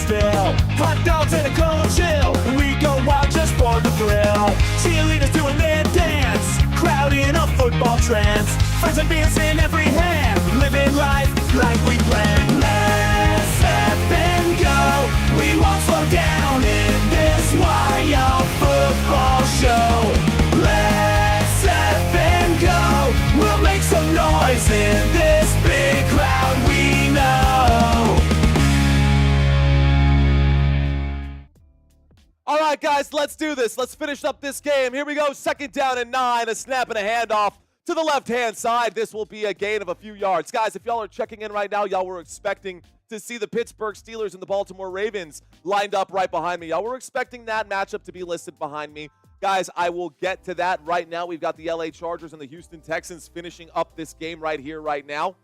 still. Hot dogs and a cold chill. We go wild just for the thrill. Cheerleaders doing their dance. Crowd in a football trance. Friends and beers in every hand. Living life like we planned. Let's step and go. We won't slow down in this wild football show. Let's step and go. We'll make some noise in this big crowd we know. All right, guys, let's do this. Let's finish up this game. Here we go. 2nd down and 9. A snap and a handoff to the left-hand side. This will be a gain of a few yards. Guys, if y'all are checking in right now, y'all were expecting to see the Pittsburgh Steelers and the Baltimore Ravens lined up right behind me. Y'all were expecting that matchup to be listed behind me. Guys, I will get to that right now. We've got the LA Chargers and the Houston Texans finishing up this game right here, right now.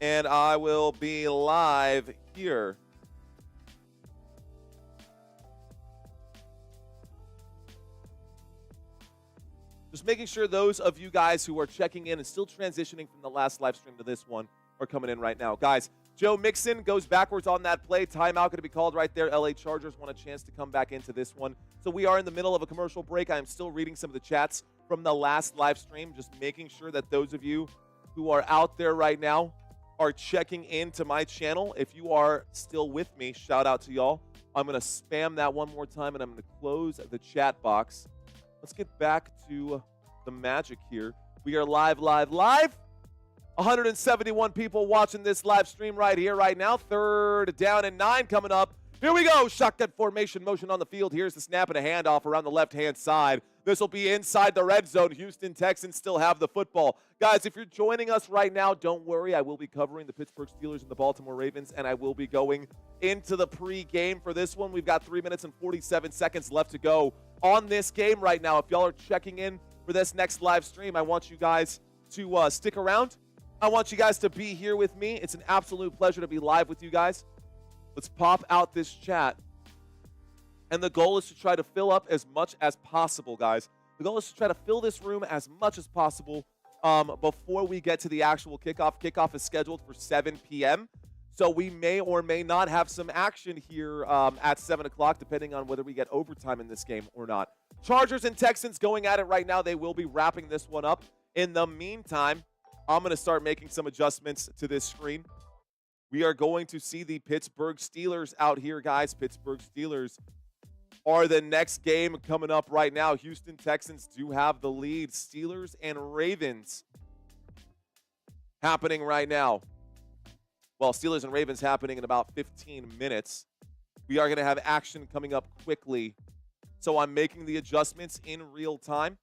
And I will be live here. Just making sure those of you guys who are checking in and still transitioning from the last live stream to this one are coming in right now. Guys, Joe Mixon goes backwards on that play. Timeout going to be called right there. LA Chargers want a chance to come back into this one. So we are in the middle of a commercial break. I am still reading some of the chats from the last live stream, just making sure that those of you who are out there right now are checking into my channel. If you are still with me, shout out to y'all. I'm going to spam that one more time, and I'm going to close the chat box. Let's get back to the magic here. We are live. 171 people watching this live stream right here, right now. 3rd down and 9 coming up. Here we go. Shotgun formation motion on the field. Here's the snap and a handoff around the left-hand side. This will be inside the red zone. Houston Texans still have the football. Guys, if you're joining us right now, don't worry. I will be covering the Pittsburgh Steelers and the Baltimore Ravens, and I will be going into the pre-game for this one. We've got 3 minutes and 47 seconds left to go on this game right now. If y'all are checking in for this next live stream, I want you guys to stick around. I want you guys to be here with me. It's an absolute pleasure to be live with you guys. Let's pop out this chat. And the goal is to try to fill up as much as possible, guys. The goal is to try to fill this room as much as possible before we get to the actual kickoff. Kickoff is scheduled for 7 p.m., so we may or may not have some action here at 7 o'clock, depending on whether we get overtime in this game or not. Chargers and Texans going at it right now. They will be wrapping this one up. In the meantime, I'm going to start making some adjustments to this screen. We are going to see the Pittsburgh Steelers out here, guys. Pittsburgh Steelers are the next game coming up right now. Houston Texans do have the lead. Steelers and Ravens happening right now. Well, Steelers and Ravens happening in about 15 minutes. We are going to have action coming up quickly. So I'm making the adjustments in real time.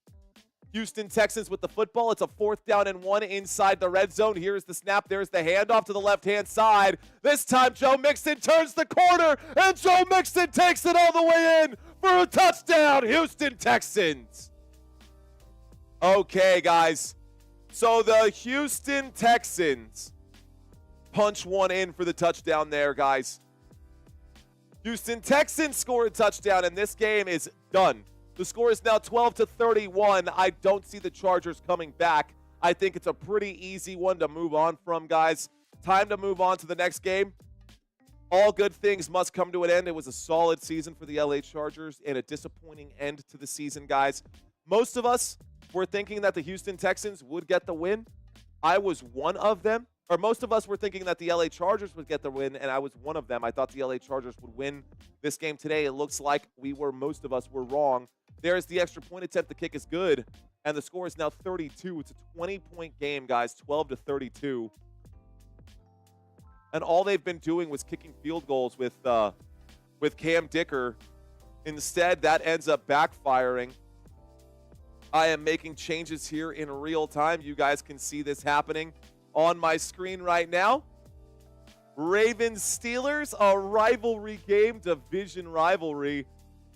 Houston Texans with the football. It's a 4th down and 1 inside the red zone. Here's the snap. There's the handoff to the left-hand side. This time, Joe Mixon turns the corner, and Joe Mixon takes it all the way in for a touchdown, Houston Texans. Okay, guys. So the Houston Texans punch one in for the touchdown there, guys. Houston Texans score a touchdown, and this game is done. The score is now 12-31. I don't see the Chargers coming back. I think it's a pretty easy one to move on from, guys. Time to move on to the next game. All good things must come to an end. It was a solid season for the LA Chargers and a disappointing end to the season, guys. Most of us were thinking that the Houston Texans would get the win. I was one of them. Or most of us were thinking that the LA Chargers would get the win, and I was one of them. I thought the LA Chargers would win this game today. It looks like most of us were wrong. There's the extra point attempt. The kick is good, and the score is now 32. It's a 20-point game, guys, 12-32. And all they've been doing was kicking field goals with Cam Dicker. Instead, that ends up backfiring. I am making changes here in real time. You guys can see this happening on my screen right now. Ravens Steelers, a rivalry game, division rivalry,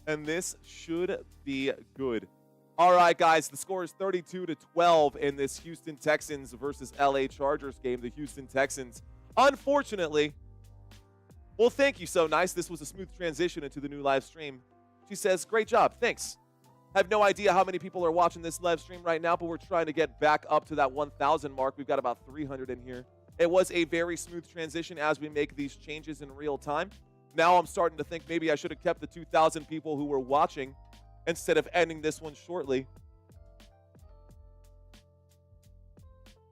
and this should be good. All right, guys, the score is 32-12 in this Houston Texans versus LA Chargers game. The Houston Texans, unfortunately, well, thank you, So Nice. This was a smooth transition into the new live stream. She says, great job, thanks. I have no idea how many people are watching this live stream right now, but we're trying to get back up to that 1,000 mark. We've got about 300 in here. It was a very smooth transition as we make these changes in real time. Now I'm starting to think maybe I should have kept the 2,000 people who were watching instead of ending this one shortly.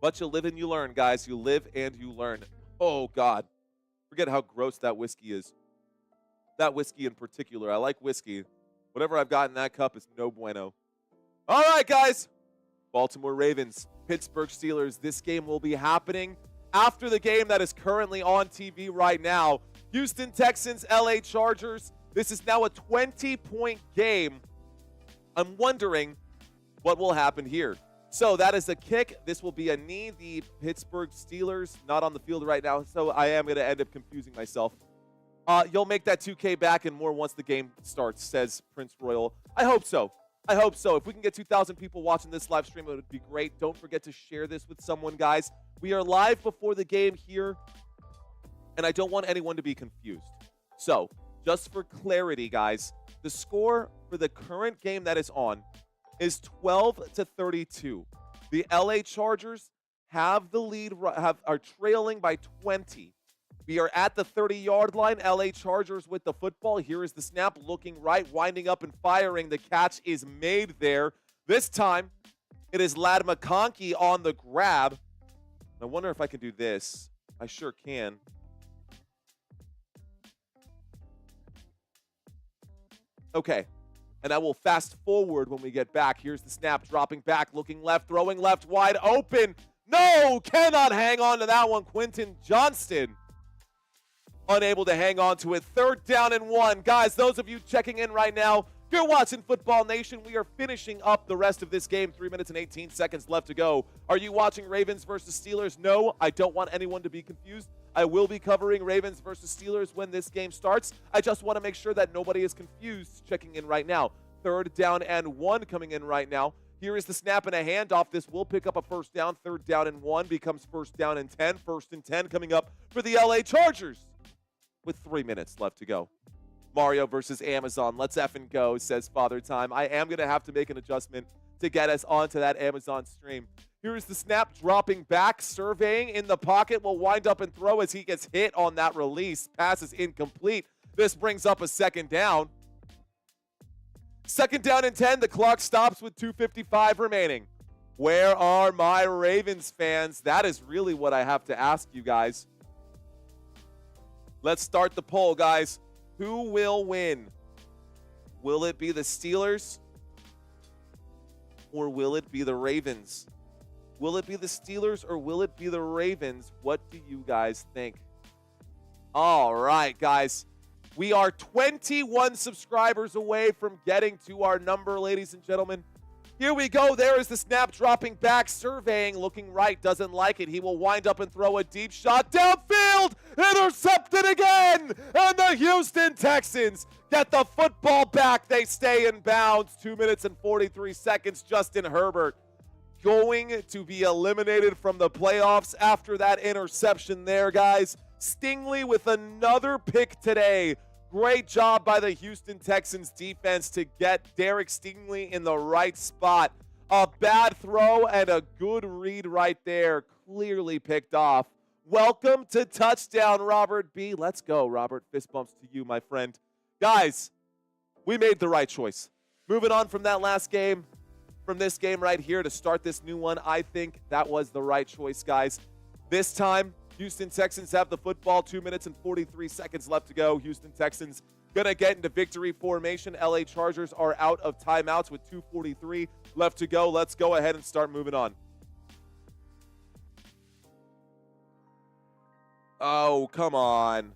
But you live and you learn, guys. You live and you learn. Oh, God. Forget how gross that whiskey is. That whiskey in particular. I like whiskey. Whatever I've got in that cup is no bueno. All right, guys. Baltimore Ravens, Pittsburgh Steelers. This game will be happening after the game that is currently on TV right now. Houston Texans, LA Chargers. This is now a 20-point game. I'm wondering what will happen here. So that is a kick. This will be a knee. The Pittsburgh Steelers not on the field right now, so I am going to end up confusing myself. You'll make that 2K back and more once the game starts, says Prince Royal. I hope so. I hope so. If we can get 2,000 people watching this live stream, it would be great. Don't forget to share this with someone, guys. We are live before the game here, and I don't want anyone to be confused. So, just for clarity, guys, the score for the current game that is on is 12-32. The LA Chargers have the lead, are trailing by 20. We are at the 30-yard line. LA Chargers with the football. Here is the snap, looking right, winding up and firing. The catch is made there. This time, it is Ladd McConkey on the grab. I wonder if I can do this. I sure can. Okay. And I will fast forward when we get back. Here's the snap, dropping back, looking left, throwing left, wide open. No, cannot hang on to that one. Quentin Johnston unable to hang on to it. 3rd down and 1. Guys, those of you checking in right now, you're watching Football Nation. We are finishing up the rest of this game. 3 minutes and 18 seconds left to go. Are you watching Ravens versus Steelers? No, I don't want anyone to be confused. I will be covering Ravens versus Steelers when this game starts. I just want to make sure that nobody is confused checking in right now. 3rd down and 1 coming in right now. Here is the snap and a handoff. This will pick up a 1st down. 3rd down and 1 becomes 1st down and 10. 1st and 10 coming up for the LA Chargers with 3 minutes left to go. Mario versus Amazon. Let's effing go, says Father Time. I am going to have to make an adjustment to get us onto that Amazon stream. Here's the snap, dropping back, surveying in the pocket, will wind up and throw as he gets hit on that release. Pass is incomplete. This brings up a 2nd down. 2nd down and 10. The clock stops with 2:55 remaining. Where are my Ravens fans? That is really what I have to ask you guys. Let's start the poll, guys. Who will win? Will it be the Steelers or will it be the Ravens? Will it be the Steelers or will it be the Ravens? What do you guys think? All right, guys. We are 21 subscribers away from getting to our number, ladies and gentlemen. Here we go. There is the snap, dropping back, surveying, looking right, doesn't like it. He will wind up and throw a deep shot downfield. Intercepted again. And the Houston Texans get the football back. They stay in bounds. 2 minutes and 43 seconds. Justin Herbert going to be eliminated from the playoffs after that interception there, guys. Stingley with another pick today. Great job by the Houston Texans defense to get Derek Stingley in the right spot. A bad throw and a good read right there. Clearly picked off. Welcome to touchdown, Robert B. Let's go, Robert. Fist bumps to you, my friend. Guys, we made the right choice. Moving on from that last game, from this game right here to start this new one, I think that was the right choice, guys. This time, Houston Texans have the football. 2 minutes and 43 seconds left to go. Houston Texans going to get into victory formation. LA Chargers are out of timeouts with 2:43 left to go. Let's go ahead and start moving on. Oh, come on.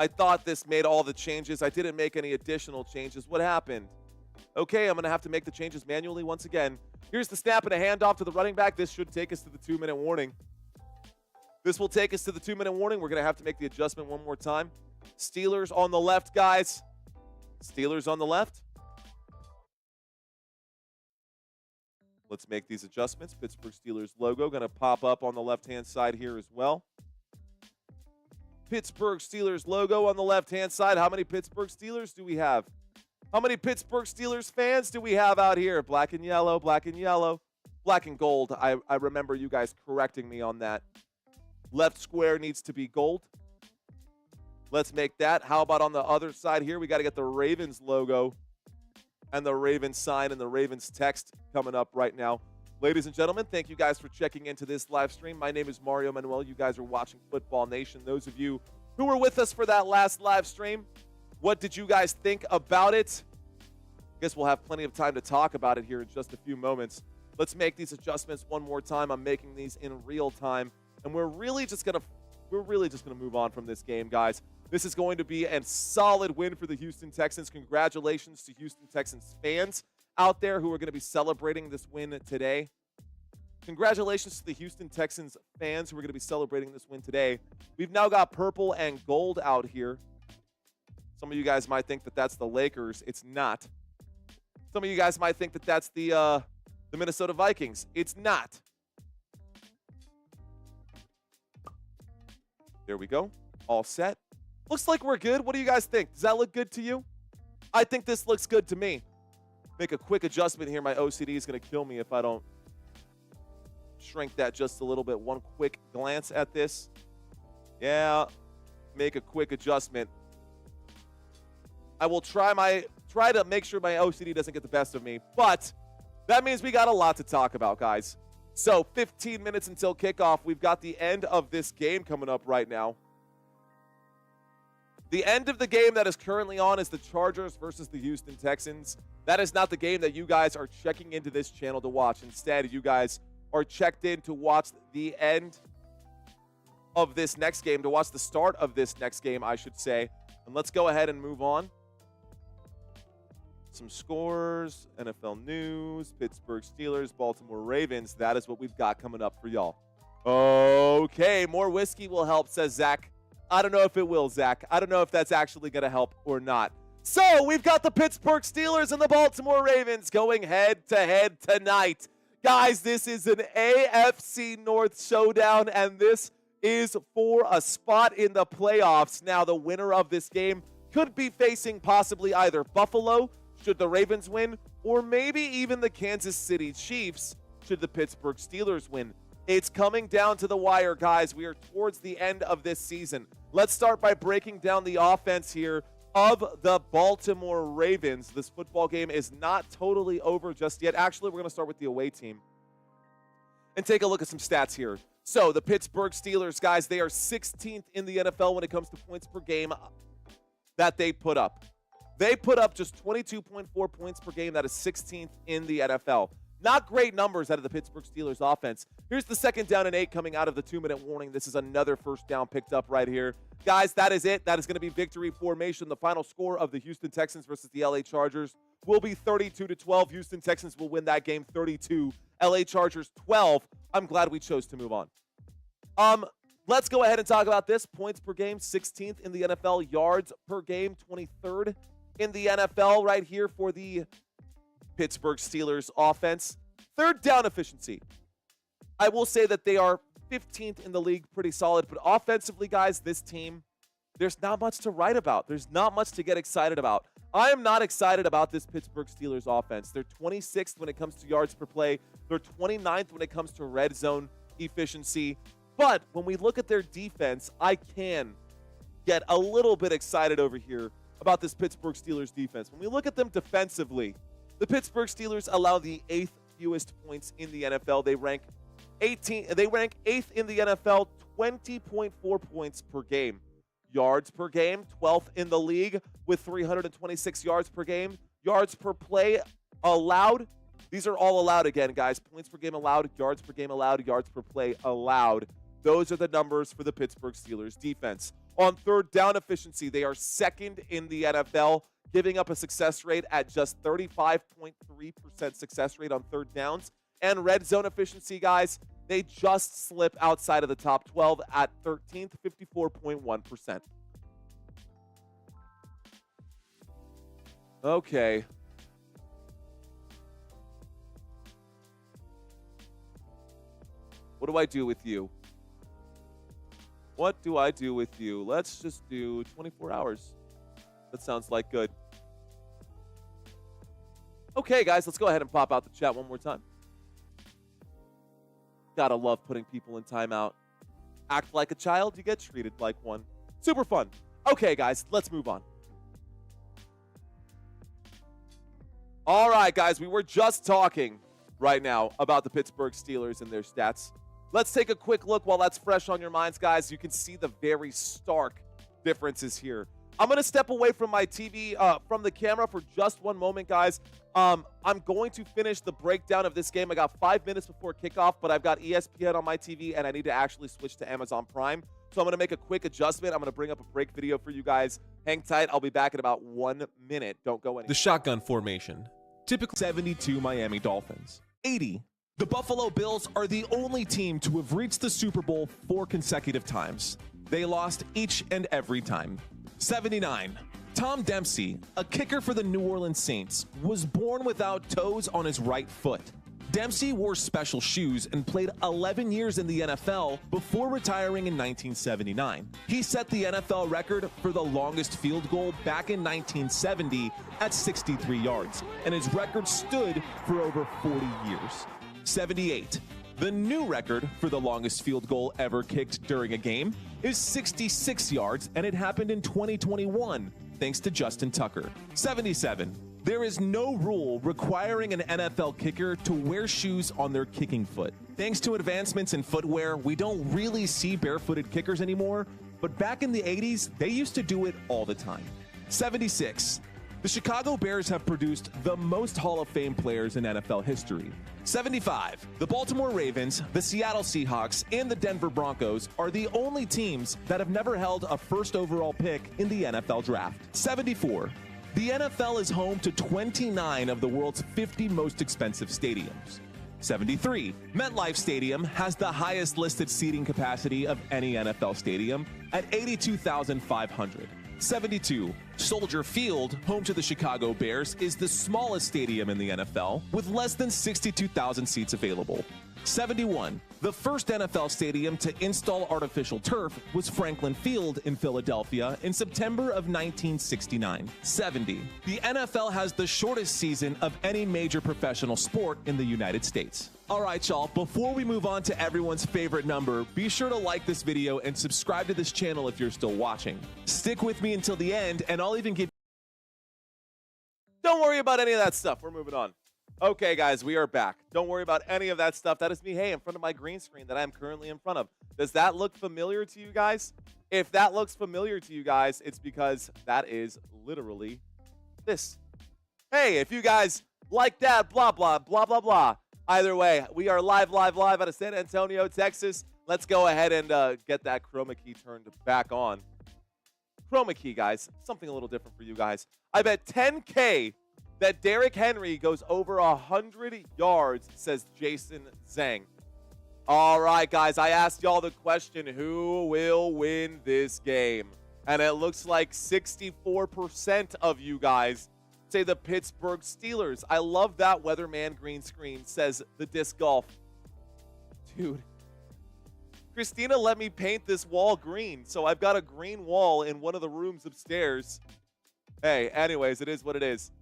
I thought this made all the changes. I didn't make any additional changes. What happened? Okay, I'm going to have to make the changes manually once again. Here's the snap and a handoff to the running back. This should take us to the 2-minute warning. This will take us to the 2-minute warning. We're going to have to make the adjustment one more time. Steelers on the left, guys. Steelers on the left. Let's make these adjustments. Pittsburgh Steelers logo going to pop up on the left-hand side here as well. Pittsburgh Steelers logo on the left-hand side. How many Pittsburgh Steelers do we have? How many Pittsburgh Steelers fans do we have out here? Black and yellow, black and yellow, black and gold. I remember you guys correcting me on that. Left square needs to be gold. Let's make that. How about on the other side here? We got to get the Ravens logo and the Ravens sign and the Ravens text coming up right now. Ladies and gentlemen, thank you guys for checking into this live stream. My name is Mario Manuel. You guys are watching Football Nation. Those of you who were with us for that last live stream, what did you guys think about it? I guess we'll have plenty of time to talk about it here in just a few moments. Let's make these adjustments one more time. I'm making these in real time, and we're really just gonna move on from this game, guys. This is going to be a solid win for the Houston Texans. Congratulations to Houston Texans fans out there who are going to be celebrating this win today. Congratulations to the Houston Texans fans who are going to be celebrating this win today. We've now got purple and gold out here. Some of you guys might think that that's the Lakers. It's not. Some of you guys might think that that's the Minnesota Vikings. It's not. There we go. All set. Looks like we're good. What do you guys think? Does that look good to you? I think this looks good to me. Make a quick adjustment here. My OCD is going to kill me if I don't shrink that just a little bit. One quick glance at this. Yeah, make a quick adjustment. I will try to make sure my OCD doesn't get the best of me, but that means we got a lot to talk about, guys. So 15 minutes until kickoff. We've got the end of this game coming up right now. The end of the game that is currently on is the Chargers versus the Houston Texans. That is not the game that you guys are checking into this channel to watch. Instead, you guys are checked in to watch the end of this next game, to watch the start of this next game, I should say. And let's go ahead and move on. Some scores, NFL news, Pittsburgh Steelers, Baltimore Ravens. That is what we've got coming up for y'all. Okay, more whiskey will help, says Zach. I don't know if it will, Zach. I don't know if that's actually going to help or not. So we've got the Pittsburgh Steelers and the Baltimore Ravens going head-to-head tonight. Guys, this is an AFC North showdown, and this is for a spot in the playoffs. Now, the winner of this game could be facing possibly either Buffalo, should the Ravens win, or maybe even the Kansas City Chiefs, should the Pittsburgh Steelers win. It's coming down to the wire, guys. We are towards the end of this season. Let's start by breaking down the offense here of the Baltimore Ravens. This football game is not totally over just yet. Actually, we're going to start with the away team and take a look at some stats here. So the Pittsburgh Steelers, guys, they are 16th in the NFL when it comes to points per game that they put up. They put up just 22.4 points per game. That is 16th in the NFL. Not great numbers out of the Pittsburgh Steelers offense. Here's the 2nd down and 8 coming out of the 2-minute warning. This is another first down picked up right here. Guys, that is it. That is going to be victory formation. The final score of the Houston Texans versus the LA Chargers will be 32-12. Houston Texans will win that game 32. LA Chargers 12. I'm glad we chose to move on. Let's go ahead and talk about this. Points per game, 16th in the NFL. Yards per game, 23rd in the NFL right here for the Pittsburgh Steelers offense. 3rd down efficiency. I will say that they are 15th in the league, pretty solid. But offensively, guys, this team, there's not much to write about. There's not much to get excited about. I am not excited about this Pittsburgh Steelers offense. They're 26th when it comes to yards per play. They're 29th when it comes to red zone efficiency. But when we look at their defense, I can get a little bit excited over here about this Pittsburgh Steelers defense. When we look at them defensively, the Pittsburgh Steelers allow the 8th fewest points in the NFL. They rank 8th in the NFL, 20.4 points per game. Yards per game, 12th in the league with 326 yards per game. Yards per play allowed. These are all allowed again, guys. Points per game allowed, yards per game allowed, yards per play allowed. Those are the numbers for the Pittsburgh Steelers defense. On 3rd down efficiency, they are 2nd in the NFL, giving up a success rate at just 35.3% success rate on 3rd downs. And red zone efficiency, guys, they just slip outside of the top 12 at 13th, 54.1%. Okay. What do I do with you? What do I do with you? Let's just do 24 hours. That sounds like good. Okay, guys, let's go ahead and pop out the chat one more time. Gotta love putting people in timeout. Act like a child, you get treated like one. Super fun. Okay, guys, let's move on. All right, guys, we were just talking right now about the Pittsburgh Steelers and their stats. Let's take a quick look while that's fresh on your minds, guys. You can see the very stark differences here. I'm going to step away from my TV, from the camera for just one moment, guys. I'm going to finish the breakdown of this game. I got 5 minutes before kickoff, but I've got ESPN on my TV, and I need to actually switch to Amazon Prime. So I'm going to make a quick adjustment. I'm going to bring up a break video for you guys. Hang tight. I'll be back in about 1 minute. Don't go anywhere. The shotgun formation. Typical 72 Miami Dolphins. 80. The Buffalo Bills are the only team to have reached the Super Bowl 4 consecutive times. They lost each and every time. 79. Tom Dempsey, a kicker for the New Orleans Saints, was born without toes on his right foot. Dempsey wore special shoes and played 11 years in the NFL before retiring in 1979. He set the NFL record for the longest field goal back in 1970 at 63 yards, and his record stood for over 40 years. 78. The new record for the longest field goal ever kicked during a game is 66 yards, and it happened in 2021, thanks to Justin Tucker. 77. There is no rule requiring an NFL kicker to wear shoes on their kicking foot. Thanks to advancements in footwear, we don't really see barefooted kickers anymore, but back in the 80s, they used to do it all the time. 76. The Chicago Bears have produced the most Hall of Fame players in NFL history. 75. The Baltimore Ravens, the Seattle Seahawks, and the Denver Broncos are the only teams that have never held a first overall pick in the NFL draft. 74. The NFL is home to 29 of the world's 50 most expensive stadiums. 73. MetLife Stadium has the highest listed seating capacity of any NFL stadium at 82,500. 72. Soldier Field, home to the Chicago Bears, is the smallest stadium in the NFL with less than 62,000 seats available. 71. The first NFL stadium to install artificial turf was Franklin Field in Philadelphia in September of 1969. 70. The NFL has the shortest season of any major professional sport in the United States. All right, y'all, before we move on to everyone's favorite number, be sure to like this video and subscribe to this channel if you're still watching. Stick with me until the end, and I'll even give... Don't worry about any of that stuff. We're moving on. Okay, guys, we are back. Don't worry about any of that stuff. That is me, hey, in front of my green screen that I'm currently in front of. Does that look familiar to you guys? If that looks familiar to you guys, it's because that is literally this. Hey, if you guys like that, blah, blah, blah, blah, blah. Either way, we are live out of San Antonio, Texas. Let's go ahead and get that chroma key turned back on. Chroma key, guys. Something a little different for you guys. I bet 10K that Derrick Henry goes over 100 yards, says Jason Zhang. All right, guys, I asked y'all the question, who will win this game? And it looks like 64% of you guys say the Pittsburgh Steelers. I love that weatherman green screen, says the disc golf. Dude, Christina let me paint this wall green, so I've got a green wall in one of the rooms upstairs. Hey, anyways, it is what it is.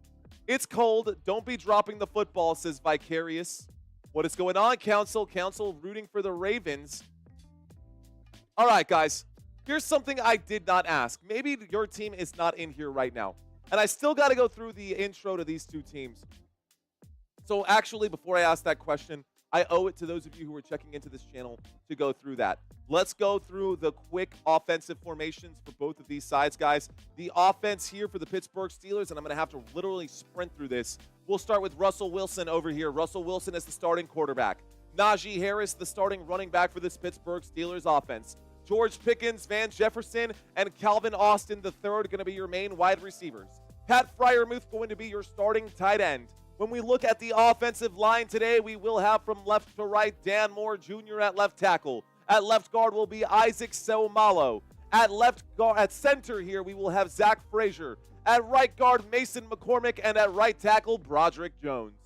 It's cold. Don't be dropping the football, says Vicarious. What is going on, Council? Council rooting for the Ravens. All right, guys. Here's something I did not ask. Maybe your team is not in here right now. And I still got to go through the intro to these two teams. So actually, before I ask that question, I owe it to those of you who are checking into this channel to go through that. Let's go through the quick offensive formations for both of these sides, guys. The offense here for the Pittsburgh Steelers, and I'm going to have to literally sprint through this. We'll start with Russell Wilson over here. Russell Wilson is the starting quarterback. Najee Harris, the starting running back for this Pittsburgh Steelers offense. George Pickens, Van Jefferson, and Calvin Austin III going to be your main wide receivers. Pat Freiermuth going to be your starting tight end. When we look at the offensive line today, we will have from left to right Dan Moore Jr. at left tackle. At left guard will be Isaac Seumalo. At center here, we will have Zach Frazier. At right guard, Mason McCormick. And at right tackle, Broderick Jones.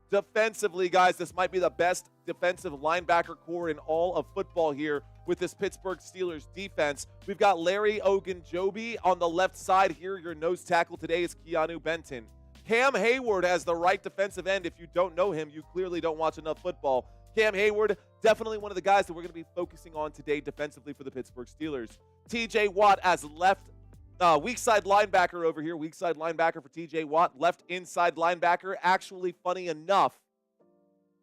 Defensively, guys, this might be the best defensive linebacker core in all of football here with this Pittsburgh Steelers defense. We've got Larry Ogunjobi on the left side here. Your nose tackle today is Keanu Benton. Cam Hayward as the right defensive end. If you don't know him, you clearly don't watch enough football. Cam Hayward, definitely one of the guys that we're going to be focusing on today defensively for the Pittsburgh Steelers. TJ Watt as left weak side linebacker over here. Weak side linebacker for TJ Watt. Left inside linebacker. Actually, funny enough,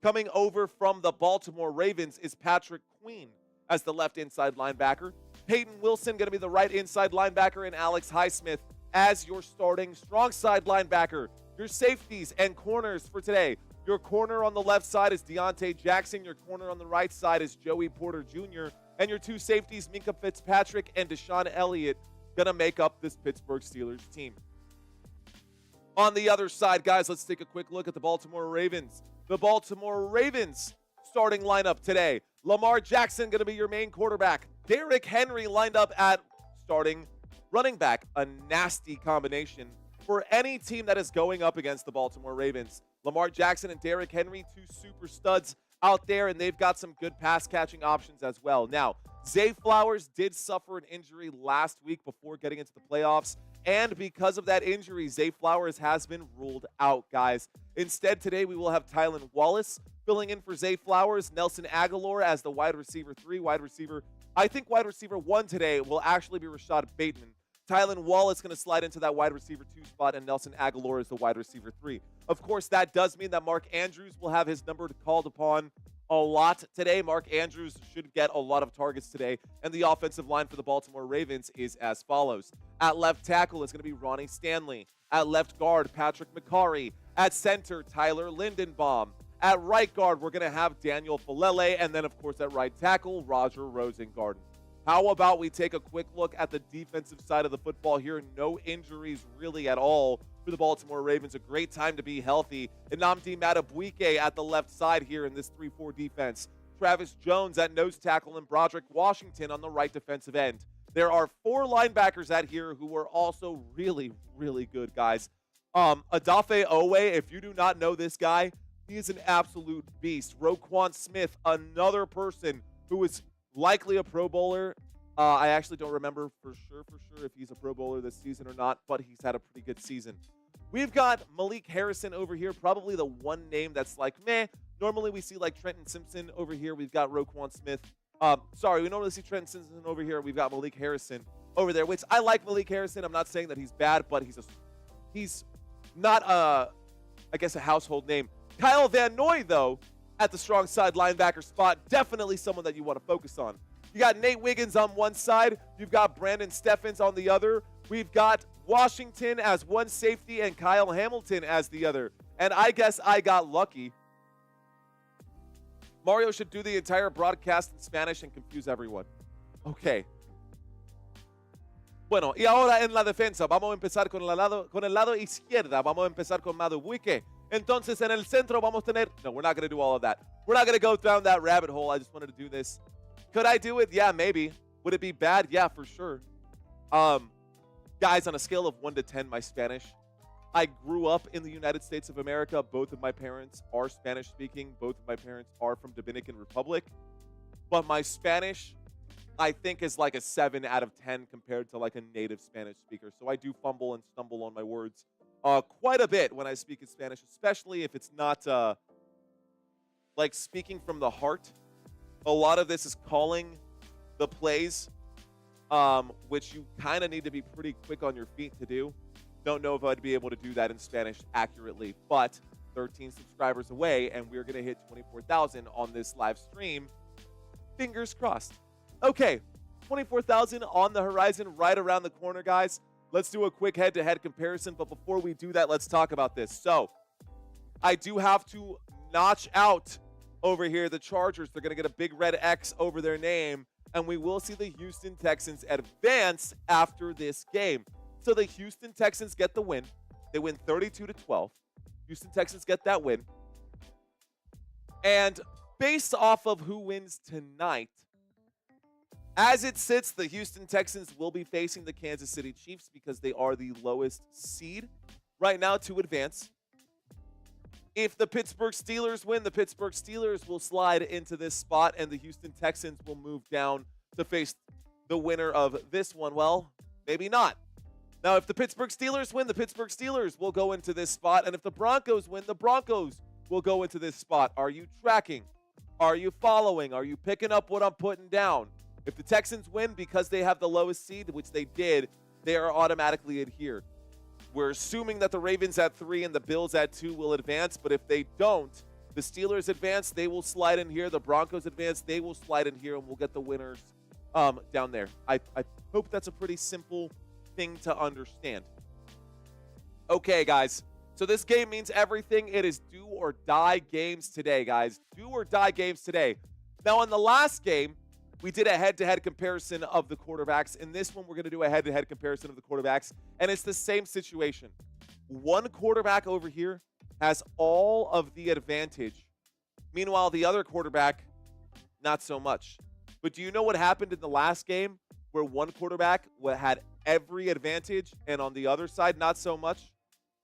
coming over from the Baltimore Ravens is Patrick Queen as the left inside linebacker. Peyton Wilson going to be the right inside linebacker, and Alex Highsmith as your starting strong side linebacker. Your safeties and corners for today. Your corner on the left side is Deontay Jackson. Your corner on the right side is Joey Porter Jr. And your two safeties, Minkah Fitzpatrick and Deshaun Elliott, going to make up this Pittsburgh Steelers team. On the other side, guys, let's take a quick look at the Baltimore Ravens. The Baltimore Ravens starting lineup today. Lamar Jackson going to be your main quarterback. Derrick Henry lined up at starting running back. A nasty combination for any team that is going up against the Baltimore Ravens. Lamar Jackson and Derrick Henry, two super studs out there, and they've got some good pass-catching options as well. Now, Zay Flowers did suffer an injury last week before getting into the playoffs, and because of that injury, Zay Flowers has been ruled out, guys. Instead, today we will have Tylan Wallace filling in for Zay Flowers, Nelson Aguilar as the wide receiver 3, I think wide receiver 1 today will actually be Rashad Bateman. Tylan Wallace going to slide into that wide receiver 2 spot, and Nelson Aguilar is the wide receiver 3. Of course, that does mean that Mark Andrews will have his number called upon a lot today. Mark Andrews should get a lot of targets today, and the offensive line for the Baltimore Ravens is as follows. At left tackle is going to be Ronnie Stanley. At left guard, Patrick McCarry. At center, Tyler Lindenbaum. At right guard, we're going to have Daniel Falele, and then, of course, at right tackle, Roger Rosengarten. How about we take a quick look at the defensive side of the football here? No injuries really at all for the Baltimore Ravens. A great time to be healthy. Nnamdi Madubuike at the left side here in this 3-4 defense. Travis Jones at nose tackle and Broderick Washington on the right defensive end. There are 4 linebackers at here who are also really, really good, guys. Adafe Owe, if you do not know this guy, he is an absolute beast. Roquan Smith, another person who is likely a Pro Bowler. I actually don't remember for sure if he's a Pro Bowler this season or not, but he's had a pretty good season. We've got Malik Harrison over here, probably the one name that's like, meh. Normally we see like Trenton Simpson over here. We've got Roquan Smith. We normally see Trenton Simpson over here. We've got Malik Harrison over there, which I like Malik Harrison. I'm not saying that he's bad, but he's not I guess a household name. Kyle Van Noy, though, at the strong side linebacker spot, definitely someone that you want to focus on. You got Nate Wiggins on one side. You've got Brandon Steffens on the other. We've got Washington as one safety and Kyle Hamilton as the other. And I guess I got lucky. Mario should do the entire broadcast in Spanish and confuse everyone. Okay. Bueno, y ahora en la defensa, vamos a empezar con el lado izquierda. Vamos a empezar con Madubuike. Entonces, en el centro vamos a tener... No, we're not going to do all of that. We're not going to go down that rabbit hole. I just wanted to do this. Could I do it? Yeah, maybe. Would it be bad? Yeah, for sure. Guys, on a scale of 1 to 10, my Spanish. I grew up in the United States of America. Both of my parents are Spanish-speaking. Both of my parents are from Dominican Republic. But my Spanish, I think, is like a 7 out of 10 compared to like a native Spanish speaker. So I do fumble and stumble on my words quite a bit when I speak in Spanish, especially if it's not like speaking from the heart. A lot of this is calling the plays, which you kind of need to be pretty quick on your feet to do. Don't know if I'd be able to do that in Spanish accurately, but 13 subscribers away, and we're going to hit 24,000 on this live stream. Fingers crossed. Okay, 24,000 on the horizon, right around the corner, guys. Let's do a quick head-to-head comparison, but before we do that, let's talk about this. So, I do have to notch out over here the Chargers. They're going to get a big red X over their name, and we will see the Houston Texans advance after this game. So the Houston Texans get the win. They win 32-12. Houston Texans get that win. And based off of who wins tonight, as it sits, the Houston Texans will be facing the Kansas City Chiefs because they are the lowest seed right now to advance. If the Pittsburgh Steelers win, the Pittsburgh Steelers will slide into this spot, and the Houston Texans will move down to face the winner of this one. Well, maybe not. Now, if the Pittsburgh Steelers win, the Pittsburgh Steelers will go into this spot, and if the Broncos win, the Broncos will go into this spot. Are you tracking? Are you following? Are you picking up what I'm putting down? If the Texans win because they have the lowest seed, which they did, they are automatically adhered. We're assuming that the Ravens at 3 and the Bills at 2 will advance, but if they don't, the Steelers advance, they will slide in here. The Broncos advance, they will slide in here, and we'll get the winners down there. I hope that's a pretty simple thing to understand. Okay, guys. So this game means everything. It is do or die games today, guys. Do or die games today. Now, in the last game, we did a head-to-head comparison of the quarterbacks. In this one, we're going to do a head-to-head comparison of the quarterbacks, and it's the same situation. One quarterback over here has all of the advantage. Meanwhile, the other quarterback, not so much. But do you know what happened in the last game where one quarterback had every advantage and on the other side, not so much?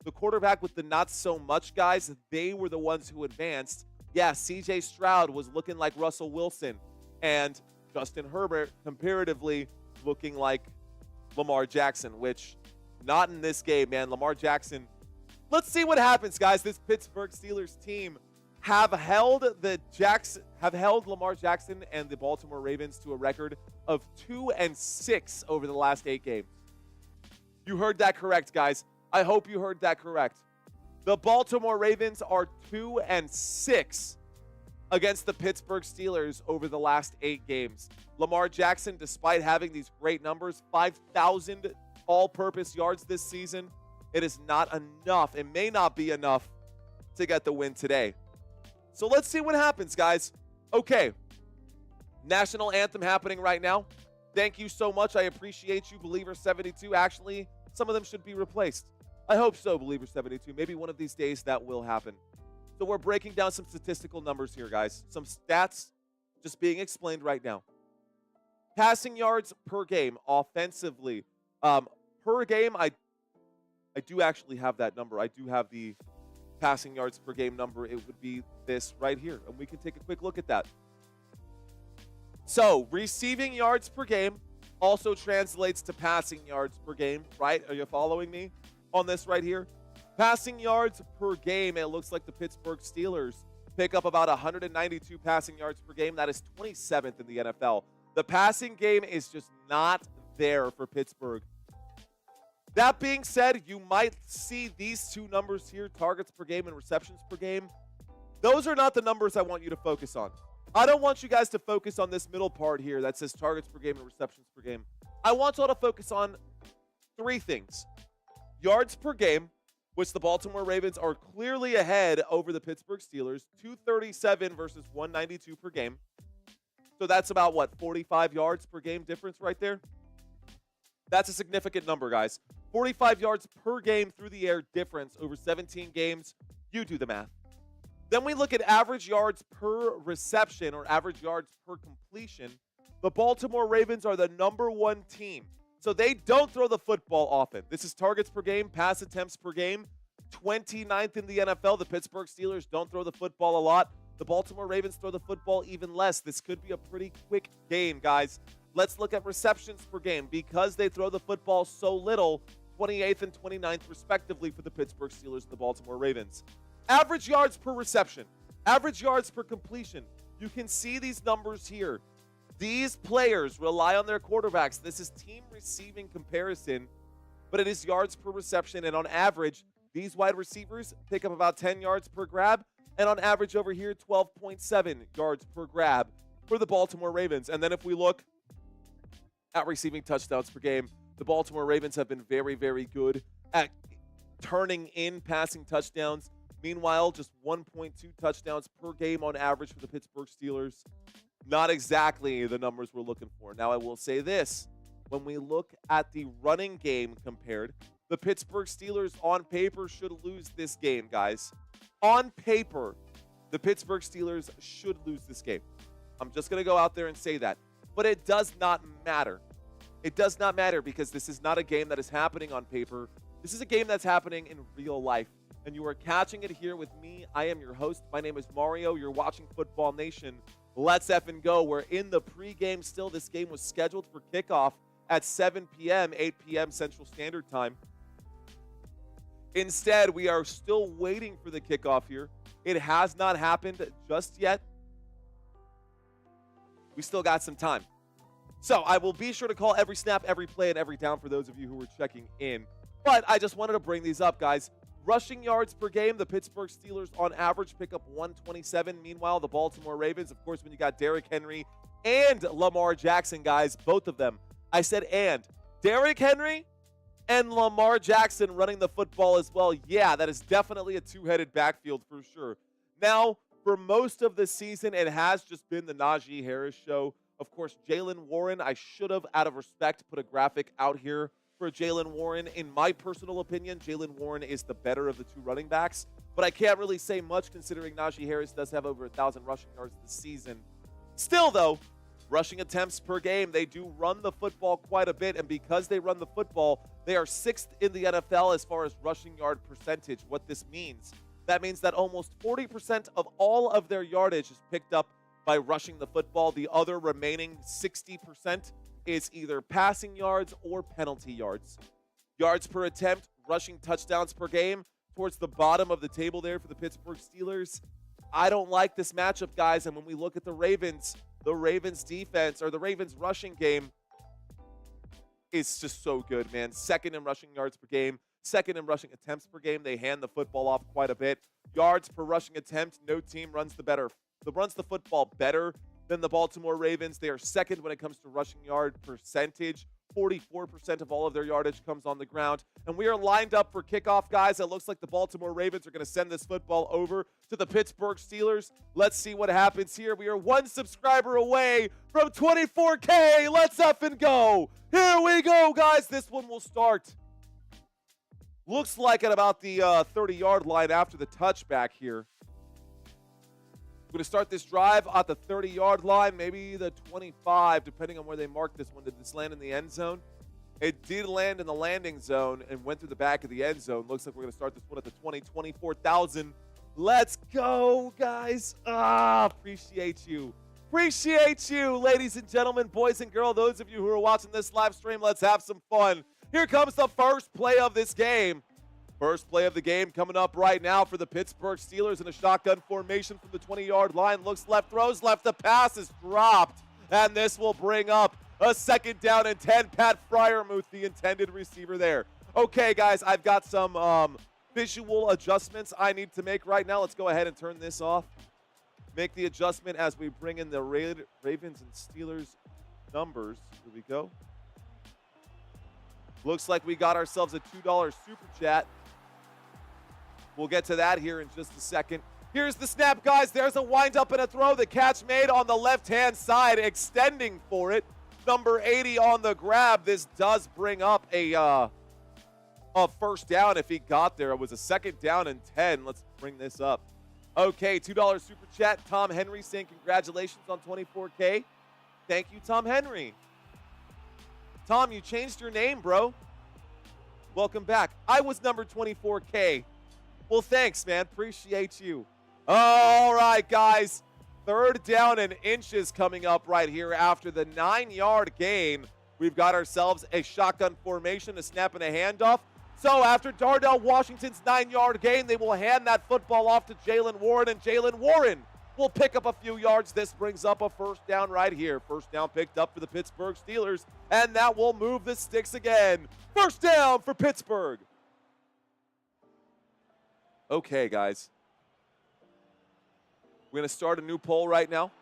The quarterback with the not so much guys, they were the ones who advanced. Yeah, CJ Stroud was looking like Russell Wilson, and Justin Herbert comparatively looking like Lamar Jackson, which not in this game, man. Lamar Jackson. Let's see what happens, guys. This Pittsburgh Steelers team have held Lamar Jackson and the Baltimore Ravens to a record of 2-6 over the last 8 games. You heard that correct, guys. I hope you heard that correct. The Baltimore Ravens are 2-6 against the Pittsburgh Steelers over the last 8 games. Lamar Jackson, despite having these great numbers, 5,000 all-purpose yards this season, it is not enough. It may not be enough to get the win today. So let's see what happens, guys. Okay. National anthem happening right now. Thank you so much. I appreciate you, Believer 72. Actually, some of them should be replaced. I hope so, Believer 72. Maybe one of these days that will happen. So we're breaking down some statistical numbers here, guys. Some stats just being explained right now. Passing yards per game offensively. Per game, I do actually have that number. I do have the passing yards per game number. It would be this right here, and we can take a quick look at that. So receiving yards per game also translates to passing yards per game, right? Are you following me on this right here? Passing yards per game, it looks like the Pittsburgh Steelers pick up about 192 passing yards per game. That is 27th in the NFL. The passing game is just not there for Pittsburgh. That being said, you might see these two numbers here, targets per game and receptions per game. Those are not the numbers I want you to focus on. I don't want you guys to focus on this middle part here that says targets per game and receptions per game. I want y'all to focus on 3 things. Yards per game, which the Baltimore Ravens are clearly ahead over the Pittsburgh Steelers, 237 versus 192 per game. So that's about, what, 45 yards per game difference right there? That's a significant number, guys. 45 yards per game through the air difference over 17 games. You do the math. Then we look at average yards per reception or average yards per completion. The Baltimore Ravens are the #1 team. So they don't throw the football often. This is targets per game, pass attempts per game. 29th in the NFL. The Pittsburgh Steelers don't throw the football a lot. The Baltimore Ravens throw the football even less. This could be a pretty quick game, guys. Let's look at receptions per game. Because they throw the football so little, 28th and 29th respectively for the Pittsburgh Steelers and the Baltimore Ravens. Average yards per reception. Average yards per completion. You can see these numbers here. These players rely on their quarterbacks. This is team receiving comparison, but it is yards per reception. And on average, these wide receivers pick up about 10 yards per grab. And on average over here, 12.7 yards per grab for the Baltimore Ravens. And then if we look at receiving touchdowns per game, the Baltimore Ravens have been very, very good at turning in passing touchdowns. Meanwhile, just 1.2 touchdowns per game on average for the Pittsburgh Steelers. Not exactly the numbers we're looking for. Now, I will say this. When we look at the running game compared, the Pittsburgh Steelers on paper should lose this game, guys. On paper, the Pittsburgh Steelers should lose this game. I'm just going to go out there and say that. But it does not matter. It does not matter because this is not a game that is happening on paper. This is a game that's happening in real life. And you are catching it here with me. I am your host. My name is Mario. You're watching Football Nation. Let's effing go. We're in the pregame still. This game was scheduled for kickoff at 7 p.m., 8 p.m. Central Standard Time. Instead, we are still waiting for the kickoff here. It has not happened just yet. We still got some time. So I will be sure to call every snap, every play, and every down for those of you who were checking in. But I just wanted to bring these up, guys. Rushing yards per game, the Pittsburgh Steelers on average pick up 127. Meanwhile, the Baltimore Ravens, of course, when you got Derrick Henry and Lamar Jackson, guys, both of them. I said and. Derrick Henry and Lamar Jackson running the football as well. Yeah, that is definitely a two-headed backfield for sure. Now, for most of the season, it has just been the Najee Harris show. Of course, Jaylen Warren, I should have, out of respect, put a graphic out here for Jaylen Warren. In my personal opinion, Jaylen Warren is the better of the two running backs, but I can't really say much considering Najee Harris does have over 1,000 rushing yards this season. Still, though, rushing attempts per game, they do run the football quite a bit, and because they run the football, they are 6th in the NFL as far as rushing yard percentage. What this means, that means that almost 40% of all of their yardage is picked up by rushing the football. The other remaining 60% is either passing yards or penalty yards. Yards per attempt, rushing touchdowns per game, towards the bottom of the table there for the Pittsburgh Steelers. I don't like this matchup, guys, and when we look at the Ravens defense, or the Ravens rushing game, is just so good, man. 2nd in rushing yards per game, 2nd in rushing attempts per game. They hand the football off quite a bit. Yards per rushing attempt, no team runs the football better than the Baltimore Ravens. They are 2nd when it comes to rushing yard percentage. 44% of all of their yardage comes on the ground. And we are lined up for kickoff, guys. It looks like the Baltimore Ravens are going to send this football over to the Pittsburgh Steelers. Let's see what happens here. We are 1 subscriber away from 24K. Let's up and go. Here we go, guys. This one will start. Looks like at about the 30-yard line after the touchback here. We're going to start this drive at the 30-yard line, maybe the 25, depending on where they mark this one. Did this land in the end zone? It did land in the landing zone and went through the back of the end zone. Looks like we're going to start this one at the 20, 24,000. Let's go, guys. Appreciate you. Appreciate you, ladies and gentlemen, boys and girls, those of you who are watching this live stream. Let's have some fun. Here comes the first play of this game. First play of the game coming up right now for the Pittsburgh Steelers in a shotgun formation from the 20-yard line. Looks left, throws left. The pass is dropped, and this will bring up a 2nd down and 10. Pat Freiermuth, the intended receiver there. Okay, guys, I've got some visual adjustments I need to make right now. Let's go ahead and turn this off. Make the adjustment as we bring in the Ravens and Steelers numbers. Here we go. Looks like we got ourselves a $2 super chat. We'll get to that here in just a second. Here's the snap, guys. There's a windup and a throw. The catch made on the left-hand side, extending for it. Number 80 on the grab. This does bring up a first down if he got there. It was a 2nd down and 10. Let's bring this up. Okay, $2 super chat. Tom Henry saying congratulations on 24K. Thank you, Tom Henry. Tom, you changed your name, bro. Welcome back. I was number 24K. Well, thanks, man. Appreciate you. All right, guys. 3rd down and inches coming up right here after the 9-yard gain. We've got ourselves a shotgun formation, a snap and a handoff. So after Darnell Washington's 9-yard gain, they will hand that football off to Jaylen Warren, and Jaylen Warren will pick up a few yards. This brings up a 1st down right here. 1st down picked up for the Pittsburgh Steelers, and that will move the sticks again. 1st down for Pittsburgh. Okay, guys. We're going to start a new poll right now.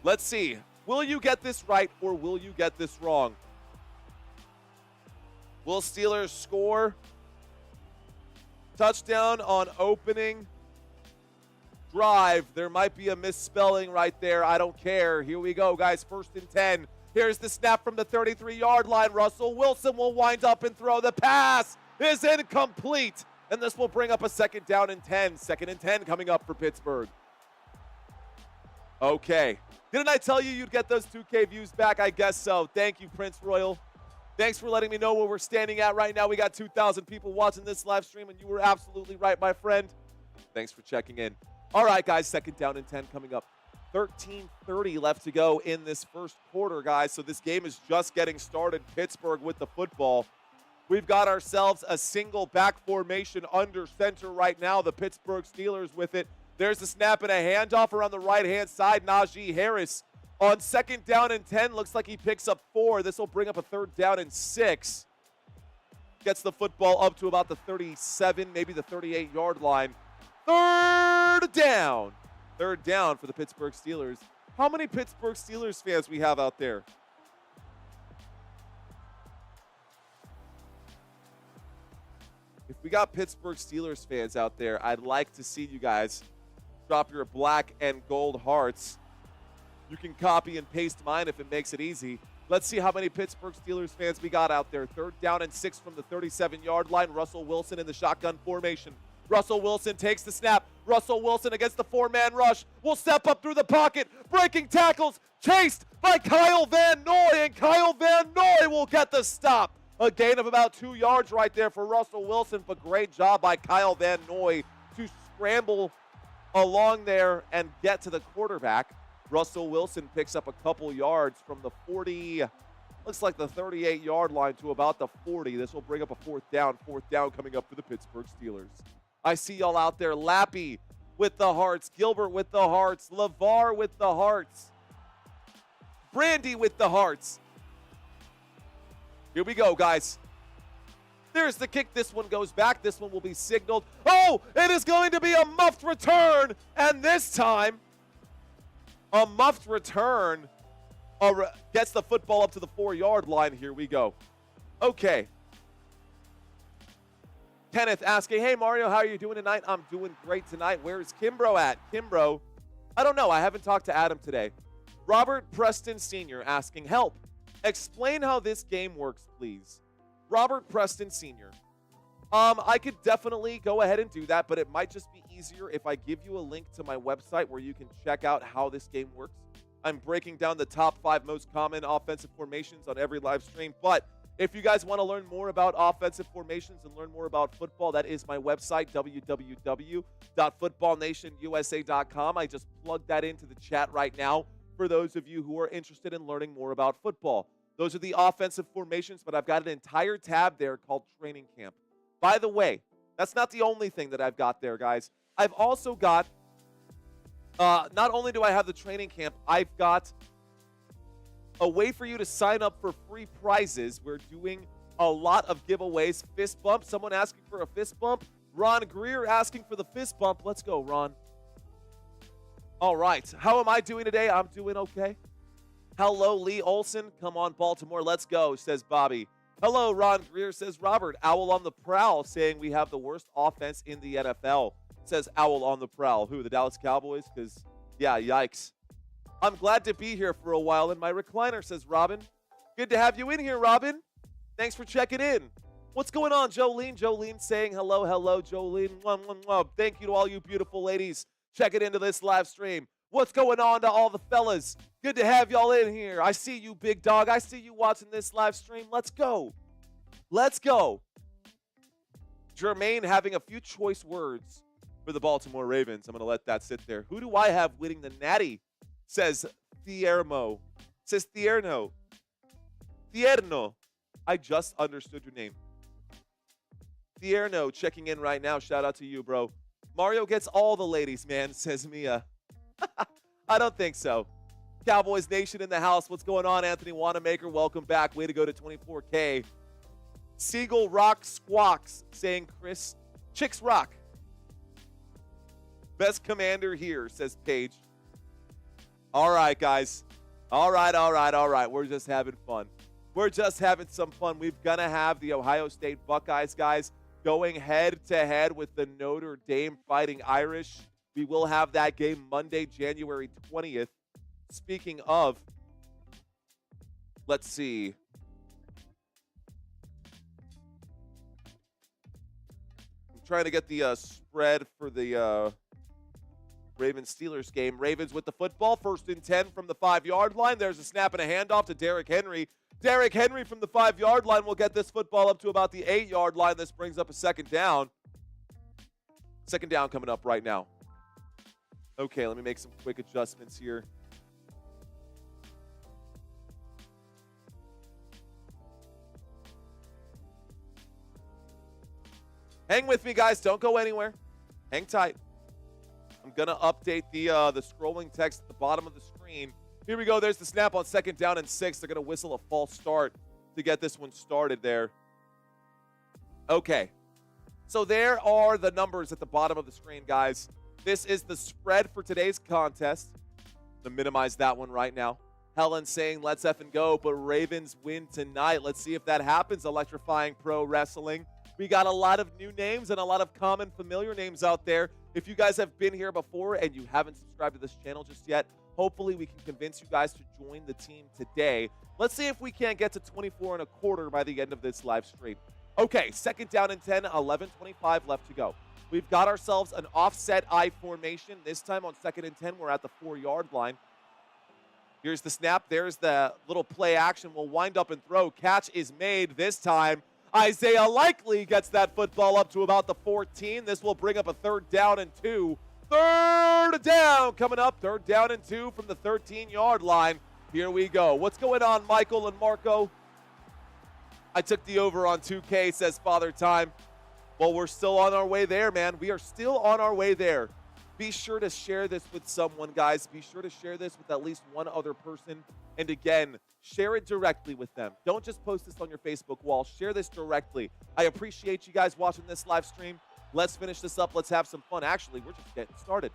Let's see. Will you get this right or will you get this wrong? Will Steelers score? Touchdown on opening drive. There might be a misspelling right there. I don't care. Here we go, guys. 1st and 10. Here's the snap from the 33-yard line. Russell Wilson will wind up and throw. The pass is incomplete, and this will bring up a 2nd down and 10. 2nd and 10 coming up for Pittsburgh. Okay. Didn't I tell you you'd get those 2K views back? I guess so. Thank you, Prince Royal. Thanks for letting me know where we're standing at right now. We got 2,000 people watching this live stream, and you were absolutely right, my friend. Thanks for checking in. All right, guys, 2nd down and 10 coming up. 13:30 left to go in this first quarter, guys. So this game is just getting started. Pittsburgh with the football. We've got ourselves a single back formation under center right now. The Pittsburgh Steelers with it. There's the snap and a handoff around the right-hand side. Najee Harris on 2nd down and 10. Looks like he picks up 4. This will bring up a 3rd down and 6. Gets the football up to about the 37, maybe the 38-yard line. 3rd down. 3rd down for the Pittsburgh Steelers. How many Pittsburgh Steelers fans we have out there? If we got Pittsburgh Steelers fans out there, I'd like to see you guys drop your black and gold hearts. You can copy and paste mine if it makes it easy. Let's see how many Pittsburgh Steelers fans we got out there. 3rd down and 6 from the 37-yard line. Russell Wilson in the shotgun formation. Russell Wilson takes the snap. Russell Wilson against the 4-man rush. Will step up through the pocket. Breaking tackles. Chased by Kyle Van Noy. And Kyle Van Noy will get the stop. A gain of about 2 yards right there for Russell Wilson. But great job by Kyle Van Noy to scramble along there and get to the quarterback. Russell Wilson picks up a couple yards from the 40, looks like the 38-yard line to about the 40. This will bring up a 4th down. 4th down coming up for the Pittsburgh Steelers. I see y'all out there. Lappy with the hearts. Gilbert with the hearts. LeVar with the hearts. Brandy with the hearts. Here we go, guys. There's the kick. This one goes back. This one will be signaled. Oh, it is going to be a muffed return. And this time, a muffed return gets the football up to the 4-yard line. Here we go. Okay. Kenneth asking, hey, Mario, how are you doing tonight? I'm doing great tonight. Where's Kimbro at? Kimbro, I don't know. I haven't talked to Adam today. Robert Preston Sr. asking, help. Explain how this game works, please. Robert Preston Sr. I could definitely go ahead and do that, but it might just be easier if I give you a link to my website where you can check out how this game works. I'm breaking down the top 5 most common offensive formations on every live stream, but if you guys want to learn more about offensive formations and learn more about football, that is my website, www.footballnationusa.com. I just plugged that into the chat right now for those of you who are interested in learning more about football. Those are the offensive formations, but I've got an entire tab there called Training Camp. By the way, that's not the only thing that I've got there, guys. I've also got, not only do I have the Training Camp, I've got a way for you to sign up for free prizes. We're doing a lot of giveaways. Fist bump. Someone asking for a fist bump. Ron Greer asking for the fist bump. Let's go, Ron. All right. How am I doing today? I'm doing okay. Hello, Lee Olson. Come on, Baltimore. Let's go, says Bobby. Hello, Ron Greer, says Robert. Owl on the prowl, saying we have the worst offense in the NFL, says Owl on the prowl. Who, the Dallas Cowboys? Because, yeah, yikes. I'm glad to be here for a while in my recliner, says Robin. Good to have you in here, Robin. Thanks for checking in. What's going on, Jolene? Jolene saying hello, hello, Jolene. Mwah, mwah, mwah. Thank you to all you beautiful ladies checking into this live stream. What's going on to all the fellas? Good to have y'all in here. I see you, big dog. I see you watching this live stream. Let's go. Let's go. Jermaine having a few choice words for the Baltimore Ravens. I'm going to let that sit there. Who do I have winning the Natty? Says Thiermo. Says Thierno. Thierno. I just understood your name. Thierno checking in right now. Shout out to you, bro. Mario gets all the ladies, man, says Mia. I don't think so. Cowboys Nation in the house. What's going on, Anthony Wanamaker? Welcome back. Way to go to 24K. Siegel Rock Squawks saying Chris. Chicks Rock. Best commander here, says Paige. All right, guys. All right. We're just having fun. We're just having some fun. We're going to have the Ohio State Buckeyes, guys, going head-to-head with the Notre Dame Fighting Irish. We will have that game Monday, January 20th. Speaking of, let's see. I'm trying to get the spread for the Ravens-Steelers game. Ravens with the football, 1st and 10 from the 5-yard line. There's a snap and a handoff to Derrick Henry. Derrick Henry from the 5-yard line will get this football up to about the 8-yard line. This brings up a 2nd down. 2nd down coming up right now. Okay, let me make some quick adjustments here. Hang with me, guys. Don't go anywhere. Hang tight. I'm going to update the scrolling text at the bottom of the screen. Here we go. There's the snap on 2nd down and 6. They're going to whistle a false start to get this one started there. Okay. So there are the numbers at the bottom of the screen, guys. This is the spread for today's contest. I'm going to minimize that one right now. Helen saying, let's effing go, but Ravens win tonight. Let's see if that happens. Electrifying Pro Wrestling. We got a lot of new names and a lot of common familiar names out there. If you guys have been here before and you haven't subscribed to this channel just yet, hopefully we can convince you guys to join the team today. Let's see if we can't get to 24 and a quarter by the end of this live stream. Okay, 2nd down and 10, 11:25 left to go. We've got ourselves an offset I formation. This time on 2nd and 10, we're at the 4-yard line. Here's the snap. There's the little play action. We'll wind up and throw. Catch is made this time. Isaiah Likely gets that football up to about the 14. This will bring up a 3rd down and 2. 3rd down coming up. 3rd down and 2 from the 13-yard line. Here we go. What's going on, Michael and Marco? I took the over on 2K, says Father Time. Well, we're still on our way there, man. We are still on our way there. Be sure to share this with someone, guys. Be sure to share this with at least one other person. And again, share it directly with them. Don't just post this on your Facebook wall. Share this directly. I appreciate you guys watching this live stream. Let's finish this up. Let's have some fun. Actually, we're just getting started.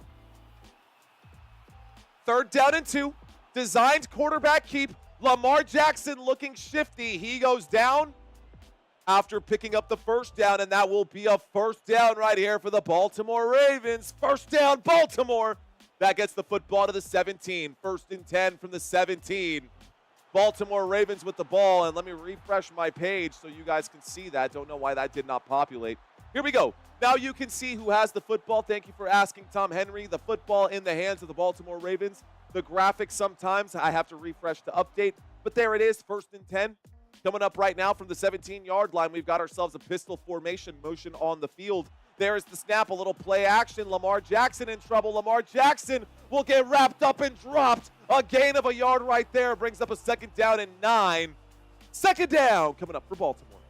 3rd down and 2. Designed quarterback keep. Lamar Jackson looking shifty. He goes down after picking up the 1st down, and that will be a 1st down right here for the Baltimore Ravens. 1st down, Baltimore. That gets the football to the 17. 1st and 10 from the 17. Baltimore Ravens with the ball, and let me refresh my page so you guys can see that. Don't know why that did not populate. Here we go. Now you can see who has the football. Thank you for asking, Tom Henry. The football in the hands of the Baltimore Ravens. The graphics sometimes I have to refresh to update, but there it is, 1st and 10. Coming up right now from the 17-yard line, we've got ourselves a pistol formation motion on the field. There is the snap, a little play action. Lamar Jackson in trouble. Lamar Jackson will get wrapped up and dropped. A gain of a yard right there brings up a 2nd down and 9. 2nd down coming up for Baltimore.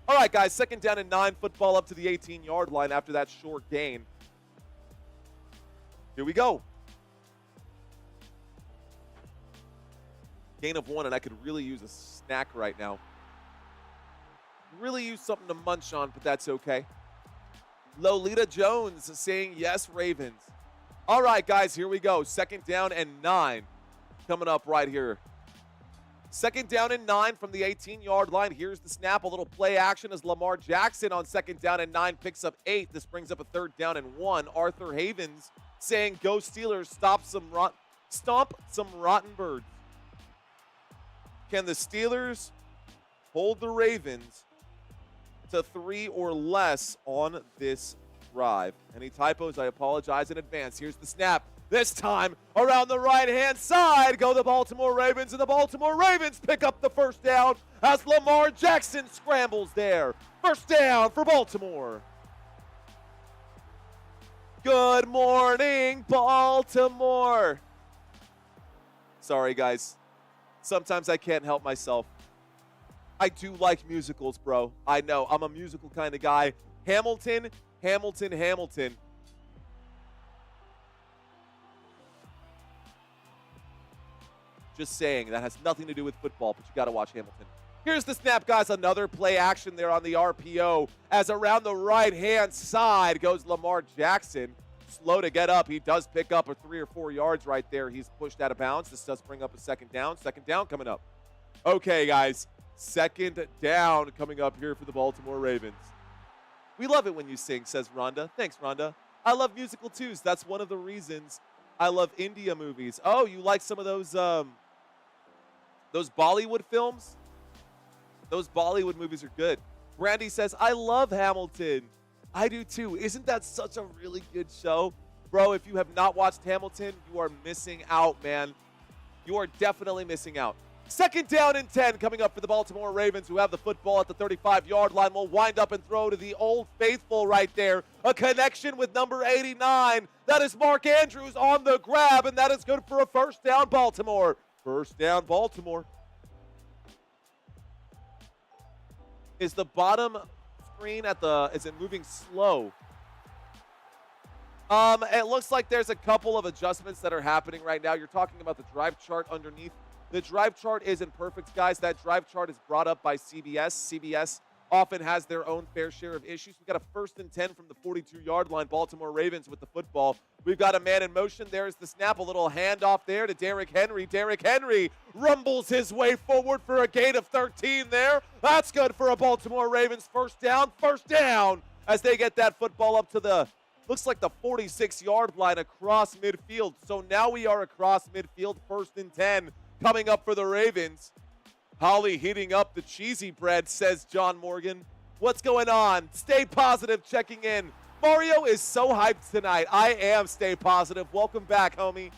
All right, guys, 2nd down and 9. Football up to the 18-yard line after that short gain. Here we go. Gain of 1, and I could really use a snack right now. Really use something to munch on, but that's okay. Lolita Jones saying yes, Ravens. All right, guys, here we go. 2nd down and 9 coming up right here. 2nd down and 9 from the 18-yard line. Here's the snap. A little play action as Lamar Jackson on 2nd down and 9 picks up 8. This brings up a 3rd down and 1. Arthur Havens saying go Steelers, stomp some rotten birds. Can the Steelers hold the Ravens to 3 or less on this drive? Any typos, I apologize in advance. Here's the snap. This time around the right-hand side go the Baltimore Ravens, and the Baltimore Ravens pick up the 1st down as Lamar Jackson scrambles there. 1st down for Baltimore. Good morning, Baltimore. Sorry, guys. Sometimes I can't help myself. I do like musicals, bro. I know. I'm a musical kind of guy. Hamilton, Hamilton, Hamilton. Just saying. That has nothing to do with football, but you got to watch Hamilton. Here's the snap, guys. Another play action there on the RPO as around the right-hand side goes Lamar Jackson. Slow to get up. He does pick up a 3 or 4 yards right there. He's pushed out of bounds. This does bring up a 2nd down. 2nd down coming up. Okay, guys. 2nd down coming up here for the Baltimore Ravens. We love it when you sing, says Rhonda. Thanks, Rhonda. I love musical twos. That's one of the reasons I love India movies. Oh, you like some of those Bollywood films? Those Bollywood movies are good. Brandy says, I love Hamilton. I do too. Isn't that such a really good show? Bro, if you have not watched Hamilton, you are missing out, man. You are definitely missing out. 2nd down and 10 coming up for the Baltimore Ravens, who have the football at the 35-yard line. Will wind up and throw to the Old Faithful right there. A connection with number 89. That is Mark Andrews on the grab, and that is good for a 1st down, Baltimore. 1st down, Baltimore. Is the bottom screen is it moving slow? It looks like there's a couple of adjustments that are happening right now. You're talking about the drive chart underneath. The drive chart isn't perfect, guys. That drive chart is brought up by CBS. CBS often has their own fair share of issues. We've got a 1st and 10 from the 42-yard line. Baltimore Ravens with the football. We've got a man in motion. There's the snap. A little handoff there to Derrick Henry. Derrick Henry rumbles his way forward for a gain of 13 there. That's good for a Baltimore Ravens first down. First down as they get that football up to the, looks like the 46-yard line across midfield. So now we are across midfield, 1st and 10 coming up for the Ravens. Holly heating up the cheesy bread, says John Morgan. What's going on? Stay positive checking in. Mario is so hyped tonight. I am Stay Positive. Welcome back, homie.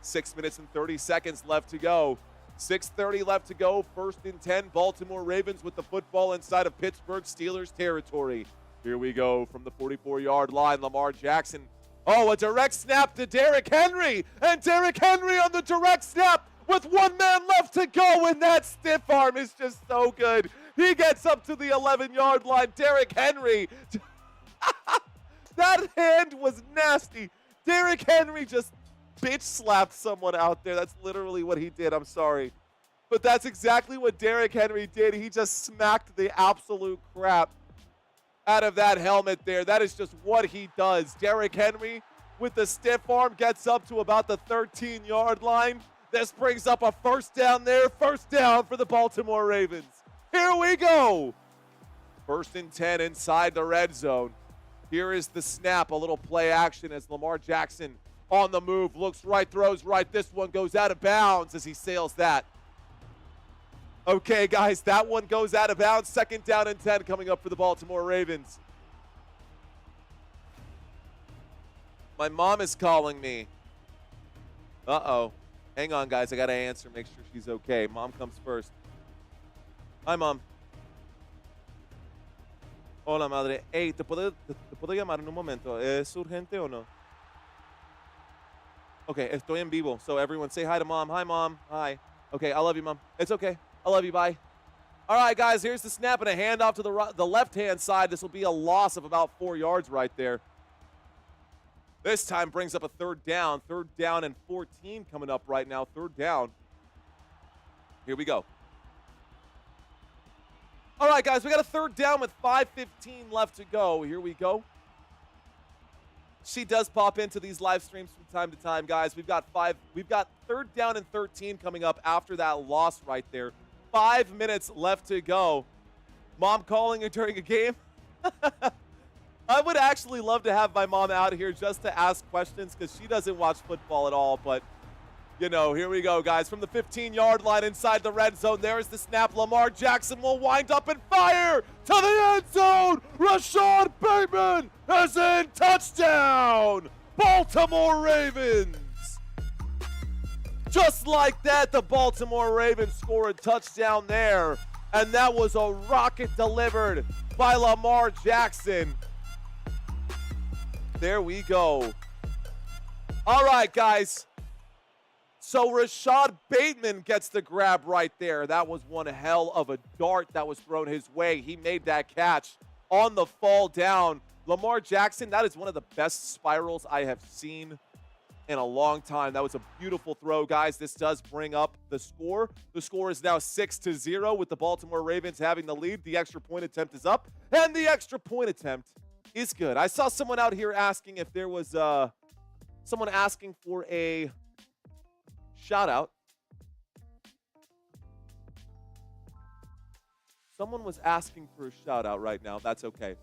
6 minutes and 30 seconds left to go. 6:30 left to go. 1st and 10. Baltimore Ravens with the football inside of Pittsburgh Steelers territory. Here we go from the 44-yard line. Lamar Jackson. Oh, a direct snap to Derrick Henry. And Derrick Henry on the direct snap with 1 man left to go, and that stiff arm is just so good. He gets up to the 11-yard line. Derrick Henry. That hand was nasty. Derrick Henry just bitch slapped someone out there. That's literally what he did. I'm sorry. But that's exactly what Derrick Henry did. He just smacked the absolute crap out of that helmet there. That is just what he does. Derrick Henry with the stiff arm gets up to about the 13-yard line. This brings up a first down there. First down for the Baltimore Ravens. Here we go. 1st and 10 inside the red zone. Here is the snap. A little play action as Lamar Jackson on the move. Looks right, throws right. This one goes out of bounds as he sails that. Okay, guys, that one goes out of bounds. 2nd down and 10 coming up for the Baltimore Ravens. My mom is calling me. Uh-oh. Hang on, guys. I got to answer. Make sure she's okay. Mom comes first. Hi, Mom. Hola, madre. Hey, ¿te puedo llamar en un momento? ¿Es urgente o no? Okay, estoy en vivo. So everyone say hi to Mom. Hi, Mom. Hi. Okay, I love you, Mom. It's okay. I love you. Bye. All right, guys, here's the snap and a handoff to the left-hand side. This will be a loss of about 4 yards right there. This time brings up a 3rd down. 3rd down and 14 coming up right now. 3rd down. Here we go. All right, guys, we got a 3rd down with 5:15 left to go. Here we go. She does pop into these live streams from time to time, guys. We've got 3rd down and 13 coming up after that loss right there. 5 minutes left to go. Mom calling her during a game. I would actually love to have my mom out here just to ask questions because she doesn't watch football at all. But, you know, here we go, guys. From the 15-yard line inside the red zone, there's the snap. Lamar Jackson will wind up and fire to the end zone. Rashad Bateman is in. Touchdown, Baltimore Ravens. Just like that, the Baltimore Ravens score a touchdown there. And that was a rocket delivered by Lamar Jackson. There we go. All right, guys. So Rashad Bateman gets the grab right there. That was one hell of a dart that was thrown his way. He made that catch on the fall down. Lamar Jackson, that is one of the best spirals I have seen in a long time. That was a beautiful throw, guys. This does bring up the score. The score is now 6-0 with the Baltimore Ravens having the lead. The extra point attempt is up, and the extra point attempt is good. I saw someone out here asking if there was someone asking for a shout out. Someone was asking for a shout out right now. That's okay.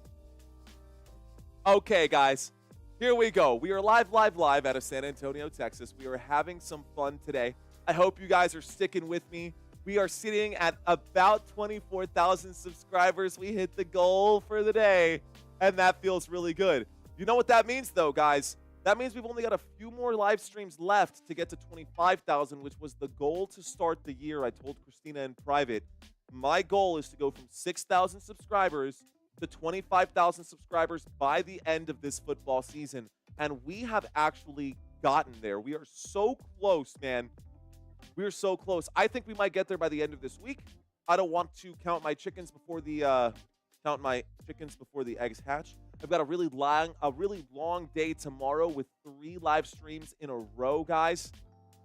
Okay, guys. Here we go. We are live out of San Antonio, Texas. We are having some fun today. I hope you guys are sticking with me. We are sitting at about 24,000 subscribers. We hit the goal for the day, and that feels really good. You know what that means, though, guys? That means we've only got a few more live streams left to get to 25,000, which was the goal to start the year. I told Christina in private, my goal is to go from 6,000 subscribers to 25,000 subscribers by the end of this football season. And we have actually gotten there. We are so close, man. We are so close. I think we might get there by the end of this week. I don't want to count my chickens before the eggs hatch. I've got a really long day tomorrow with 3 live streams in a row, guys.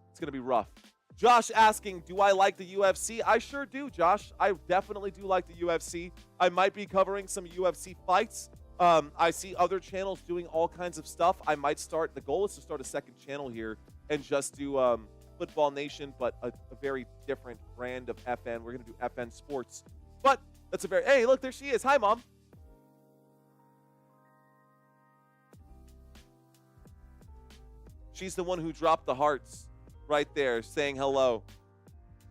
It's going to be rough. Josh asking, do I like the UFC? I sure do, Josh. I definitely do like the UFC. I might be covering some UFC fights. I see other channels doing all kinds of stuff. I might start, the goal is to start a second channel here and just do Football Nation, but a very different brand of FN. We're going to do FN Sports. But that's a very, hey, look, there she is. Hi, Mom. She's the one who dropped the hearts right there, saying hello.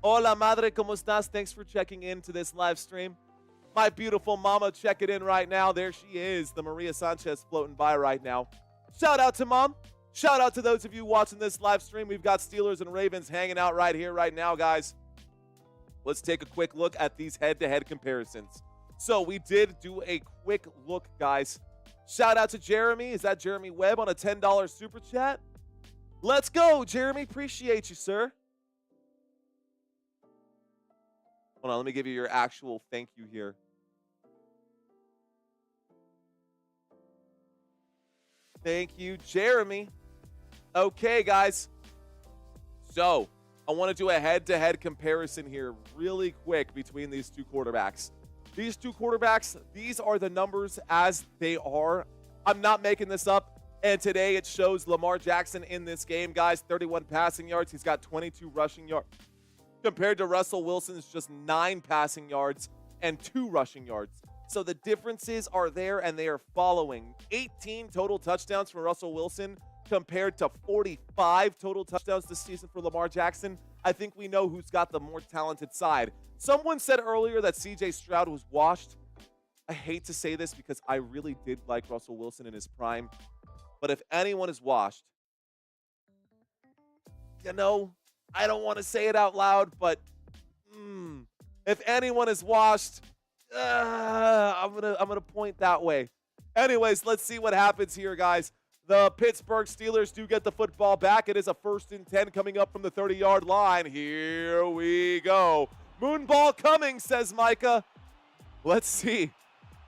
Hola, madre, ¿cómo estás? Thanks for checking in to this live stream. My beautiful mama checking in right now. There she is, the Maria Sanchez floating by right now. Shout out to Mom. Shout out to those of you watching this live stream. We've got Steelers and Ravens hanging out right here, right now, guys. Let's take a quick look at these head-to-head comparisons. So we did do a quick look, guys. Shout out to Jeremy. Is that Jeremy Webb on a $10 super chat? Let's go, Jeremy. Appreciate you, sir. Hold on, let me give you your actual thank you here. Thank you, Jeremy. Okay, guys. So, I want to do a head-to-head comparison here really quick between these two quarterbacks. These two quarterbacks, these are the numbers as they are. I'm not making this up. And today it shows Lamar Jackson in this game, guys. 31 passing yards. He's got 22 rushing yards. Compared to Russell Wilson's just 9 passing yards and 2 rushing yards. So the differences are there, and they are following. 18 total touchdowns for Russell Wilson compared to 45 total touchdowns this season for Lamar Jackson. I think we know who's got the more talented side. Someone said earlier that C.J. Stroud was washed. I hate to say this because I really did like Russell Wilson in his prime. But if anyone is washed, you know, I don't want to say it out loud, but if anyone is washed, I'm gonna point that way. Anyways, let's see what happens here, guys. The Pittsburgh Steelers do get the football back. It is a 1st and 10 coming up from the 30-yard line. Here we go. Moonball coming, says Micah. Let's see.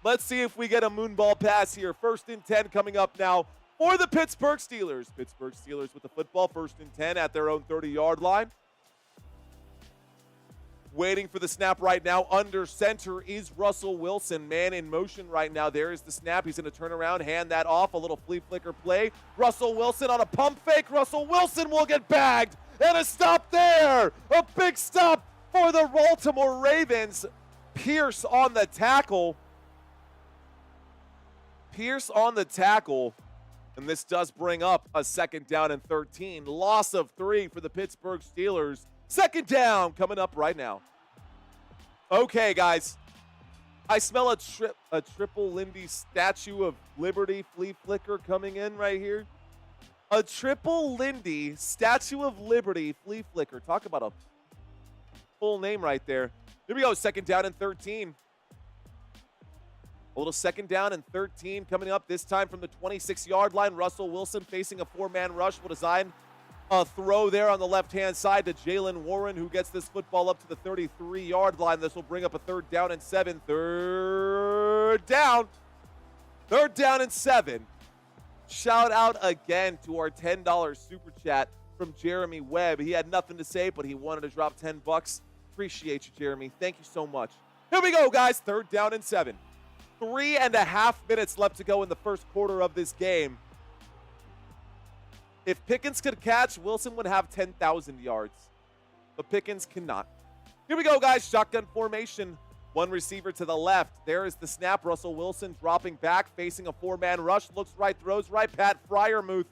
Let's see if we get a moonball pass here. 1st and 10 coming up now for the Pittsburgh Steelers. Pittsburgh Steelers with the football, 1st and 10 at their own 30-yard line. Waiting for the snap right now. Under center is Russell Wilson. Man in motion right now. There is the snap. He's going to turn around, hand that off. A little flea flicker play. Russell Wilson on a pump fake. Russell Wilson will get bagged. And a stop there. A big stop for the Baltimore Ravens. Pierce on the tackle. Pierce on the tackle. And this does bring up a 2nd down and 13. Loss of 3 for the Pittsburgh Steelers. 2nd down coming up right now. Okay, guys. I smell a triple Lindy Statue of Liberty flea flicker coming in right here. A triple Lindy Statue of Liberty flea flicker. Talk about a full name right there. Here we go. 2nd down and 13. A little 2nd down and 13 coming up, this time from the 26-yard line. Russell Wilson facing a 4-man rush will design a throw there on the left-hand side to Jalen Warren, who gets this football up to the 33-yard line. This will bring up a 3rd down and 7. 3rd down. 3rd down and 7. Shout out again to our $10 super chat from Jeremy Webb. He had nothing to say, but he wanted to drop 10 bucks. Appreciate you, Jeremy. Thank you so much. Here we go, guys. 3rd down and 7. 3.5 minutes left to go in the first quarter of this game. If Pickens could catch, Wilson would have 10,000 yards. But Pickens cannot. Here we go, guys. Shotgun formation. 1 receiver to the left. There is the snap. Russell Wilson dropping back, facing a 4-man rush. Looks right, throws right. Pat Freiermuth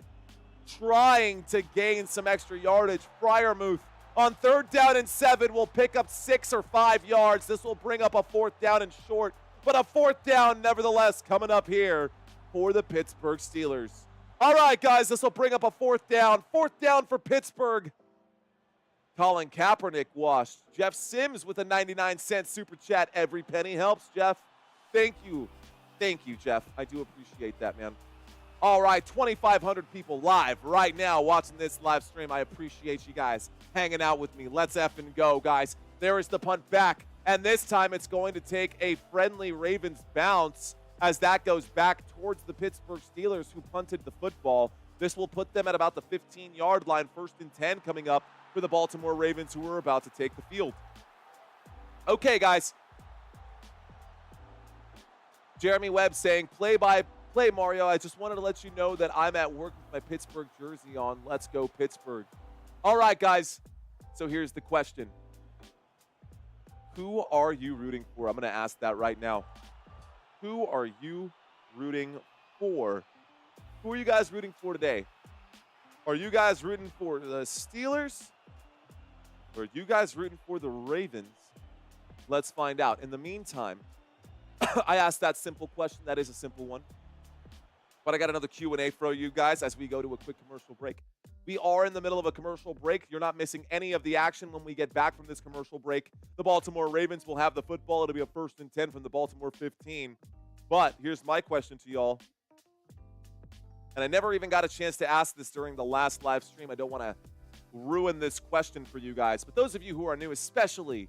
trying to gain some extra yardage. Freiermuth on 3rd down and 7 will pick up 6 or 5 yards. This will bring up a 4th down and short. But a 4th down, nevertheless, coming up here for the Pittsburgh Steelers. All right, guys, this will bring up a 4th down. 4th down for Pittsburgh. Colin Kaepernick washed. Jeff Sims with a 99-cent super chat. Every penny helps, Jeff. Thank you. Thank you, Jeff. I do appreciate that, man. All right, 2,500 people live right now watching this live stream. I appreciate you guys hanging out with me. Let's effing go, guys. There is the punt back. And this time it's going to take a friendly Ravens bounce. as that goes back towards the Pittsburgh Steelers, who punted the football. This will put them at about the 15-yard line, 1st and 10 coming up for the Baltimore Ravens, who are about to take the field. Okay, guys. Jeremy Webb saying, play by play, Mario. I just wanted to let you know that I'm at work with my Pittsburgh jersey on. Let's go, Pittsburgh. All right, guys. So here's the question. Who are you rooting for? I'm going to ask that right now. Who are you rooting for? Who are you guys rooting for today? Are you guys rooting for the Steelers? Or are you guys rooting for the Ravens? Let's find out. In the meantime, I asked that simple question. That is a simple one. But I got another Q&A for you guys as we go to a quick commercial break. We are in the middle of a commercial break. You're not missing any of the action when we get back from this commercial break. The Baltimore Ravens will have the football. It'll be a 1st and 10 from the Baltimore 15. But here's my question to y'all. And I never even got a chance to ask this during the last live stream. I don't want to ruin this question for you guys. But those of you who are new, especially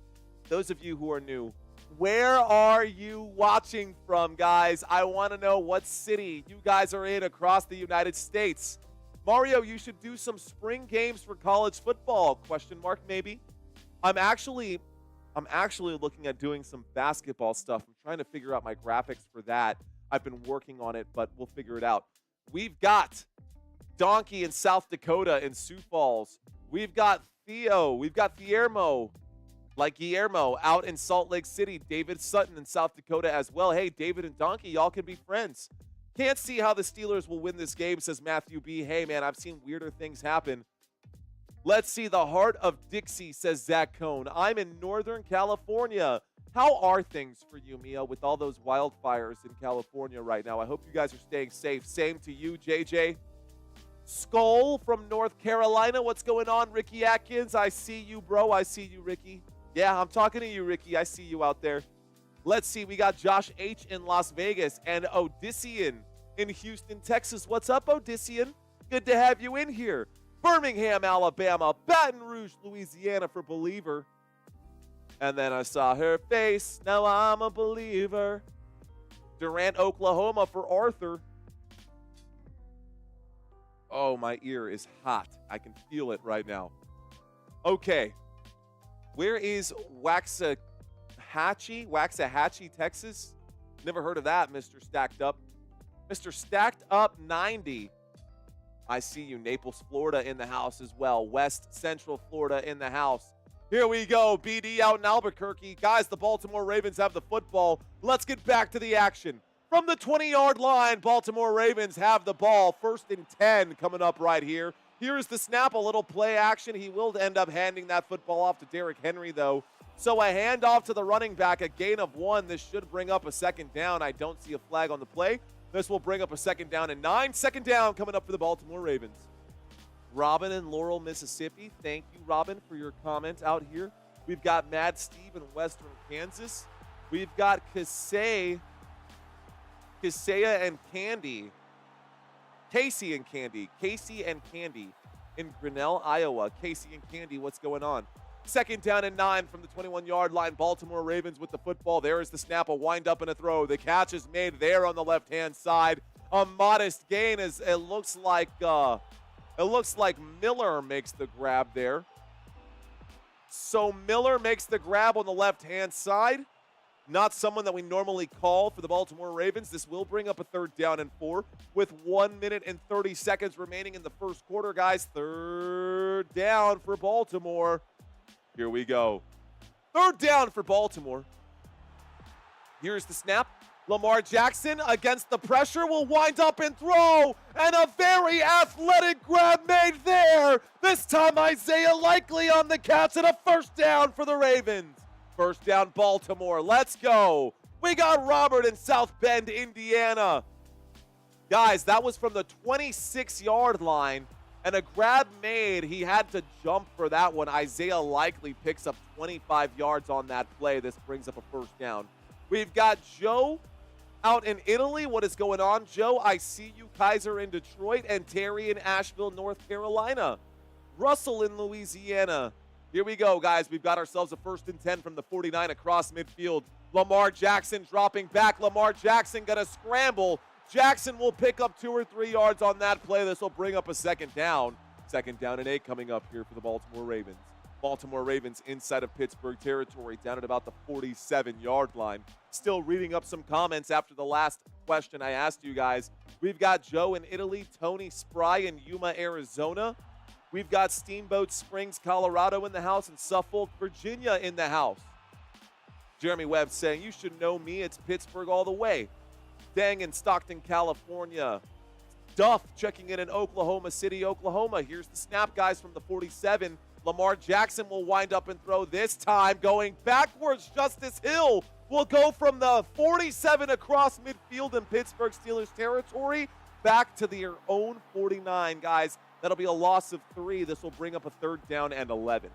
those of you who are new, where are you watching from, guys? I want to know what city you guys are in across the United States. Mario, you should do some spring games for college football, question mark maybe. I'm actually looking at doing some basketball stuff. I'm trying to figure out my graphics for that. I've been working on it, but we'll figure it out. We've got Donkey in South Dakota in Sioux Falls. We've got Theo. We've got Guillermo, like Guillermo, out in Salt Lake City. David Sutton in South Dakota as well. Hey, David and Donkey, y'all can be friends. Can't see how the Steelers will win this game, says Matthew B. Hey, man, I've seen weirder things happen. Let's see. The heart of Dixie, says Zach Cohn. I'm in Northern California. How are things for you, Mia, with all those wildfires in California right now? I hope you guys are staying safe. Same to you, JJ. Skull from North Carolina. What's going on, Ricky Atkins? I see you, bro. I see you, Ricky. Yeah, I'm talking to you, Ricky. I see you out there. Let's see. We got Josh H. in Las Vegas and Odyssean in Houston, Texas. What's up, Odyssean? Good to have you in here. Birmingham, Alabama. Baton Rouge, Louisiana for Believer. And then I saw her face. Now I'm a believer. Durant, Oklahoma for Arthur. Oh, my ear is hot. I can feel it right now. Okay. Where is Waxahachie, Texas? Never heard of that, Mr. Stacked Up. Mr. Stacked Up 90. I see you. Naples, Florida in the house as well. West Central Florida in the house. Here we go. BD out in Albuquerque. Guys, the Baltimore Ravens have the football. Let's get back to the action. From the 20-yard line, Baltimore Ravens have the ball. 1st and 10 coming up right here. Here's the snap, a little play action. He will end up handing that football off to Derrick Henry, though. So a handoff to the running back, a gain of 1. This should bring up a 2nd down. I don't see a flag on the play. This will bring up a 2nd down and 9. 2nd down coming up for the Baltimore Ravens. Robin in Laurel, Mississippi. Thank you, Robin, for your comment out here. We've got Mad Steve in Western Kansas. We've got Kasea and Candy. Casey and Candy in Grinnell, Iowa. Casey and Candy, what's going on? 2nd down and 9 from the 21-yard line. Baltimore Ravens with the football. There is the snap, a wind up and a throw. The catch is made there on the left-hand side. A modest gain as it looks like Miller makes the grab there. So Miller makes the grab on the left-hand side. Not someone that we normally call for the Baltimore Ravens. This will bring up a 3rd down and 4 with 1 minute and 30 seconds remaining in the first quarter, guys. 3rd down for Baltimore. Here we go. 3rd down for Baltimore. Here's the snap. Lamar Jackson against the pressure will wind up and throw. And a very athletic grab made there. This time Isaiah Likely on the catch and a 1st down for the Ravens. 1st down Baltimore. Let's go. We got Robert in South Bend, Indiana. Guys, that was from the 26-yard line. And a grab made. He had to jump for that one. Isaiah Likely picks up 25 yards on that play. This brings up a 1st down. We've got Joe out in Italy. What is going on, Joe? I see you. Kaiser in Detroit and Terry in Asheville, North Carolina. Russell in Louisiana. Here we go, guys. We've got ourselves a 1st and 10 from the 49 across midfield. Lamar Jackson dropping back. Lamar Jackson going to scramble. Jackson will pick up 2 or 3 yards on that play. This will bring up a second down. Second down and 8 coming up here for the Baltimore Ravens. Baltimore Ravens inside of Pittsburgh territory, down at about the 47-yard line. Still reading up some comments after the last question I asked you guys. We've got Joe in Italy, Tony Spry in Yuma, Arizona. We've got Steamboat Springs, Colorado in the house, and Suffolk, Virginia in the house. Jeremy Webb saying, you should know me, it's Pittsburgh all the way. Dang in Stockton, California. Duff checking in Oklahoma City, Oklahoma. Here's the snap, guys, from the 47. Lamar Jackson will wind up and throw this time. Going backwards, Justice Hill will go from the 47 across midfield in Pittsburgh Steelers territory back to their own 49, guys. That'll be a loss of 3. This will bring up a third down and 11.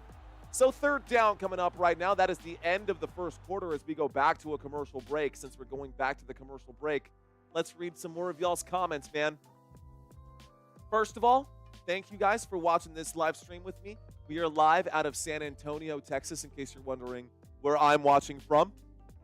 So third down coming up right now. That is the end of the first quarter as we go back to a commercial break. Since we're going back to the commercial break, let's read some more of y'all's comments, man. First of all, thank you guys for watching this live stream with me. We are live out of San Antonio, Texas, in case you're wondering where I'm watching from.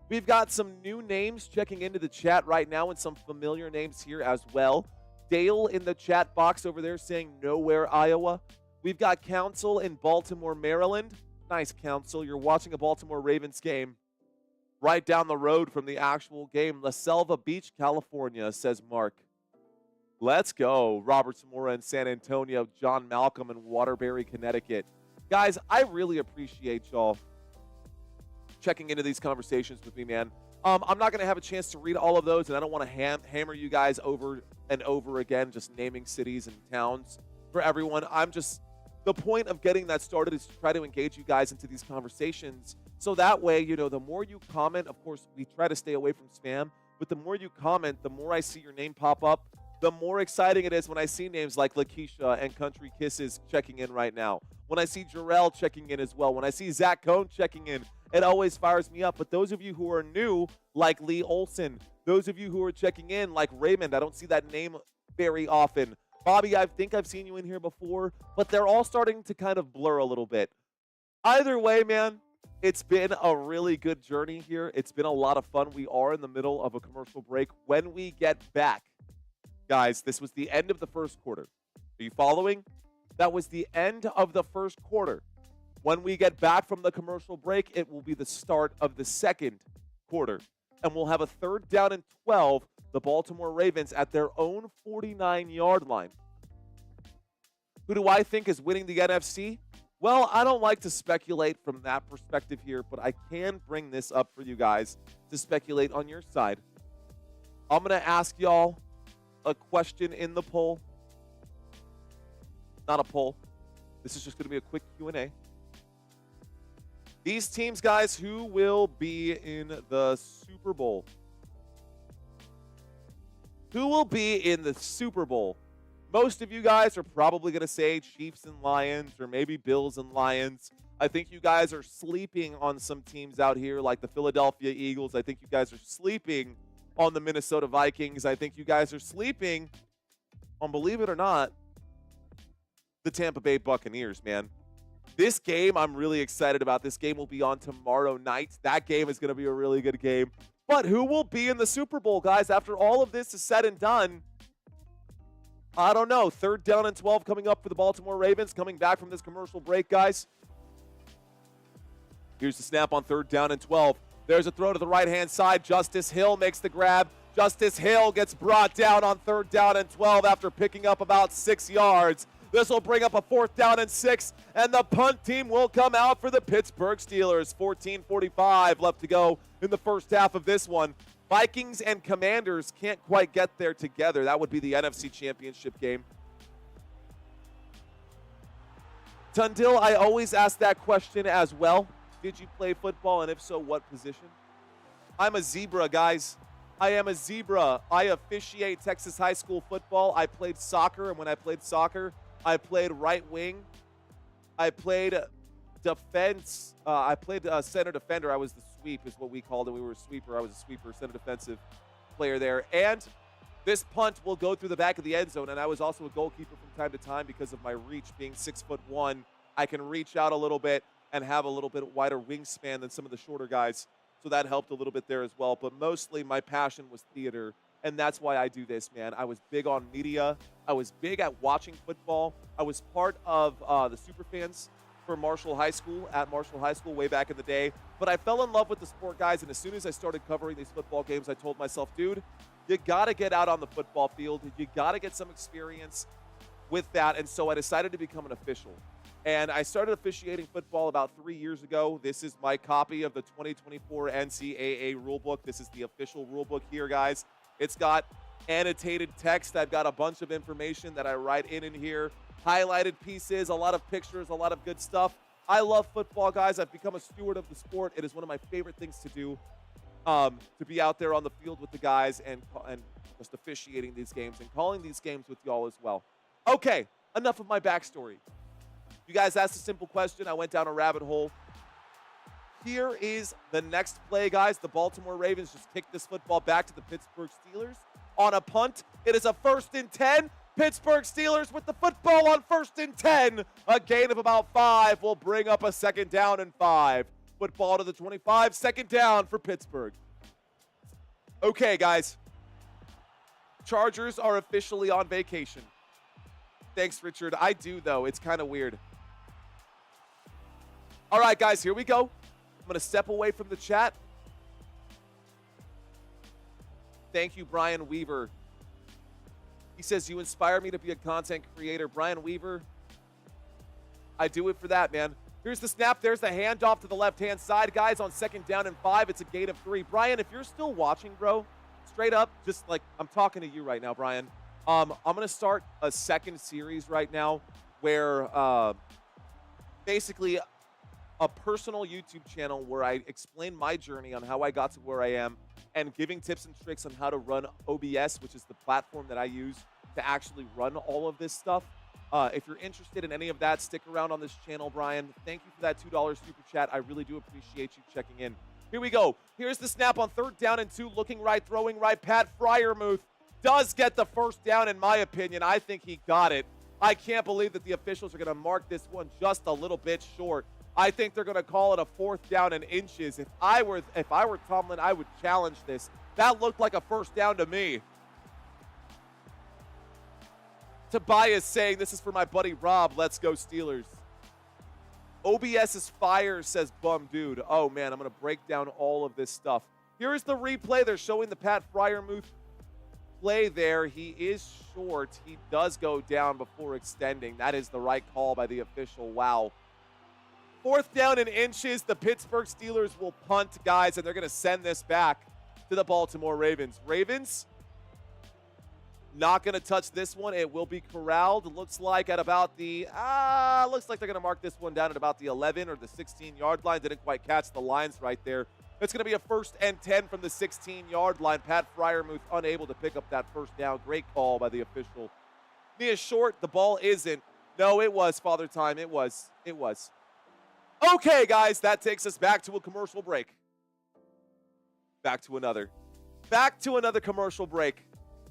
We've got some new names checking into the chat right now and some familiar names here as well. Dale in the chat box over there saying nowhere, Iowa. We've got Council in Baltimore, Maryland. Nice, Council. You're watching a Baltimore Ravens game right down the road from the actual game. La Selva Beach, California, says Mark. Let's go. Robert Zamora in San Antonio. John Malcolm in Waterbury, Connecticut. Guys, I really appreciate y'all checking into these conversations with me, man. I'm not going to have a chance to read all of those, and I don't want to hammer you guys over and over again, just naming cities and towns for everyone. The point of getting that started is to try to engage you guys into these conversations. So that way, the more you comment, of course, we try to stay away from spam, but the more you comment, the more I see your name pop up, the more exciting it is when I see names like Lakeisha and Country Kisses checking in right now. When I see Jarrell checking in as well. When I see Zach Cohn checking in, it always fires me up. But those of you who are new, like Lee Olson, those of you who are checking in, like Raymond, I don't see that name very often. Bobby, I think I've seen you in here before, but they're all starting to kind of blur a little bit. Either way, man, it's been a really good journey here. It's been a lot of fun. We are in the middle of a commercial break. When we get back, guys, this was the end of the first quarter. Are you following? That was the end of the first quarter. When we get back from the commercial break, it will be the start of the second quarter. And we'll have a third down and 12, the Baltimore Ravens at their own 49-yard line. Who do I think is winning the NFC? Well, I don't like to speculate from that perspective here, but I can bring this up for you guys to speculate on your side. I'm going to ask y'all a question in the poll. Not a poll. This is just going to be a quick Q&A. These teams, guys, who will be in the Super Bowl? Who will be in the Super Bowl? Most of you guys are probably going to say Chiefs and Lions or maybe Bills and Lions. I think you guys are sleeping on some teams out here like the Philadelphia Eagles. I think you guys are sleeping on the Minnesota Vikings. I think you guys are sleeping on, believe it or not, the Tampa Bay Buccaneers, man. This game, I'm really excited about. This game will be on tomorrow night. That game is going to be a really good game. But who will be in the Super Bowl, guys? After all of this is said and done, I don't know. Third down and 12 coming up for the Baltimore Ravens. Coming back from this commercial break, guys. Here's the snap on third down and 12. There's a throw to the right-hand side. Justice Hill makes the grab. Justice Hill gets brought down on third down and 12 after picking up about 6 yards. This will bring up a fourth down and 6, and the punt team will come out for the Pittsburgh Steelers. 14:45 left to go in the first half of this one. Vikings and Commanders can't quite get there together. That would be the NFC Championship game. Tundil, I always ask that question as well. Did you play football, and if so, what position? I'm a zebra, guys. I am a zebra. I officiate Texas high school football. I played soccer, and when I played soccer, I played right wing. I played defense. I played center defender. I was the sweep is what we called it. We were a sweeper. I was a sweeper, center defensive player there. And this punt will go through the back of the end zone. And I was also a goalkeeper from time to time because of my reach being 6'1". I can reach out a little bit and have a little bit wider wingspan than some of the shorter guys so that helped a little bit there as well. But mostly my passion was theater, and that's why I do this, man. I was big on media. I was big at watching football. I was part of the Superfans for Marshall High School, at Marshall High School way back in the day. But I fell in love with the sport, guys, and as soon as I started covering these football games, I told myself, dude, you got to get out on the football field. You got to get some experience with that, and so I decided to become an official. And I started officiating football about 3 years ago. This is my copy of the 2024 NCAA rulebook. This is the official rulebook here, guys. It's got annotated text. I've got a bunch of information that I write in here, highlighted pieces, a lot of pictures, a lot of good stuff. I love football, guys. I've become a steward of the sport. It is one of my favorite things to do, to be out there on the field with the guys and just officiating these games and calling these games with y'all as well. Okay, enough of my backstory. You guys asked a simple question. I went down a rabbit hole. Here is the next play, guys. The Baltimore Ravens just kicked this football back to the Pittsburgh Steelers on a punt. It is a 1st and 10. Pittsburgh Steelers with the football on 1st and 10. A gain of about 5 will bring up a 2nd down and 5. Football to the 25. 2nd down for Pittsburgh. Okay, guys. Chargers are officially on vacation. Thanks, Richard. I do, though. It's kind of weird. All right, guys, here we go. I'm going to step away from the chat. Thank you, Brian Weaver. He says, you inspire me to be a content creator. Brian Weaver, I do it for that, man. Here's the snap. There's the handoff to the left-hand side. Guys, on 2nd down and 5, it's a gain of 3. Brian, if you're still watching, bro, straight up, just like I'm talking to you right now, Brian. I'm going to start a second series right now where basically a personal YouTube channel where I explain my journey on how I got to where I am and giving tips and tricks on how to run OBS, which is the platform that I use to actually run all of this stuff. If you're interested in any of that, stick around on this channel, Brian. Thank you for that $2 super chat. I really do appreciate you checking in. Here we go. Here's the snap on 3rd down and 2. Looking right, throwing right. Pat Fryermuth does get the 1st down, in my opinion. I think he got it. I can't believe that the officials are going to mark this one just a little bit short. I think they're going to call it a 4th down and inches. If I were Tomlin, I would challenge this. That looked like a 1st down to me. Tobias saying, this is for my buddy Rob. Let's go Steelers. OBS is fire, says Bum Dude. Oh, man, I'm going to break down all of this stuff. Here is the replay. They're showing the Pat Fryermuth play there. He is short. He does go down before extending. That is the right call by the official. Wow. 4th down and inches. The Pittsburgh Steelers will punt, guys, and they're going to send this back to the Baltimore Ravens. Ravens not going to touch this one. It will be corralled. It looks like at about the looks like they're going to mark this one down at about the 11 or the 16-yard line. Didn't quite catch the lines right there. It's going to be a 1st and 10 from the 16-yard line. Pat Fryermuth unable to pick up that 1st down. Great call by the official. Knee is short. The ball isn't. No, it was, Father Time. It was. It was. Okay, guys, that takes us back to a commercial break. Back to another commercial break.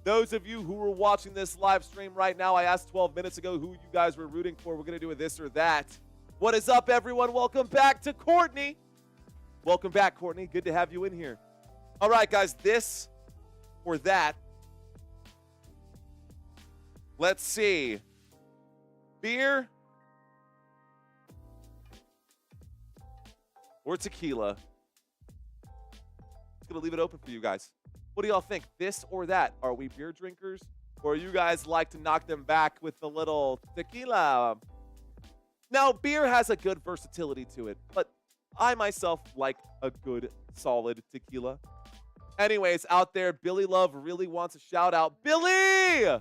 Those of you who are watching this live stream right now, I asked 12 minutes ago who you guys were rooting for. We're going to do a this or that. What is up, everyone? Welcome back to Courtney. Welcome back, Courtney. Good to have you in here. All right, guys, this or that. Let's see. Beer or tequila? Just going to leave it open for you guys. What do y'all think? This or that? Are we beer drinkers? Or you guys like to knock them back with the little tequila? Now, beer has a good versatility to it, but I myself like a good, solid tequila. Anyways, out there, Billy Love really wants a shout out. Billy!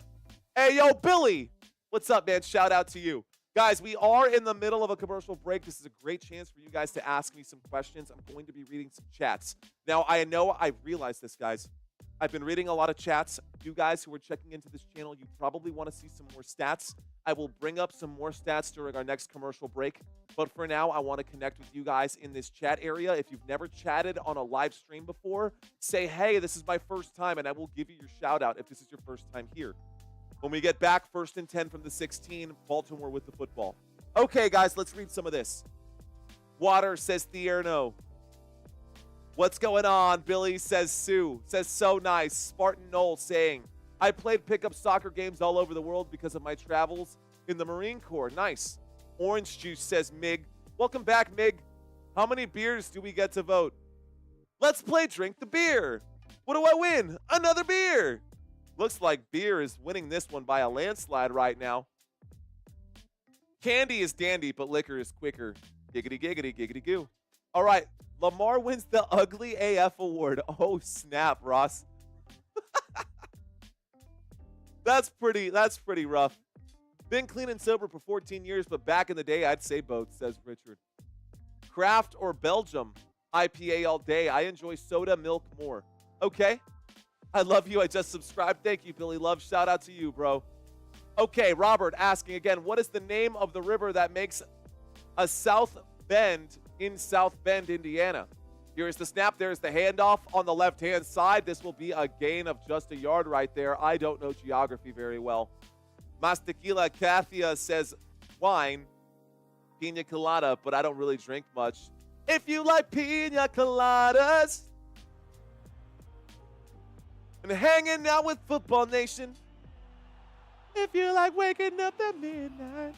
Hey, yo, Billy! What's up, man? Shout out to you. Guys, we are in the middle of a commercial break. This is a great chance for you guys to ask me some questions. I'm going to be reading some chats. Now, I know I realize this, guys. I've been reading a lot of chats. You guys who are checking into this channel, you probably want to see some more stats. I will bring up some more stats during our next commercial break. But for now, I want to connect with you guys in this chat area. If you've never chatted on a live stream before, say, hey, this is my first time, and I will give you your shout out if this is your first time here. When we get back, 1st and 10 from the 16, Baltimore with the football. Okay, guys, let's read some of this. Water, says Thierno. What's going on? Billy says Sue. Says so nice. Spartan Knoll saying, I played pickup soccer games all over the world because of my travels in the Marine Corps. Nice. Orange Juice says Mig. Welcome back, Mig. How many beers do we get to vote? Let's play Drink the Beer. What do I win? Another beer. Looks like beer is winning this one by a landslide right now. Candy is dandy, but liquor is quicker. Giggity, giggity, giggity, goo. All right. Lamar wins the Ugly AF award. Oh, snap, Ross. That's pretty rough. Been clean and sober for 14 years, but back in the day, I'd say both, says Richard. Craft or Belgium? IPA all day. I enjoy soda milk more. Okay. I love you. I just subscribed. Thank you, Billy Love. Shout out to you, bro. Okay, Robert asking again, what is the name of the river that makes a south bend in South Bend, Indiana? Here's the snap. There's the handoff on the left-hand side. This will be a gain of just a yard right there. I don't know geography very well. Mas Tequila Kathia says wine, pina colada, but I don't really drink much. If you like pina coladas and hanging out with Football Nation, if you like waking up at midnight.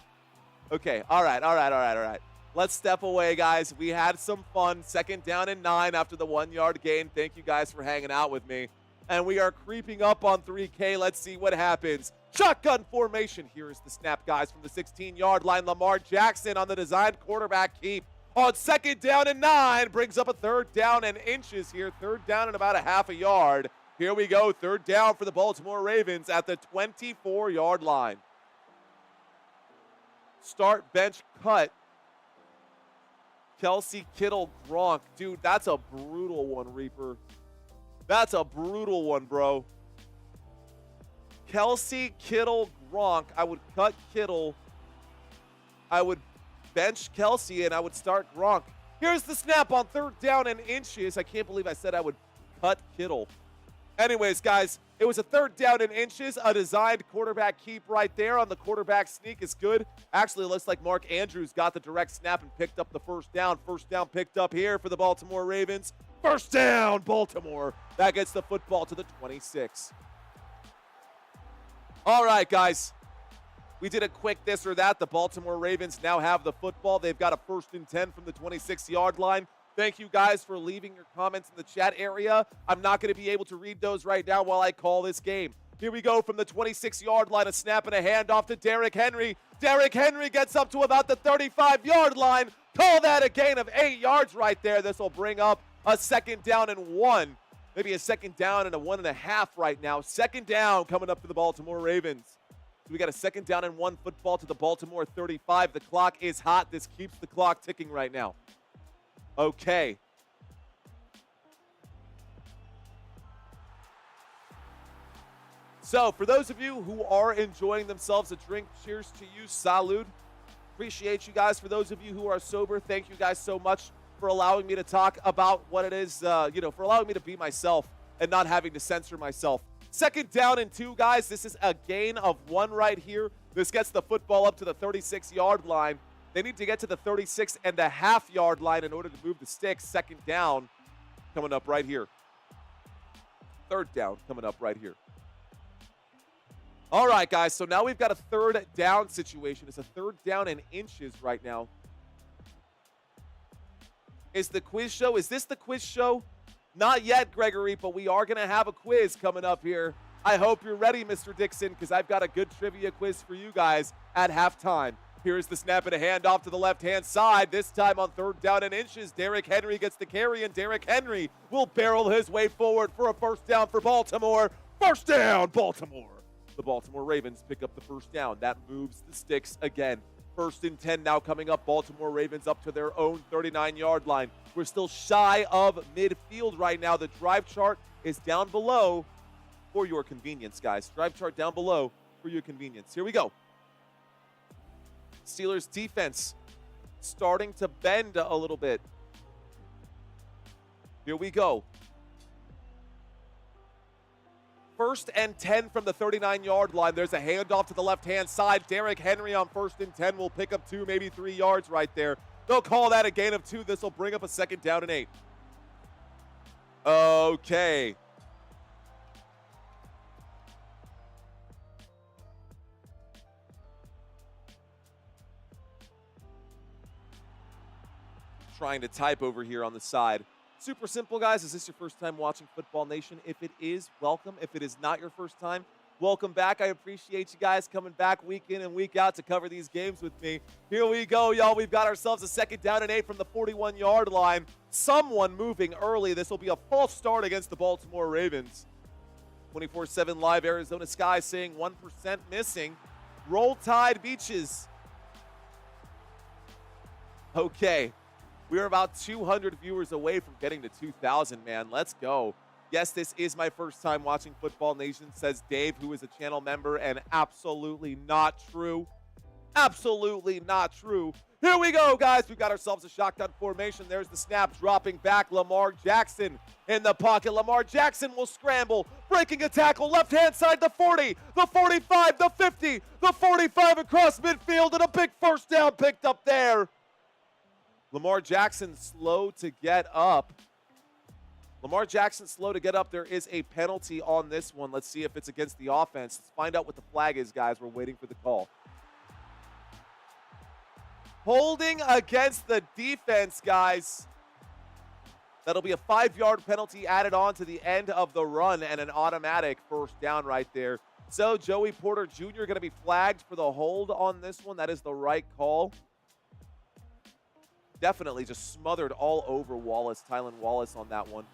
Okay, all right. Let's step away, guys. We had some fun. 2nd down and 9 after the 1-yard gain. Thank you guys for hanging out with me. And we are creeping up on 3K. Let's see what happens. Shotgun formation. Here is the snap, guys, from the 16-yard line. Lamar Jackson on the designed quarterback keep. On 2nd down and 9, brings up a 3rd down and inches here. 3rd down and about a half a yard. Here we go, 3rd down for the Baltimore Ravens at the 24-yard line. Start, bench, cut. Kelsey, Kittle, Gronk. Dude, that's a brutal one, Reaper. That's a brutal one, bro. Kelsey, Kittle, Gronk. I would cut Kittle. I would bench Kelsey, and I would start Gronk. Here's the snap on 3rd down and inches. I can't believe I said I would cut Kittle. Anyways, guys, it was a 3rd down and inches. A designed quarterback keep right there on the quarterback sneak is good. Actually, it looks like Mark Andrews got the direct snap and picked up the 1st down. 1st down picked up here for the Baltimore Ravens. 1st down, Baltimore. That gets the football to the 26. All right, guys. We did a quick this or that. The Baltimore Ravens now have the football. They've got a 1st and 10 from the 26-yard line. Thank you guys for leaving your comments in the chat area. I'm not going to be able to read those right now while I call this game. Here we go from the 26-yard line, a snap and a handoff to Derrick Henry. Derrick Henry gets up to about the 35-yard line. Call that a gain of 8 yards right there. This will bring up a 2nd down and 1. Maybe a 2nd down and a 1.5 right now. 2nd down coming up for the Baltimore Ravens. So we got a 2nd down and 1 football to the Baltimore 35. The clock is hot. This keeps the clock ticking right now. Okay. So, for those of you who are enjoying themselves a drink, cheers to you, salud. Appreciate you guys. For those of you who are sober, thank you guys so much for allowing me to talk about what it is, for allowing me to be myself and not having to censor myself. 2nd down and 2, guys. This is a gain of 1 right here. This gets the football up to the 36-yard line. They need to get to the 36.5-yard line in order to move the sticks. 2nd down coming up right here. 3rd down coming up right here. All right, guys, so now we've got a 3rd down situation. It's a 3rd down and inches right now. Is the quiz show? Is this the quiz show? Not yet, Gregory, but we are going to have a quiz coming up here. I hope you're ready, Mr. Dixon, because I've got a good trivia quiz for you guys at halftime. Here's the snap and a handoff to the left-hand side. This time on 3rd down and inches, Derrick Henry gets the carry, and Derrick Henry will barrel his way forward for a 1st down for Baltimore. 1st down, Baltimore. The Baltimore Ravens pick up the 1st down. That moves the sticks again. 1st and 10 now coming up. Baltimore Ravens up to their own 39-yard line. We're still shy of midfield right now. The drive chart is down below for your convenience, guys. Drive chart down below for your convenience. Here we go. Steelers defense starting to bend a little bit. Here we go. 1st and 10 from the 39-yard line. There's a handoff to the left-hand side. Derrick Henry on 1st and 10 will pick up 2, maybe 3 yards right there. They'll call that a gain of 2. This will bring up a 2nd down and 8. Okay. Trying to type over here on the side. Super simple, guys. Is this your first time watching Football Nation? If it is, welcome. If it is not your first time, welcome back. I appreciate you guys coming back week in and week out to cover these games with me. Here we go, y'all. We've got ourselves a 2nd down and 8 from the 41-yard line. Someone moving early. This will be a false start against the Baltimore Ravens. 24/7 live Arizona Sky saying 1% missing. Roll Tide Beaches. Okay. We are about 200 viewers away from getting to 2,000, man. Let's go. Yes, this is my first time watching Football Nation, says Dave, who is a channel member, and absolutely not true. Absolutely not true. Here we go, guys. We've got ourselves a shotgun formation. There's the snap dropping back. Lamar Jackson in the pocket. Lamar Jackson will scramble, breaking a tackle. Left-hand side, the 40, the 45, the 50, the 45 across midfield, and a big first down picked up there. Lamar Jackson slow to get up. Lamar Jackson slow to get up. There is a penalty on this one. Let's see if it's against the offense. Let's find out what the flag is, guys. We're waiting for the call. Holding against the defense, guys. That'll be a 5-yard penalty added on to the end of the run and an automatic first down right there. So Joey Porter Jr. going to be flagged for the hold on this one. That is the right call. Definitely just smothered all over Wallace, Tylan Wallace on that one.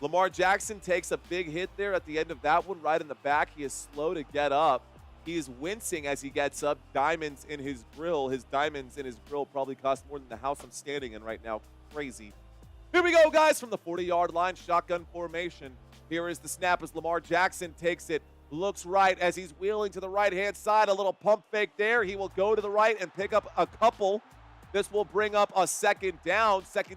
Lamar Jackson takes a big hit there at the end of that one, right in the back. He is slow to get up. He is wincing as he gets up. Diamonds in his grill. His diamonds in his grill probably cost more than the house I'm standing in right now. Crazy. Here we go, guys, from the 40-yard line, shotgun formation. Here is the snap as Lamar Jackson takes it. Looks right as he's wheeling to the right-hand side. A little pump fake there. He will go to the right and pick up a couple. This will bring up a 2nd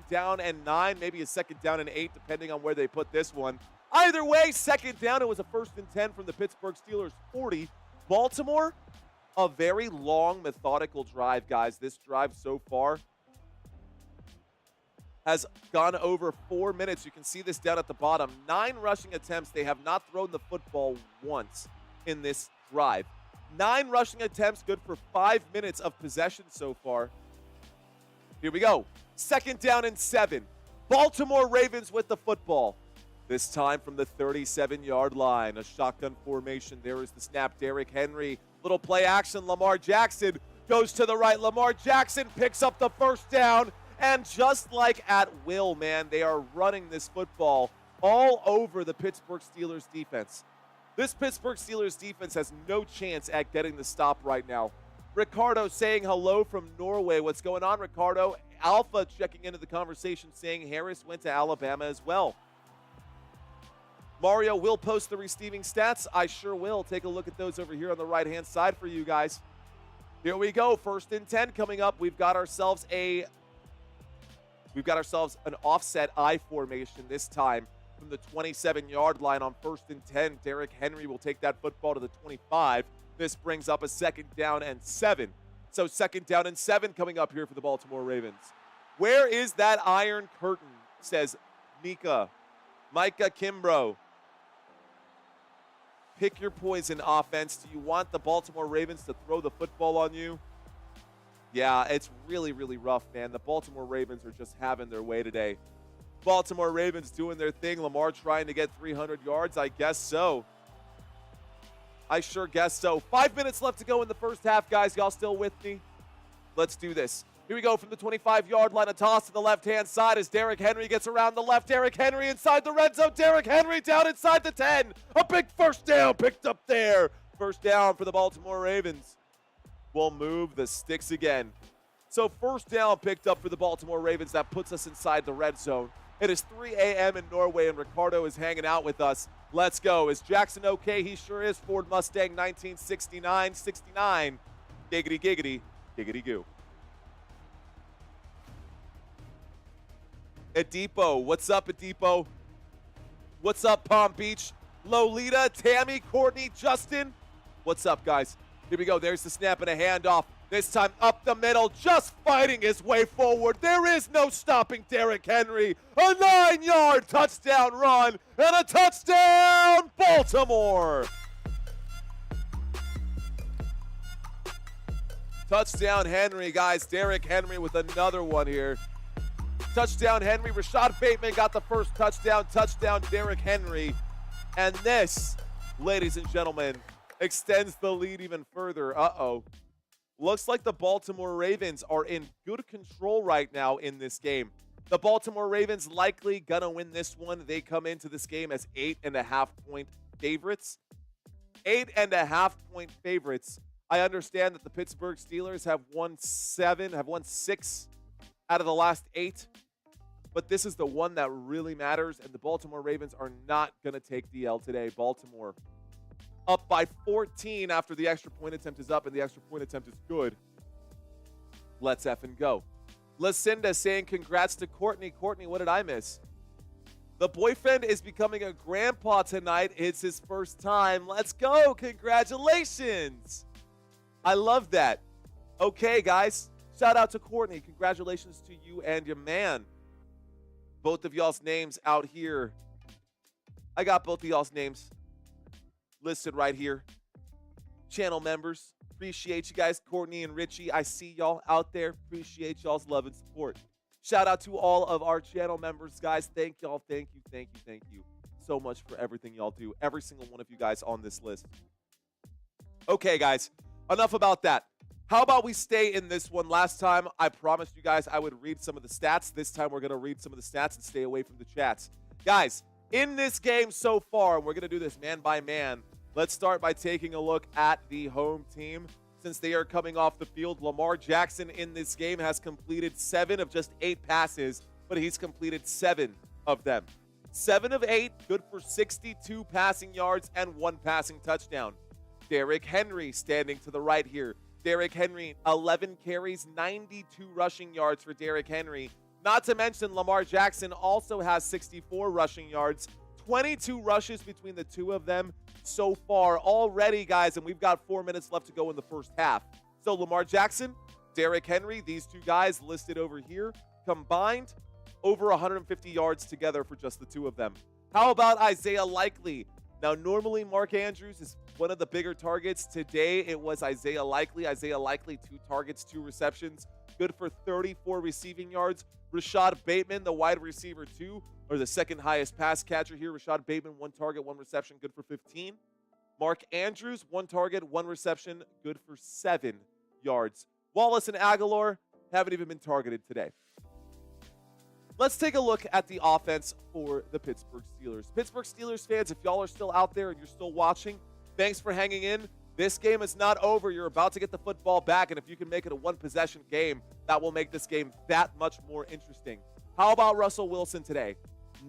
down and 9, maybe a 2nd down and 8, depending on where they put this one. Either way, 2nd down. It was a 1st and 10 from the Pittsburgh Steelers 40. Baltimore, a very long, methodical drive, guys. This drive so far has gone over 4 minutes. You can see this down at the bottom. 9 rushing attempts. They have not thrown the football once in this drive. 9 rushing attempts, good for 5 minutes of possession so far. Here we go. 2nd down and 7. Baltimore Ravens with the football. This time from the 37-yard line. A shotgun formation. There is the snap. Derrick Henry. Little play action. Lamar Jackson goes to the right. Lamar Jackson picks up the first down. And just like at will, man, they are running this football all over the Pittsburgh Steelers defense. This Pittsburgh Steelers defense has no chance at getting the stop right now. Ricardo saying hello from Norway. What's going on, Ricardo? Alpha checking into the conversation saying Harris went to Alabama as well. Mario will post the receiving stats. I sure will. Take a look at those over here on the right-hand side for you guys. Here we go. 1st and 10 coming up. We've got ourselves an offset I formation this time from the 27-yard line on 1st and 10. Derrick Henry will take that football to the 25. This brings up a 2nd down and 7. So 2nd down and 7 coming up here for the Baltimore Ravens. Where is that iron curtain, says Micah Kimbrough. Pick your poison, offense. Do you want the Baltimore Ravens to throw the football on you? Yeah, it's really, really rough, man. The Baltimore Ravens are just having their way today. Baltimore Ravens doing their thing. Lamar trying to get 300 yards. I guess so. I sure guess so. 5 minutes left to go in the first half, guys. Y'all still with me? Let's do this. Here we go from the 25-yard line. A toss to the left-hand side as Derrick Henry gets around the left. Derrick Henry inside the red zone. Derrick Henry down inside the 10. A big first down picked up there. First down for the Baltimore Ravens. We'll move the sticks again. So first down picked up for the Baltimore Ravens. That puts us inside the red zone. It is 3 a.m. in Norway, and Ricardo is hanging out with us. Let's go. Is Jackson okay? He sure is. Ford Mustang 1969. 69. Giggity, giggity, giggity goo. Adipo. What's up, Adipo? What's up, Palm Beach? Lolita, Tammy, Courtney, Justin. What's up, guys? Here we go. There's the snap and a handoff. This time up the middle, just fighting his way forward. There is no stopping Derrick Henry. A 9-yard touchdown run and a touchdown, Baltimore. Touchdown Henry, guys. Derrick Henry with another one here. Touchdown Henry. Rashad Bateman got the first touchdown. Touchdown Derrick Henry. And this, ladies and gentlemen, extends the lead even further. Uh-oh. Looks like the Baltimore Ravens are in good control right now in this game. The Baltimore Ravens likely gonna win this one. They come into this game as 8.5-point favorites. 8.5-point favorites. I understand that the Pittsburgh Steelers have won 6 out of the last 8. But this is the one that really matters, and the Baltimore Ravens are not gonna take the L today. Baltimore up by 14 after the extra point attempt is up, and the extra point attempt is good. Let's effing go. Lucinda saying congrats to Courtney. Courtney, what did I miss? The boyfriend is becoming a grandpa tonight. It's his first time. Let's go. Congratulations. I love that. Okay, guys. Shout out to Courtney. Congratulations to you and your man. Both of y'all's names out here. I got both of y'all's names listed right here. Channel members, appreciate you guys. Courtney and Richie, I see y'all out there. Appreciate y'all's love and support. Shout out to all of our channel members, guys. Thank y'all. Thank you so much for everything y'all do. Every single one of you guys on this list. Okay, guys, enough about that. How about we stay in this one? Last time, I promised you guys I would read some of the stats. This time, we're going to read some of the stats and stay away from the chats. Guys, in this game so far, we're going to do this man by man. Let's start by taking a look at the home team. Since they are coming off the field, Lamar Jackson in this game has completed 7 of just 8 passes, but he's completed 7 of them. 7 of 8, good for 62 passing yards and 1 passing touchdown. Derrick Henry standing to the right here. Derrick Henry, 11 carries, 92 rushing yards for Derrick Henry. Not to mention Lamar Jackson also has 64 rushing yards, 22 rushes between the two of them so far already, guys, and we've got 4 minutes left to go in the first half. So Lamar Jackson, Derrick Henry, these two guys listed over here, combined over 150 yards together for just the two of them. How about Isaiah Likely? Now, normally Mark Andrews is one of the bigger targets. Today, it was Isaiah Likely. Isaiah Likely, 2 targets, 2 receptions, good for 34 receiving yards. Rashad Bateman, the wide receiver 2, or the second highest pass catcher here. Rashad Bateman, 1 target, 1 reception, good for 15. Mark Andrews, 1 target, 1 reception, good for 7 yards. Wallace and Aguilar haven't even been targeted today. Let's take a look at the offense for the Pittsburgh Steelers. Pittsburgh Steelers fans, if y'all are still out there and you're still watching, thanks for hanging in. This game is not over. You're about to get the football back, and if you can make it a 1-possession game, that will make this game that much more interesting. How about Russell Wilson today?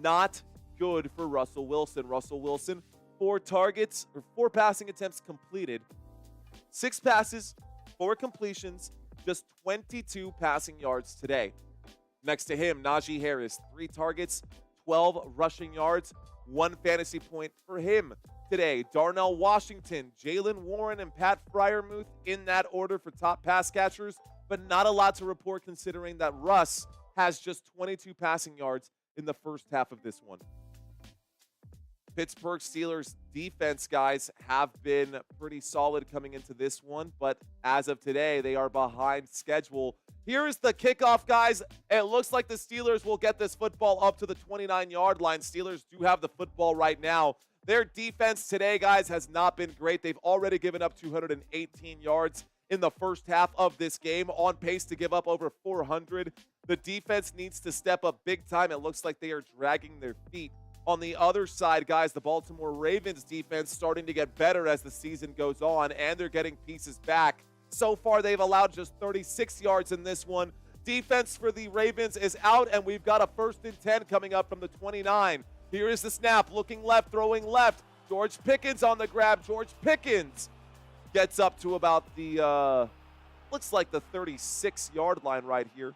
Not good for Russell Wilson. Russell Wilson, 4 targets, or 4 passing attempts completed, 6 passes, 4 completions, just 22 passing yards today. Next to him, Najee Harris, 3 targets, 12 rushing yards, 1 fantasy point for him today. Darnell Washington, Jalen Warren, and Pat Freiermuth in that order for top pass catchers, but not a lot to report considering that Russ has just 22 passing yards in the first half of this one. Pittsburgh Steelers defense, guys, have been pretty solid coming into this one, but as of today, they are behind schedule. Here is the kickoff, guys. It looks like the Steelers will get this football up to the 29-yard line. Steelers do have the football right now. Their defense today, guys, has not been great. They've already given up 218 yards in the first half of this game, on pace to give up over 400. The defense needs to step up big time. It looks like they are dragging their feet. On the other side, guys, the Baltimore Ravens defense starting to get better as the season goes on, and they're getting pieces back. So far, they've allowed just 36 yards in this one. Defense for the Ravens is out, and we've got a 1st and 10 coming up from the 29. Here is the snap, looking left, throwing left. George Pickens on the grab. George Pickens gets up to about the, looks like the 36-yard line right here.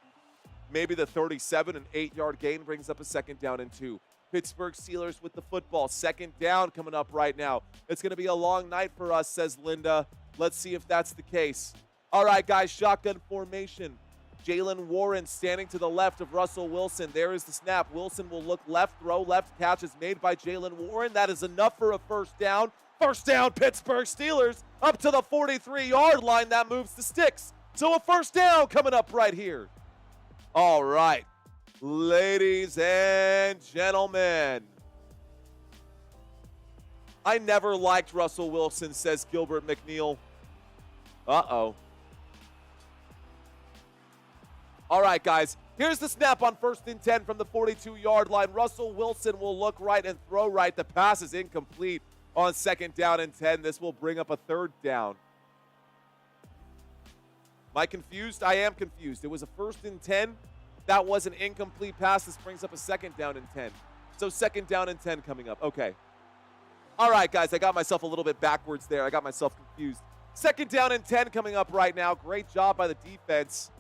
Maybe the 37, an 8-yard gain brings up a 2nd down and 2. Pittsburgh Steelers with the football. 2nd down coming up right now. It's going to be a long night for us, says Linda. Let's see if that's the case. All right, guys, shotgun formation. Jalen Warren standing to the left of Russell Wilson. There is the snap. Wilson will look left, throw left. Catch is made by Jalen Warren. That is enough for a first down. First down, Pittsburgh Steelers up to the 43-yard line. That moves the sticks. So a first down coming up right here. All right, ladies and gentlemen. I never liked Russell Wilson, says Gilbert McNeil. Uh-oh. All right, guys, here's the snap on 1st and 10 from the 42-yard line. Russell Wilson will look right and throw right. The pass is incomplete on 2nd down and 10. This will bring up a 3rd down. Am I confused? I am confused. It was a 1st and 10. That was an incomplete pass. This brings up a 2nd down and 10. So 2nd down and 10 coming up. Okay. All right, guys, I got myself a little bit backwards there. I got myself confused. 2nd down and 10 coming up right now. Great job by the defense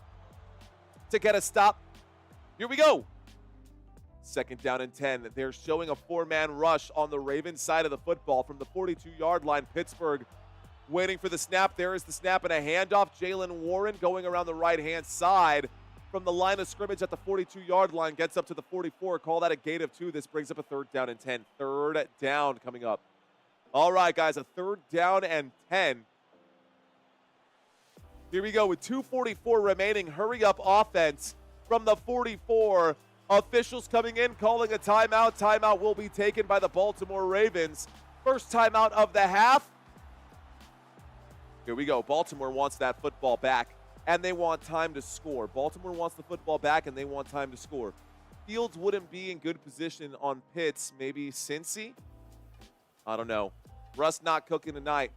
to get a stop. Here we go. 2nd down and 10. They're showing a 4-man rush on the Ravens side of the football from the 42-yard line. Pittsburgh waiting for the snap. There is the snap and a handoff. Jalen Warren going around the right-hand side from the line of scrimmage at the 42-yard line. Gets up to the 44. Call that a gain of 2. This brings up a 3rd down and 10. 3rd down coming up. All right, guys, a 3rd down and 10. Here we go with 2:44 remaining. Hurry up offense from the 44. Officials coming in, calling a timeout. Timeout will be taken by the Baltimore Ravens. First timeout of the half. Here we go. Baltimore wants that football back, and they want time to score. Baltimore wants the football back, and they want time to score. Fields wouldn't be in good position on Pitts. Maybe Cincy? I don't know. Russ not cooking tonight.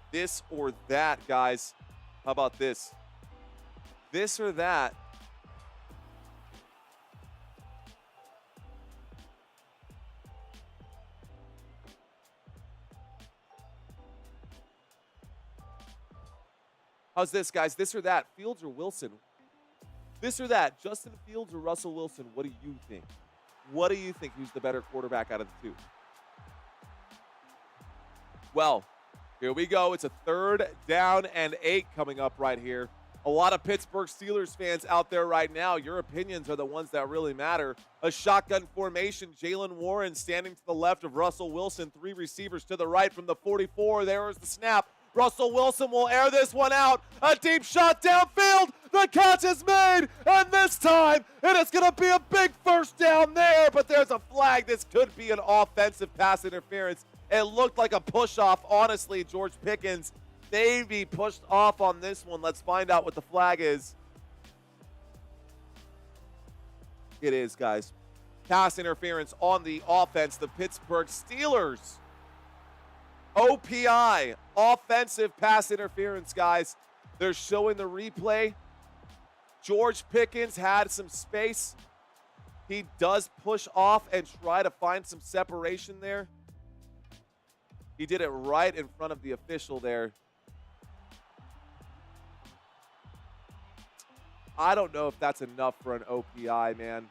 This or that, guys. How about this? This or that. How's this, guys? This or that? Fields or Wilson? This or that? Justin Fields or Russell Wilson? What do you think? What do you think? Who's the better quarterback out of the two? Well, here we go. It's a 3rd down and 8 coming up right here. A lot of Pittsburgh Steelers fans out there right now. Your opinions are the ones that really matter. A shotgun formation. Jalen Warren standing to the left of Russell Wilson. 3 receivers to the right from the 44. There is the snap. Russell Wilson will air this one out. A deep shot downfield. The catch is made. And this time, it is going to be a big first down there. But there's a flag. This could be an offensive pass interference. It looked like a push-off. Honestly, George Pickens maybe pushed off on this one. Let's find out what the flag is. It is, guys. Pass interference on the offense. The Pittsburgh Steelers. OPI, offensive pass interference, guys. They're showing the replay. George Pickens had some space. He does push off and try to find some separation there. He did it right in front of the official there. I don't know if that's enough for an OPI, man.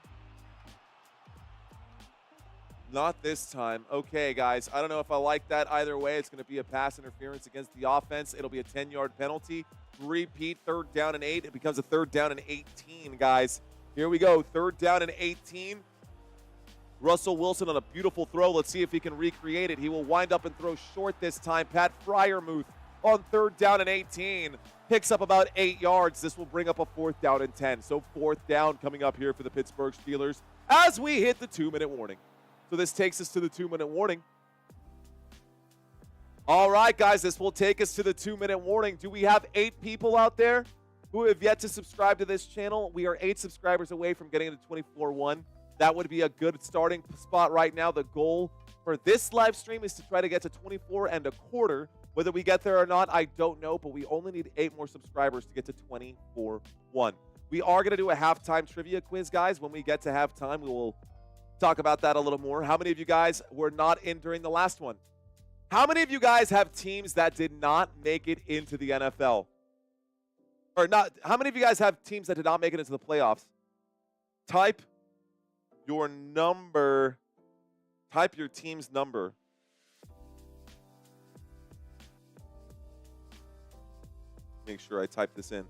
Not this time. Okay, guys. I don't know if I like that either way. It's going to be a pass interference against the offense. It'll be a 10-yard penalty. Repeat, 3rd down and 8. It becomes a 3rd down and 18, guys. Here we go. 3rd down and 18. Russell Wilson on a beautiful throw. Let's see if he can recreate it. He will wind up and throw short this time. Pat Fryermuth on 3rd down and 18. Picks up about 8 yards. This will bring up a 4th down and 10. So 4th down coming up here for the Pittsburgh Steelers as we hit the 2-minute warning. So this takes us to the 2-minute warning. All right, guys, this will take us to the 2-minute warning. Do we have 8 people out there who have yet to subscribe to this channel? We are 8 subscribers away from getting to 24-1. That would be a good starting spot right now. The goal for this live stream is to try to get to 24 and a quarter. Whether we get there or not, I don't know, but we only need 8 more subscribers to get to 24-1. We are going to do a halftime trivia quiz, guys. When we get to halftime, we will talk about that a little more. How many of you guys were not in during the last one? How many of you guys have teams that did not make it into the NFL? Or not? How many of you guys have teams that did not make it into the playoffs? Type your number. Type your team's number. make sure I type this in.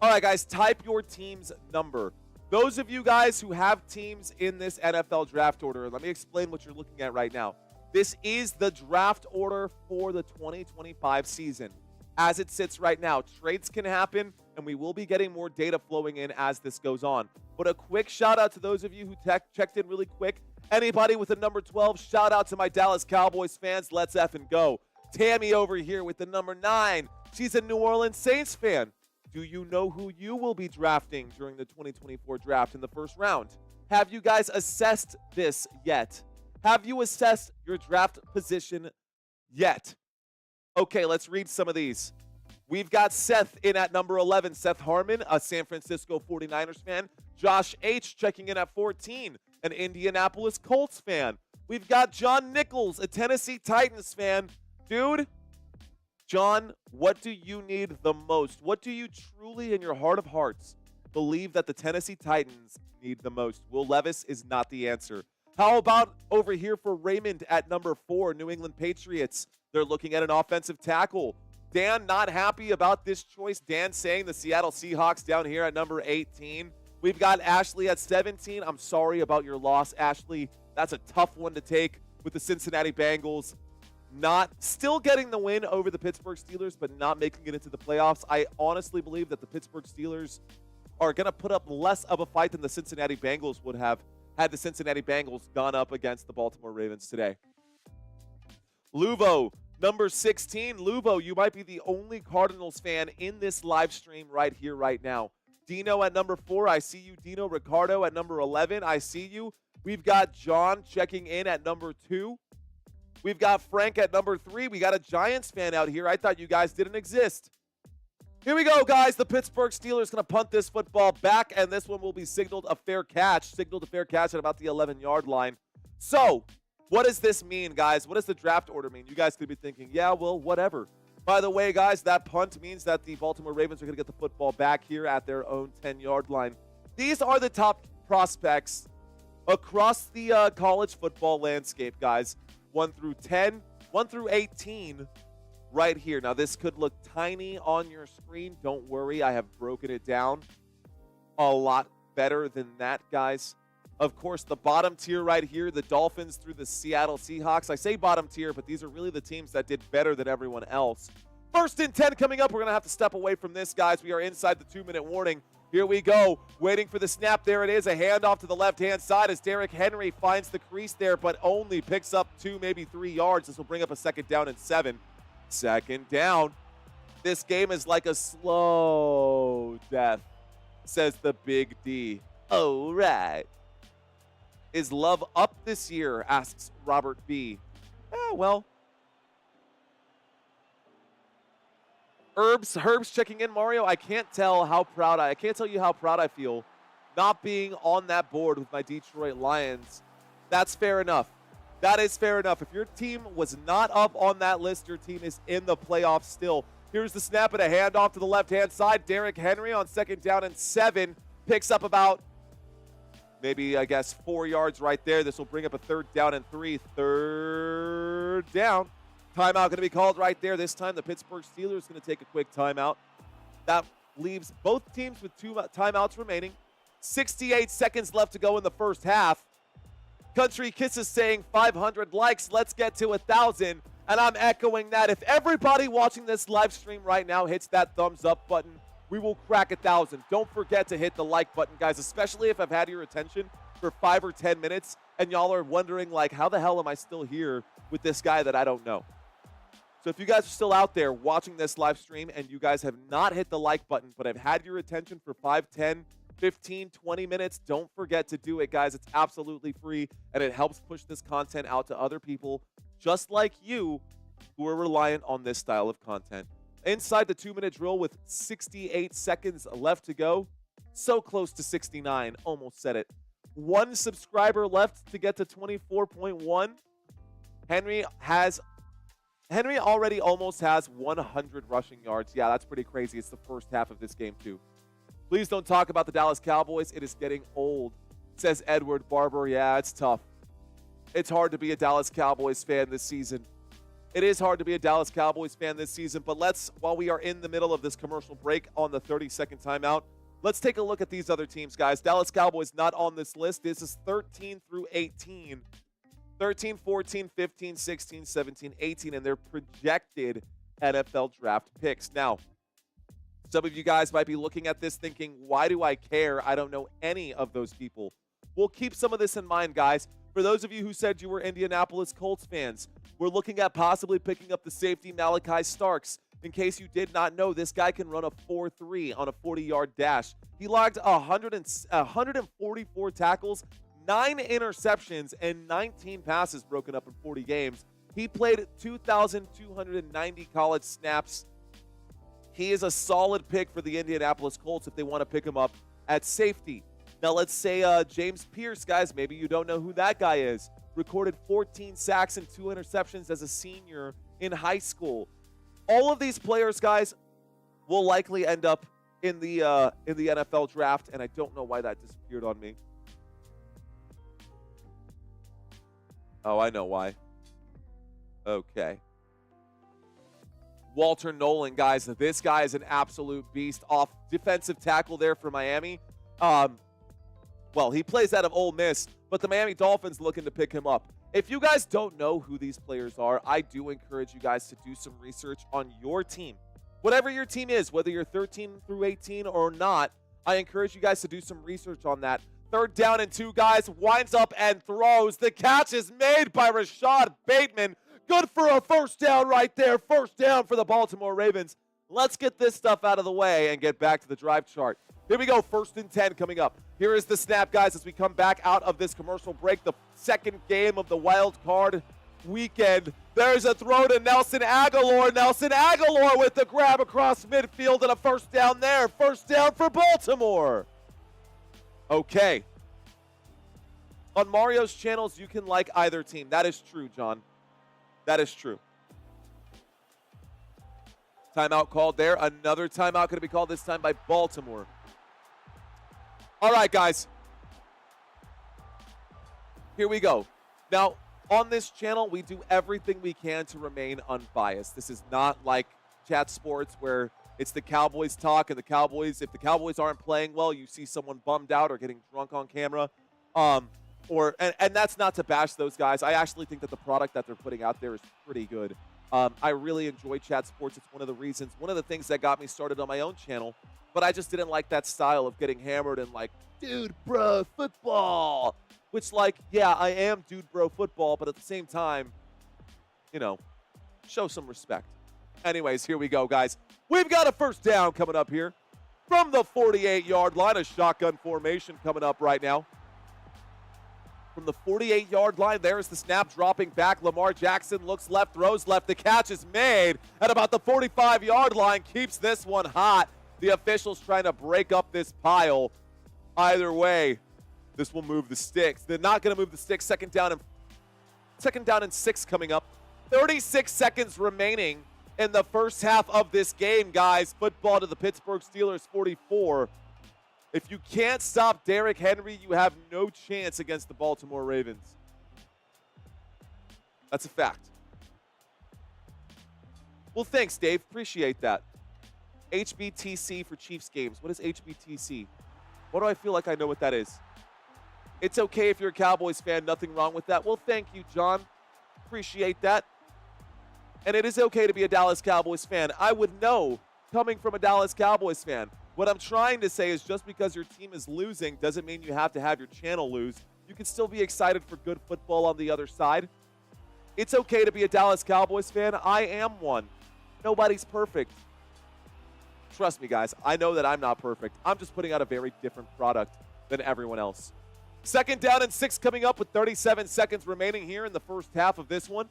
All right, guys, type your team's number. Those of you guys who have teams in this NFL draft order, let me explain what you're looking at right now. This is the draft order for the 2025 season. As it sits right now, trades can happen, and we will be getting more data flowing in as this goes on. But a quick shout out to those of you who checked in really quick. Anybody with the number 12, shout out to my Dallas Cowboys fans. Let's effing go. Tammy over here with the number 9. She's a New Orleans Saints fan. Do you know who you will be drafting during the 2024 draft in the first round? Have you guys assessed this yet? Have you assessed your draft position yet? Okay, let's read some of these. We've got Seth in at number 11. Seth Harmon, a San Francisco 49ers fan. Josh H. checking in at 14, an Indianapolis Colts fan. We've got John Nichols, a Tennessee Titans fan. Dude, John, what do you need the most? What do you truly, in your heart of hearts, believe that the Tennessee Titans need the most? Will Levis is not the answer. How about over here for Raymond at number 4, New England Patriots? They're looking at an offensive tackle. Dan not happy about this choice. Dan saying the Seattle Seahawks down here at number 18. We've got Ashley at 17. I'm sorry about your loss, Ashley. That's a tough one to take with the Cincinnati Bengals. Still getting the win over the Pittsburgh Steelers, but not making it into the playoffs. I honestly believe that the Pittsburgh Steelers are going to put up less of a fight than the Cincinnati Bengals would have had the Cincinnati Bengals gone up against the Baltimore Ravens today. Luvo, number 16. Luvo, you might be the only Cardinals fan in this live stream right here, right now. Dino at number 4. I see you, Dino. Ricardo at number 11. I see you. We've got John checking in at number 2. We've got Frank at number 3. We got a Giants fan out here. I thought you guys didn't exist. Here we go, guys. The Pittsburgh Steelers going to punt this football back, and this one will be signaled a fair catch. Signaled a fair catch at about the 11-yard line. So, what does this mean, guys? What does the draft order mean? You guys could be thinking, yeah, well, whatever. By the way, guys, that punt means that the Baltimore Ravens are going to get the football back here at their own 10-yard line. These are the top prospects across the college football landscape, guys. 1 through 10, 1 through 18 right here. Now, this could look tiny on your screen. Don't worry, I have broken it down a lot better than that, guys. Of course, the bottom tier right here, the Dolphins through the Seattle Seahawks. I say bottom tier, but these are really the teams that did better than everyone else. 1st and 10 coming up. We're going to have to step away from this, guys. We are inside the 2-minute warning. Here we go. Waiting for the snap. There it is. A handoff to the left-hand side as Derrick Henry finds the crease there, but only picks up 2, maybe 3 yards. This will bring up a 2nd down and 7. 2nd down. This game is like a slow death, says the Big D. All right. Is love up this year, asks Robert B. Well. Herb's checking in, Mario. I can't tell you how proud I feel not being on that board with my Detroit Lions. That's fair enough. That is fair enough. If your team was not up on that list, your team is in the playoffs still. Here's the snap and a handoff to the left-hand side. Derrick Henry on 2nd down and 7 picks up about maybe, 4 yards right there. This will bring up a 3rd down and 3. 3rd down. Timeout going to be called right there. This time the Pittsburgh Steelers going to take a quick timeout. That leaves both teams with 2 timeouts remaining. 68 seconds left to go in the first half. Country Kisses saying 500 likes. Let's get to 1,000. And I'm echoing that. If everybody watching this live stream right now hits that thumbs up button, we will crack 1,000. Don't forget to hit the like button, guys, especially if I've had your attention for 5 or 10 minutes and y'all are wondering, like, how the hell am I still here with this guy that I don't know? So if you guys are still out there watching this live stream and you guys have not hit the like button, but I've had your attention for 5, 10, 15, 20 minutes, don't forget to do it, guys. It's absolutely free, and it helps push this content out to other people just like you who are reliant on this style of content. Inside the 2-minute drill with 68 seconds left to go. So close to 69. Almost said it. 1 subscriber left to get to 24.1. Henry already almost has 100 rushing yards. Yeah, that's pretty crazy. It's the first half of this game, too. Please don't talk about the Dallas Cowboys. It is getting old, says Edward Barber. Yeah, it's tough. It's hard to be a Dallas Cowboys fan this season. It is hard to be a Dallas Cowboys fan this season, but while we are in the middle of this commercial break on the 30-second timeout, let's take a look at these other teams, guys. Dallas Cowboys not on this list. This is 13 through 18. 13, 14, 15, 16, 17, 18, and their projected NFL draft picks. Now, some of you guys might be looking at this thinking, why do I care? I don't know any of those people. We'll keep some of this in mind, guys. For those of you who said you were Indianapolis Colts fans, we're looking at possibly picking up the safety Malachi Starks. In case you did not know, this guy can run a 4.3 on a 40-yard dash. He logged 144 tackles, 9 interceptions, and 19 passes broken up in 40 games. He played 2,290 college snaps. He is a solid pick for the Indianapolis Colts if they want to pick him up at safety. Now, let's say James Pierce, guys, maybe you don't know who that guy is. Recorded 14 sacks and 2 interceptions as a senior in high school. All of these players, guys, will likely end up in the NFL draft, and I don't know why that disappeared on me. Oh, I know why. Okay. Walter Nolan, guys. This guy is an absolute beast. Off defensive tackle there for Miami. Well, he plays out of Ole Miss, but the Miami Dolphins looking to pick him up. If you guys don't know who these players are, I do encourage you guys to do some research on your team. Whatever your team is, whether you're 13 through 18 or not, I encourage you guys to do some research on that. 3rd down and 2, guys. Winds up and throws. The catch is made by Rashad Bateman. Good for a 1st down right there. 1st down for the Baltimore Ravens. Let's get this stuff out of the way and get back to the drive chart. Here we go, 1st and 10 coming up. Here is the snap, guys, as we come back out of this commercial break. The second game of the wild card weekend. There's a throw to Nelson Aguilar. Nelson Aguilar with the grab across midfield and a 1st down there. 1st down for Baltimore. Okay. On Mario's channels, you can like either team. That is true, John. That is true. Timeout called there. Another timeout going to be called this time by Baltimore. All right, guys. Here we go. Now, on this channel, we do everything we can to remain unbiased. This is not like Chat Sports where it's the Cowboys talk and the Cowboys, if the Cowboys aren't playing well, you see someone bummed out or getting drunk on camera. And that's not to bash those guys. I actually think that the product that they're putting out there is pretty good. I really enjoy Chat Sports. It's one of the things that got me started on my own channel. But I just didn't like that style of getting hammered and like, dude, bro, football. Which, like, yeah, I am dude, bro, football. But at the same time, you know, show some respect. Anyways, here we go, guys. We've got a 1st down coming up here from the 48-yard line. A shotgun formation coming up right now. From the 48-yard line, there's the snap dropping back. Lamar Jackson looks left, throws left. The catch is made at about the 45-yard line. Keeps this one hot. The officials trying to break up this pile. Either way, this will move the sticks. They're not going to move the sticks. 2nd down and 6 coming up. 36 seconds remaining in the first half of this game, guys. Football to the Pittsburgh Steelers 44. If you can't stop Derrick Henry, you have no chance against the Baltimore Ravens. That's a fact. Well, thanks, Dave. Appreciate that. HBTC for Chiefs games. What is HBTC? Why do I feel like I know what that is? It's okay if you're a Cowboys fan. Nothing wrong with that. Well, thank you, John. Appreciate that. And it is okay to be a Dallas Cowboys fan. I would know coming from a Dallas Cowboys fan. What I'm trying to say is just because your team is losing doesn't mean you have to have your channel lose. You can still be excited for good football on the other side. It's okay to be a Dallas Cowboys fan. I am one. Nobody's perfect. Trust me, guys. I know that I'm not perfect. I'm just putting out a very different product than everyone else. 2nd down and 6 coming up with 37 seconds remaining here in the first half of this one.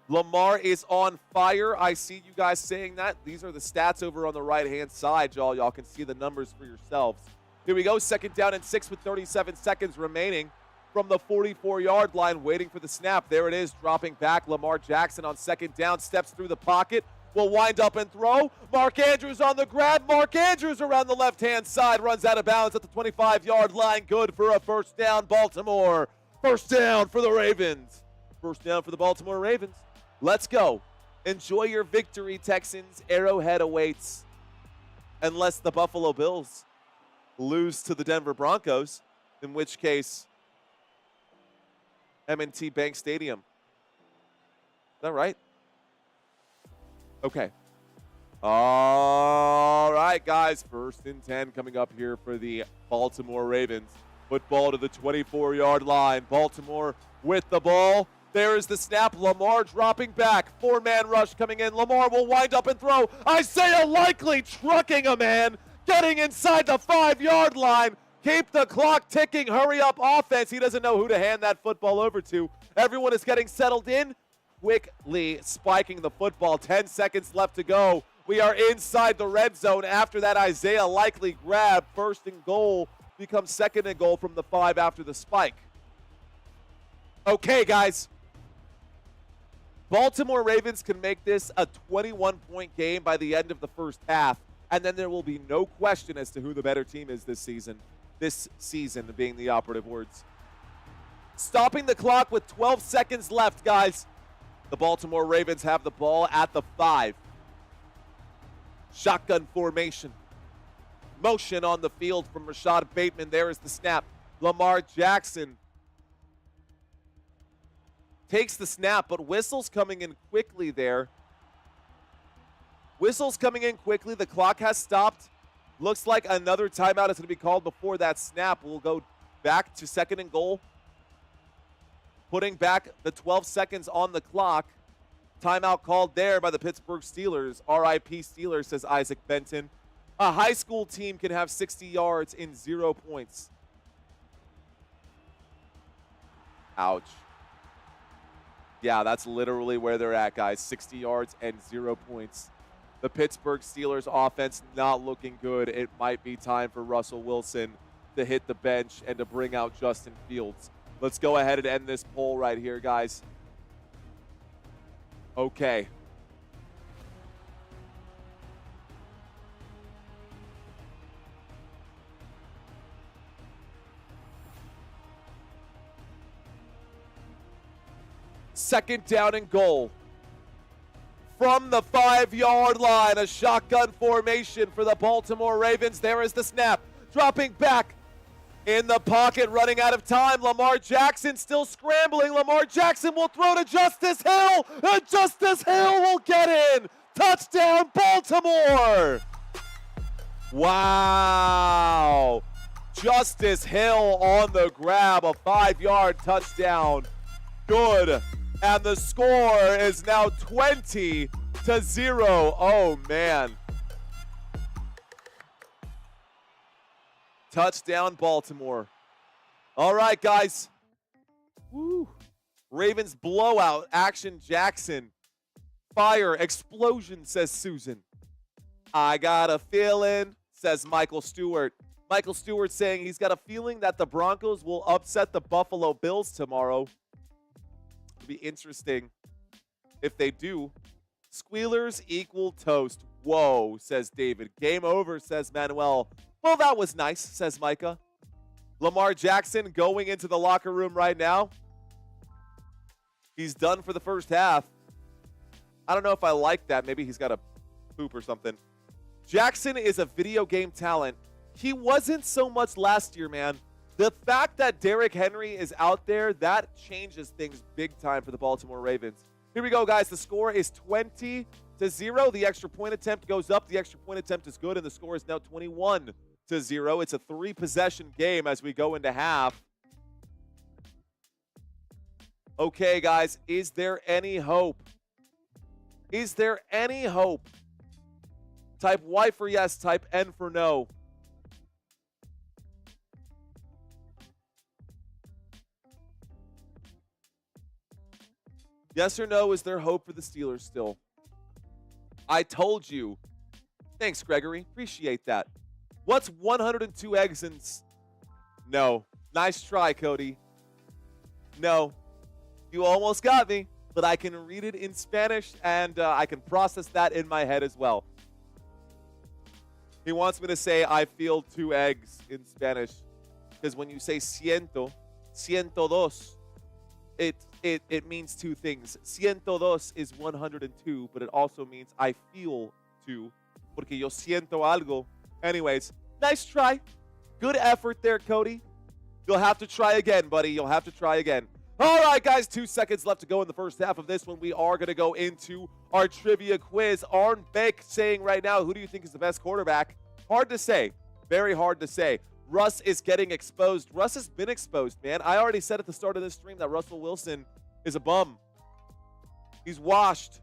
Lamar is on fire. I see you guys saying that. These are the stats over on the right-hand side, y'all. Y'all can see the numbers for yourselves. Here we go. 2nd down and 6 with 37 seconds remaining from the 44-yard line, waiting for the snap. There it is, dropping back. Lamar Jackson on 2nd down, steps through the pocket, will wind up and throw. Mark Andrews on the grab. Mark Andrews around the left-hand side, runs out of bounds at the 25-yard line. Good for a 1st down, Baltimore. 1st down for the Ravens. First down for the Baltimore Ravens. Let's go. Enjoy your victory, Texans. Arrowhead awaits. Unless the Buffalo Bills lose to the Denver Broncos, in which case M&T Bank Stadium. Is that right? Okay. All right, guys. 1st and 10 coming up here for the Baltimore Ravens. Football to the 24-yard line. Baltimore with the ball. There is the snap. Lamar dropping back. 4-man rush coming in. Lamar will wind up and throw. Isaiah Likely trucking a man. Getting inside the 5-yard line. Keep the clock ticking. Hurry up offense. He doesn't know who to hand that football over to. Everyone is getting settled in. Quickly spiking the football. 10 seconds left to go. We are inside the red zone after that Isaiah Likely grab. 1st and goal becomes 2nd and goal from the 5 after the spike. Okay, guys. Baltimore Ravens can make this a 21-point game by the end of the first half, and then there will be no question as to who the better team is this season. This season being the operative words. Stopping the clock with 12 seconds left, guys. The Baltimore Ravens have the ball at the 5. Shotgun formation. Motion on the field from Rashad Bateman. There is the snap. Lamar Jackson takes the snap, but whistles coming in quickly there. Whistles coming in quickly. The clock has stopped. Looks like another timeout is going to be called before that snap. We'll go back to 2nd and goal. Putting back the 12 seconds on the clock. Timeout called there by the Pittsburgh Steelers. R.I.P. Steelers, says Isaac Benton. A high school team can have 60 yards in 0 points. Ouch. Yeah, that's literally where they're at, guys. 60 yards and 0 points. The Pittsburgh Steelers offense not looking good. It might be time for Russell Wilson to hit the bench and to bring out Justin Fields. Let's go ahead and end this poll right here, guys. Okay. Second down and goal. From the 5-yard line, a shotgun formation for the Baltimore Ravens. There is the snap. Dropping back in the pocket, running out of time. Lamar Jackson still scrambling. Lamar Jackson will throw to Justice Hill. And Justice Hill will get in. Touchdown, Baltimore. Wow. Justice Hill on the grab. A 5-yard touchdown. Good. And the score is now 20-0. Oh, man. Touchdown, Baltimore. All right, guys. Woo. Ravens blowout. Action Jackson. Fire. Explosion, says Susan. I got a feeling, says Michael Stewart. Michael Stewart saying he's got a feeling that the Broncos will upset the Buffalo Bills tomorrow. It'll be interesting if they do. Squealers equal toast. Whoa, says David. Game over, says Manuel. Well, that was nice, says Micah. Lamar Jackson going into the locker room right now. He's done for the first half. I don't know if I like that. Maybe he's got a poop or something. Jackson is a video game talent. He wasn't so much last year, man. The fact that Derrick Henry is out there, that changes things big time for the Baltimore Ravens. Here we go, guys. The score is 20-0. The extra point attempt goes up. The extra point attempt is good, and the score is now 21-0. It's a 3-possession game as we go into half. Okay, guys, is there any hope? Is there any hope? Type Y for yes, type N for no. Yes or no, is there hope for the Steelers still? I told you. Thanks, Gregory. Appreciate that. What's 102 eggs in... No. Nice try, Cody. No. You almost got me, but I can read it in Spanish, and I can process that in my head as well. He wants me to say I feel 2 eggs in Spanish, because when you say siento, 102, it means two things. 102 is 102, but it also means I feel two, porque yo siento algo. Anyways, nice try. Good effort there, Cody. You'll have to try again, buddy. You'll have to try again. All right, guys, 2 seconds left to go in the first half of this one. We are going to go into our trivia quiz. Arn Beck saying right now, who do you think is the best quarterback? Hard to say. Very hard to say. Russ is getting exposed. Russ has been exposed, man. I already said at the start of this stream that Russell Wilson is a bum. He's washed.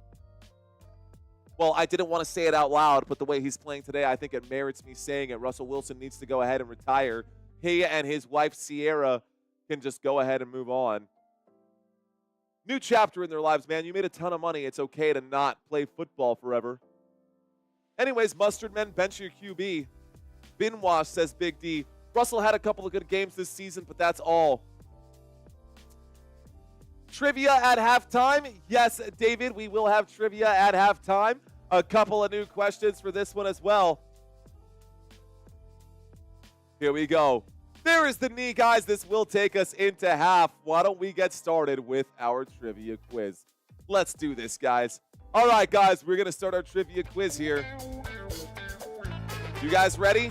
Well, I didn't want to say it out loud, but the way he's playing today, I think it merits me saying it. Russell Wilson needs to go ahead and retire. He and his wife, Sierra, can just go ahead and move on. New chapter in their lives, man. You made a ton of money. It's okay to not play football forever. Anyways, Mustard Men, bench your QB. Binwash, says Big D. Russell had a couple of good games this season, but that's all. Trivia at halftime. Yes, David, we will have trivia at halftime. A couple of new questions for this one as well. Here we go. There is the knee, guys. This will take us into half. Why don't we get started with our trivia quiz? Let's do this, guys. All right, guys, we're going to start our trivia quiz here. You guys ready?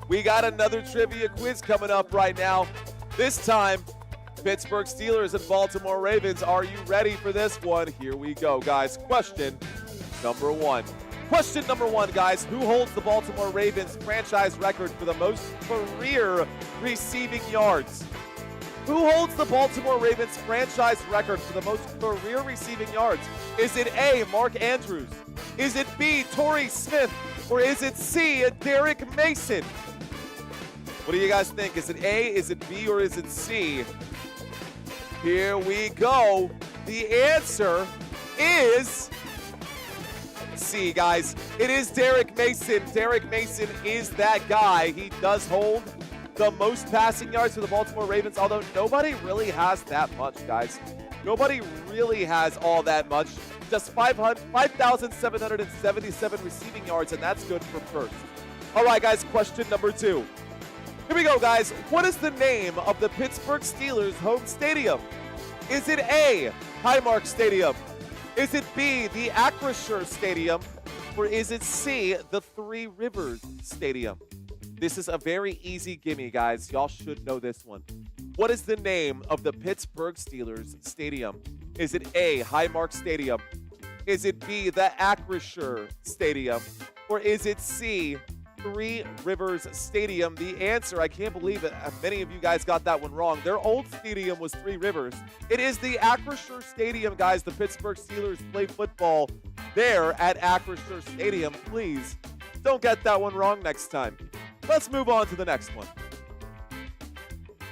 We got another trivia quiz coming up right now. This time, Pittsburgh Steelers and Baltimore Ravens. Are you ready for this one? Here we go, guys. Question number one. Question number one, guys. Who holds the Baltimore Ravens franchise record for the most career receiving yards? Who holds the Baltimore Ravens franchise record for the most career receiving yards? Is it A, Mark Andrews? Is it B, Torrey Smith? Or is it C, Derek Mason? What do you guys think? Is it A, is it B, or is it C? Here we go. The answer is C, guys. It is Derek Mason. Derek Mason is that guy. He does hold the most passing yards for the Baltimore Ravens, although nobody really has that much, guys. Nobody really has all that much. Just 5,777 receiving yards, and that's good for first. All right, guys, question number two. Here we go, guys. What is the name of the Pittsburgh Steelers home stadium? Is it A, Highmark Stadium? Is it B, the Acrisure Stadium? Or is it C, the Three Rivers Stadium? This is a very easy gimme, guys. Y'all should know this one. What is the name of the Pittsburgh Steelers stadium? Is it A, Highmark Stadium? Is it B, the Acrisure Stadium? Or is it C, Three Rivers Stadium? The answer, I can't believe it, many of you guys got that one wrong. Their old stadium was Three Rivers. It is the Acrisure Stadium, guys. The Pittsburgh Steelers play football there at Acrisure Stadium. Please don't get that one wrong next time. Let's move on to the next one.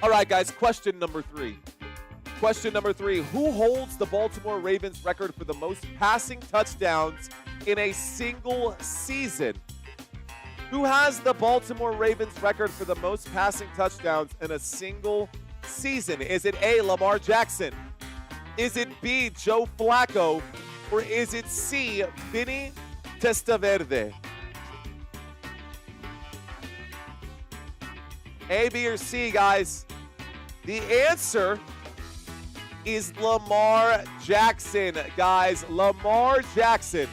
All right, guys, question number three. Question number three, who holds the Baltimore Ravens record for the most passing touchdowns in a single season? Who has the Baltimore Ravens record for the most passing touchdowns in a single season? Is it A, Lamar Jackson? Is it B, Joe Flacco? Or is it C, Vinny Testaverde? A, B, or C, guys? The answer is Lamar Jackson, guys. Lamar Jackson.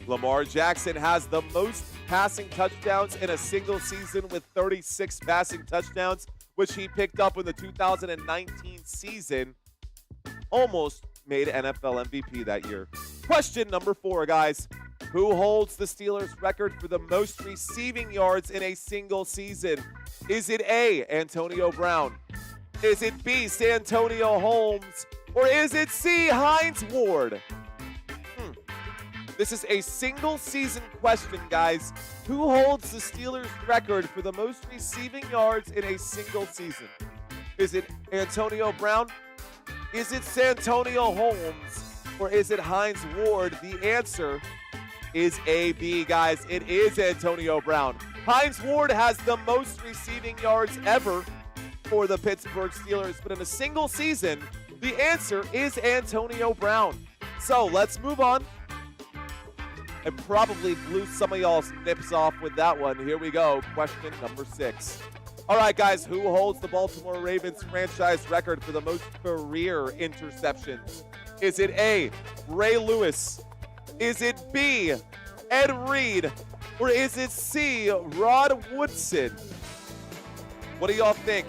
Lamar Jackson has the most passing touchdowns in a single season with 36 passing touchdowns, which he picked up in the 2019 season. Almost made NFL MVP that year. Question number four, guys. Who holds the Steelers' record for the most receiving yards in a single season? Is it A, Antonio Brown? Is it B, Santonio Holmes? Or is it C, Hines Ward? This is a single season question, guys. Who holds the Steelers' record for the most receiving yards in a single season? Is it Antonio Brown? Is it Santonio Holmes? Or is it Hines Ward? The answer is A, B, guys. It is Antonio Brown. Hines Ward has the most receiving yards ever for the Pittsburgh Steelers, but in a single season, the answer is Antonio Brown. So let's move on. I probably blew some of y'all's nips off with that one. Here we go. Question number six. All right, guys, who holds the Baltimore Ravens franchise record for the most career interceptions? Is it A, Ray Lewis? Is it B, Ed Reed? Or is it C, Rod Woodson? What do y'all think?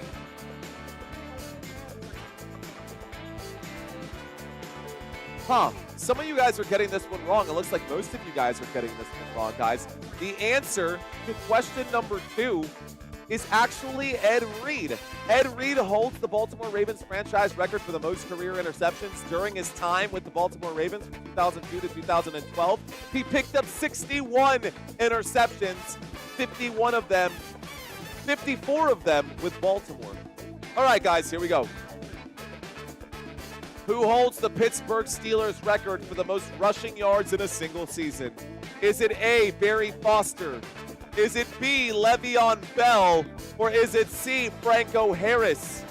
Some of you guys are getting this one wrong. It looks like most of you guys are getting this one wrong, guys. The answer to question number 2 is actually Ed Reed. Ed Reed holds the Baltimore Ravens franchise record for the most career interceptions during his time with the Baltimore Ravens from 2002 to 2012. He picked up 61 interceptions, 54 of them with Baltimore. All right, guys, here we go. Who holds the Pittsburgh Steelers record for the most rushing yards in a single season? Is it A, Barry Foster? Is it B, Le'Veon Bell? Or is it C, Franco Harris?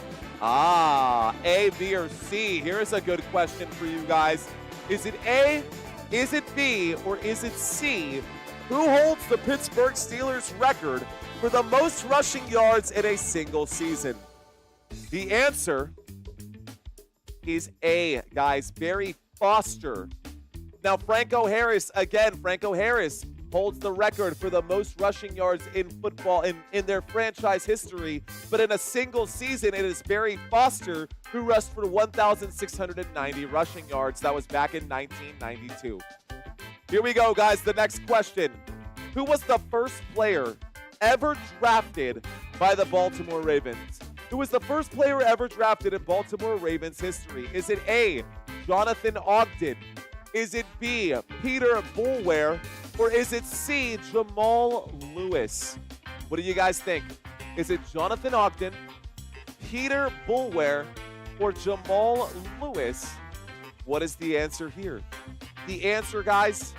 A, B, or C? Here's a good question for you guys. Is it A, is it B, or is it C? Who holds the Pittsburgh Steelers record for the most rushing yards in a single season? The answer is A, guys, Barry Foster. Now, Franco Harris holds the record for the most rushing yards in football in their franchise history, but in a single season, it is Barry Foster who rushed for 1,690 rushing yards. That was back in 1992. Here we go, guys. The next question. Who was the first player ever drafted by the Baltimore Ravens? Who was the first player ever drafted in Baltimore Ravens history? Is it A, Jonathan Ogden? Is it B, Peter Boulware? Or is it C, Jamal Lewis? What do you guys think? Is it Jonathan Ogden, Peter Boulware, or Jamal Lewis? What is the answer here? The answer, guys,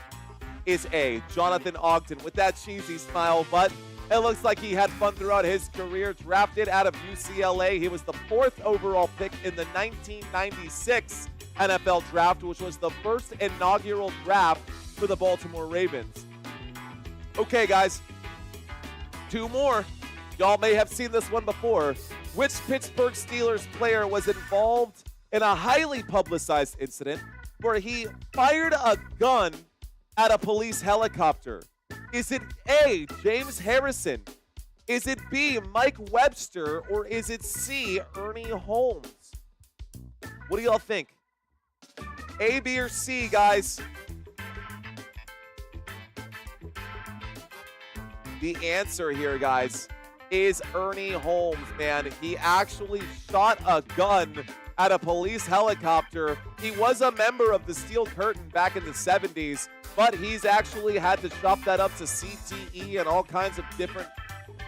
is A, Jonathan Ogden, with that cheesy smile, but it looks like he had fun throughout his career. Drafted out of UCLA, he was the 4th overall pick in the 1996 NFL draft, which was the first inaugural draft for the Baltimore Ravens. Okay, guys, 2 more. Y'all may have seen this one before. Which Pittsburgh Steelers player was involved in a highly publicized incident where he fired a gun at a police helicopter? Is it A, James Harrison? Is it B, Mike Webster? Or is it C, Ernie Holmes? What do y'all think? A, B, or C, guys? The answer here, guys, is Ernie Holmes, man. He actually shot a gun at a police helicopter. He was a member of the Steel Curtain back in the 70s, but he's actually had to chop that up to CTE and all kinds of different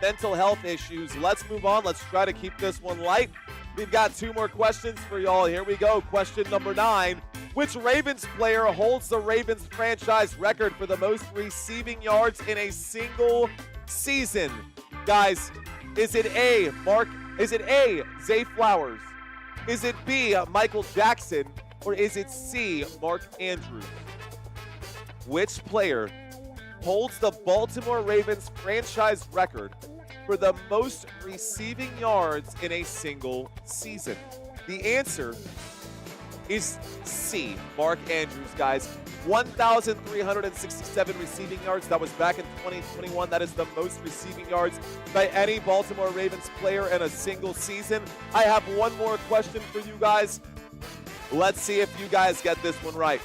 mental health issues. Let's move on. Let's try to keep this one light. We've got 2 more questions for y'all. Here we go. Question number 9. Which Ravens player holds the Ravens franchise record for the most receiving yards in a single season? Guys, is it A, Zay Flowers? Is it B, Michael Jackson? Or is it C, Mark Andrews? Which player holds the Baltimore Ravens franchise record for the most receiving yards in a single season? The answer is C, Mark Andrews, guys. 1,367 receiving yards. That was back in 2021. That is the most receiving yards by any Baltimore Ravens player in a single season. I have one more question for you guys. Let's see if you guys get this one right.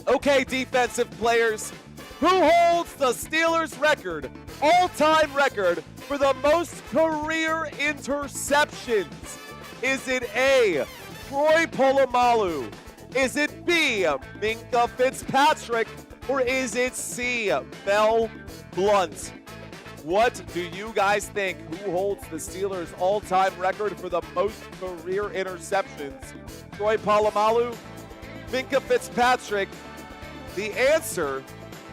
Okay, defensive players, who holds the Steelers record, all-time record, for the most career interceptions? Is it A, Troy Polamalu? Is it B, Minkah Fitzpatrick? Or is it C, Mel Blount? What do you guys think? Who holds the Steelers' all-time record for the most career interceptions? Troy Polamalu? Minkah Fitzpatrick? The answer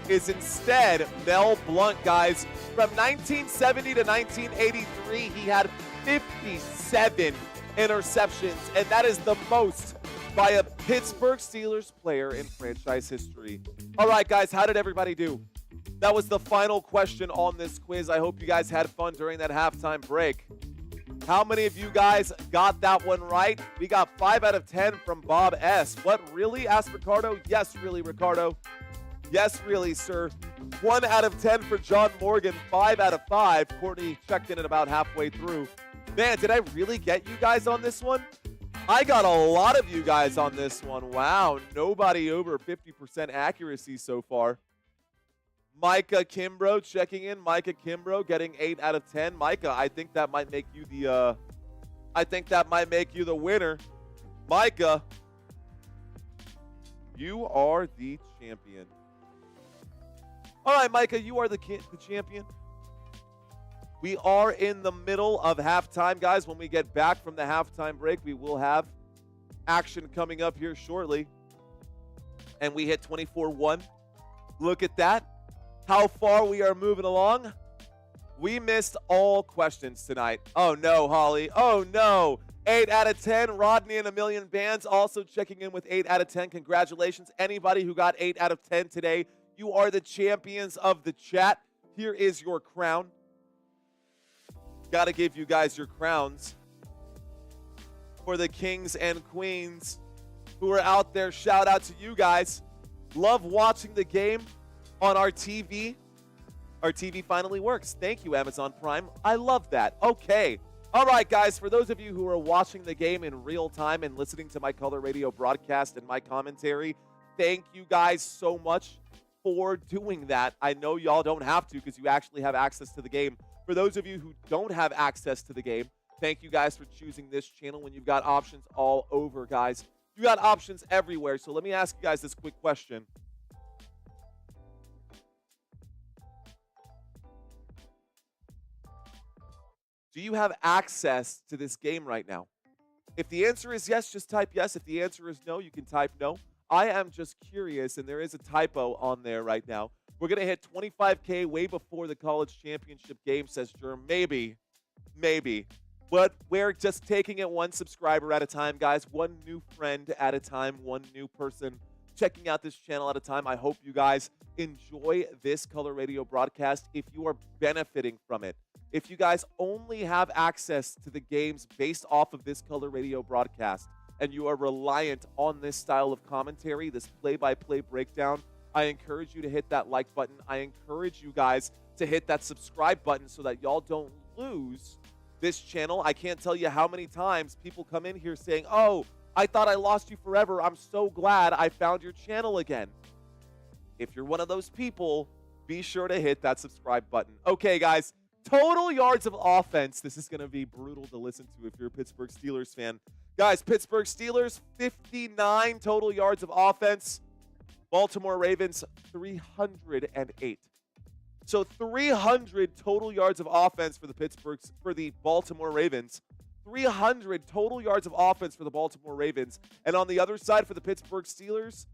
is instead Mel Blount, guys. From 1970 to 1983, he had 57 interceptions, and that is the most by a Pittsburgh Steelers player in franchise history. All right, guys, how did everybody do? That was the final question on this quiz. I hope you guys had fun during that halftime break. How many of you guys got that one right? We got 5 out of 10 from Bob S. What, really? Asked Ricardo. Yes, really, Ricardo. Yes, really, sir. 1 out of 10 for John Morgan. 5 out of 5. Courtney checked in at about halfway through. Man, did I really get you guys on this one? I got a lot of you guys on this one. Wow, nobody over 50% accuracy so far. Micah Kimbrough checking in. Micah Kimbrough getting 8 out of 10. Micah, I think that might make you the winner. Micah, you are the champion. All right, Micah, you are the champion. We are in the middle of halftime, guys. When we get back from the halftime break, we will have action coming up here shortly. And we hit 24-1. Look at that. How far we are moving along. We missed all questions tonight. Oh, no, Holly. Oh, no. 8 out of 10. Rodney and a million bands also checking in with 8 out of 10. Congratulations. Anybody who got 8 out of 10 today, you are the champions of the chat. Here is your crown. Got to give you guys your crowns for the kings and queens who are out there. Shout out to you guys. Love watching the game on our TV. Our TV finally works. Thank you, Amazon Prime. I love that. Okay. All right, guys. For those of you who are watching the game in real time and listening to my color radio broadcast and my commentary, thank you guys so much for doing that. I know y'all don't have to because you actually have access to the game. For those of you who don't have access to the game, thank you guys for choosing this channel when you've got options all over, guys. You got options everywhere. So let me ask you guys this quick question. Do you have access to this game right now? If the answer is yes, just type yes. If the answer is no, you can type no. I am just curious, and there is a typo on there right now. We're going to hit 25K way before the college championship game, says Germ. Maybe. But we're just taking it one subscriber at a time, guys. One new friend at a time. One new person checking out this channel at a time. I hope you guys enjoy this color radio broadcast. If you are benefiting from it, if you guys only have access to the games based off of this color radio broadcast, and you are reliant on this style of commentary, this play-by-play breakdown, I encourage you to hit that like button. I encourage you guys to hit that subscribe button so that y'all don't lose this channel. I can't tell you how many times people come in here saying, oh, I thought I lost you forever. I'm so glad I found your channel again. If you're one of those people, be sure to hit that subscribe button. Okay, guys, total yards of offense. This is going to be brutal to listen to if you're a Pittsburgh Steelers fan. Guys, Pittsburgh Steelers, 59 total yards of offense. Baltimore Ravens, 308. So 300 total yards of offense for the Baltimore Ravens. 300 total yards of offense for the Baltimore Ravens. And on the other side for the Pittsburgh Steelers,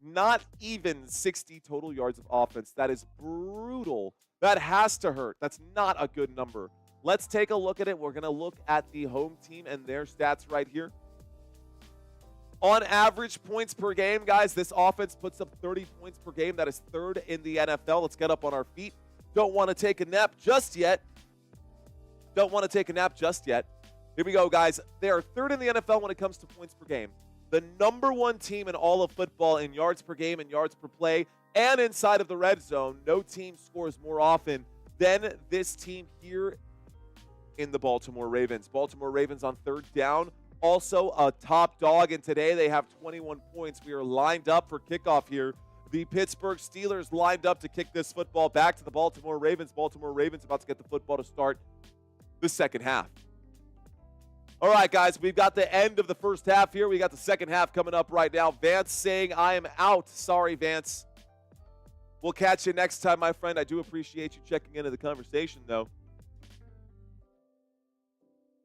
not even 60 total yards of offense. That is brutal. That has to hurt. That's not a good number. Let's take a look at it. We're going to look at the home team and their stats right here. On average points per game, guys, this offense puts up 30 points per game. That is third in the NFL. Let's get up on our feet. Don't want to take a nap just yet. Here we go, guys. They are third in the NFL when it comes to points per game. The number one team in all of football in yards per game and yards per play and inside of the red zone. No team scores more often than this team here in the Baltimore Ravens. Baltimore Ravens on third down. Also a top dog, and today they have 21 points. We are lined up for kickoff here. The Pittsburgh Steelers lined up to kick this football back to the Baltimore Ravens. Baltimore Ravens about to get the football to start the second half. All right, guys, we've got the end of the first half here. We got the second half coming up right now. Vance saying, I am out. Sorry, Vance. We'll catch you next time, my friend. I do appreciate you checking into the conversation, though.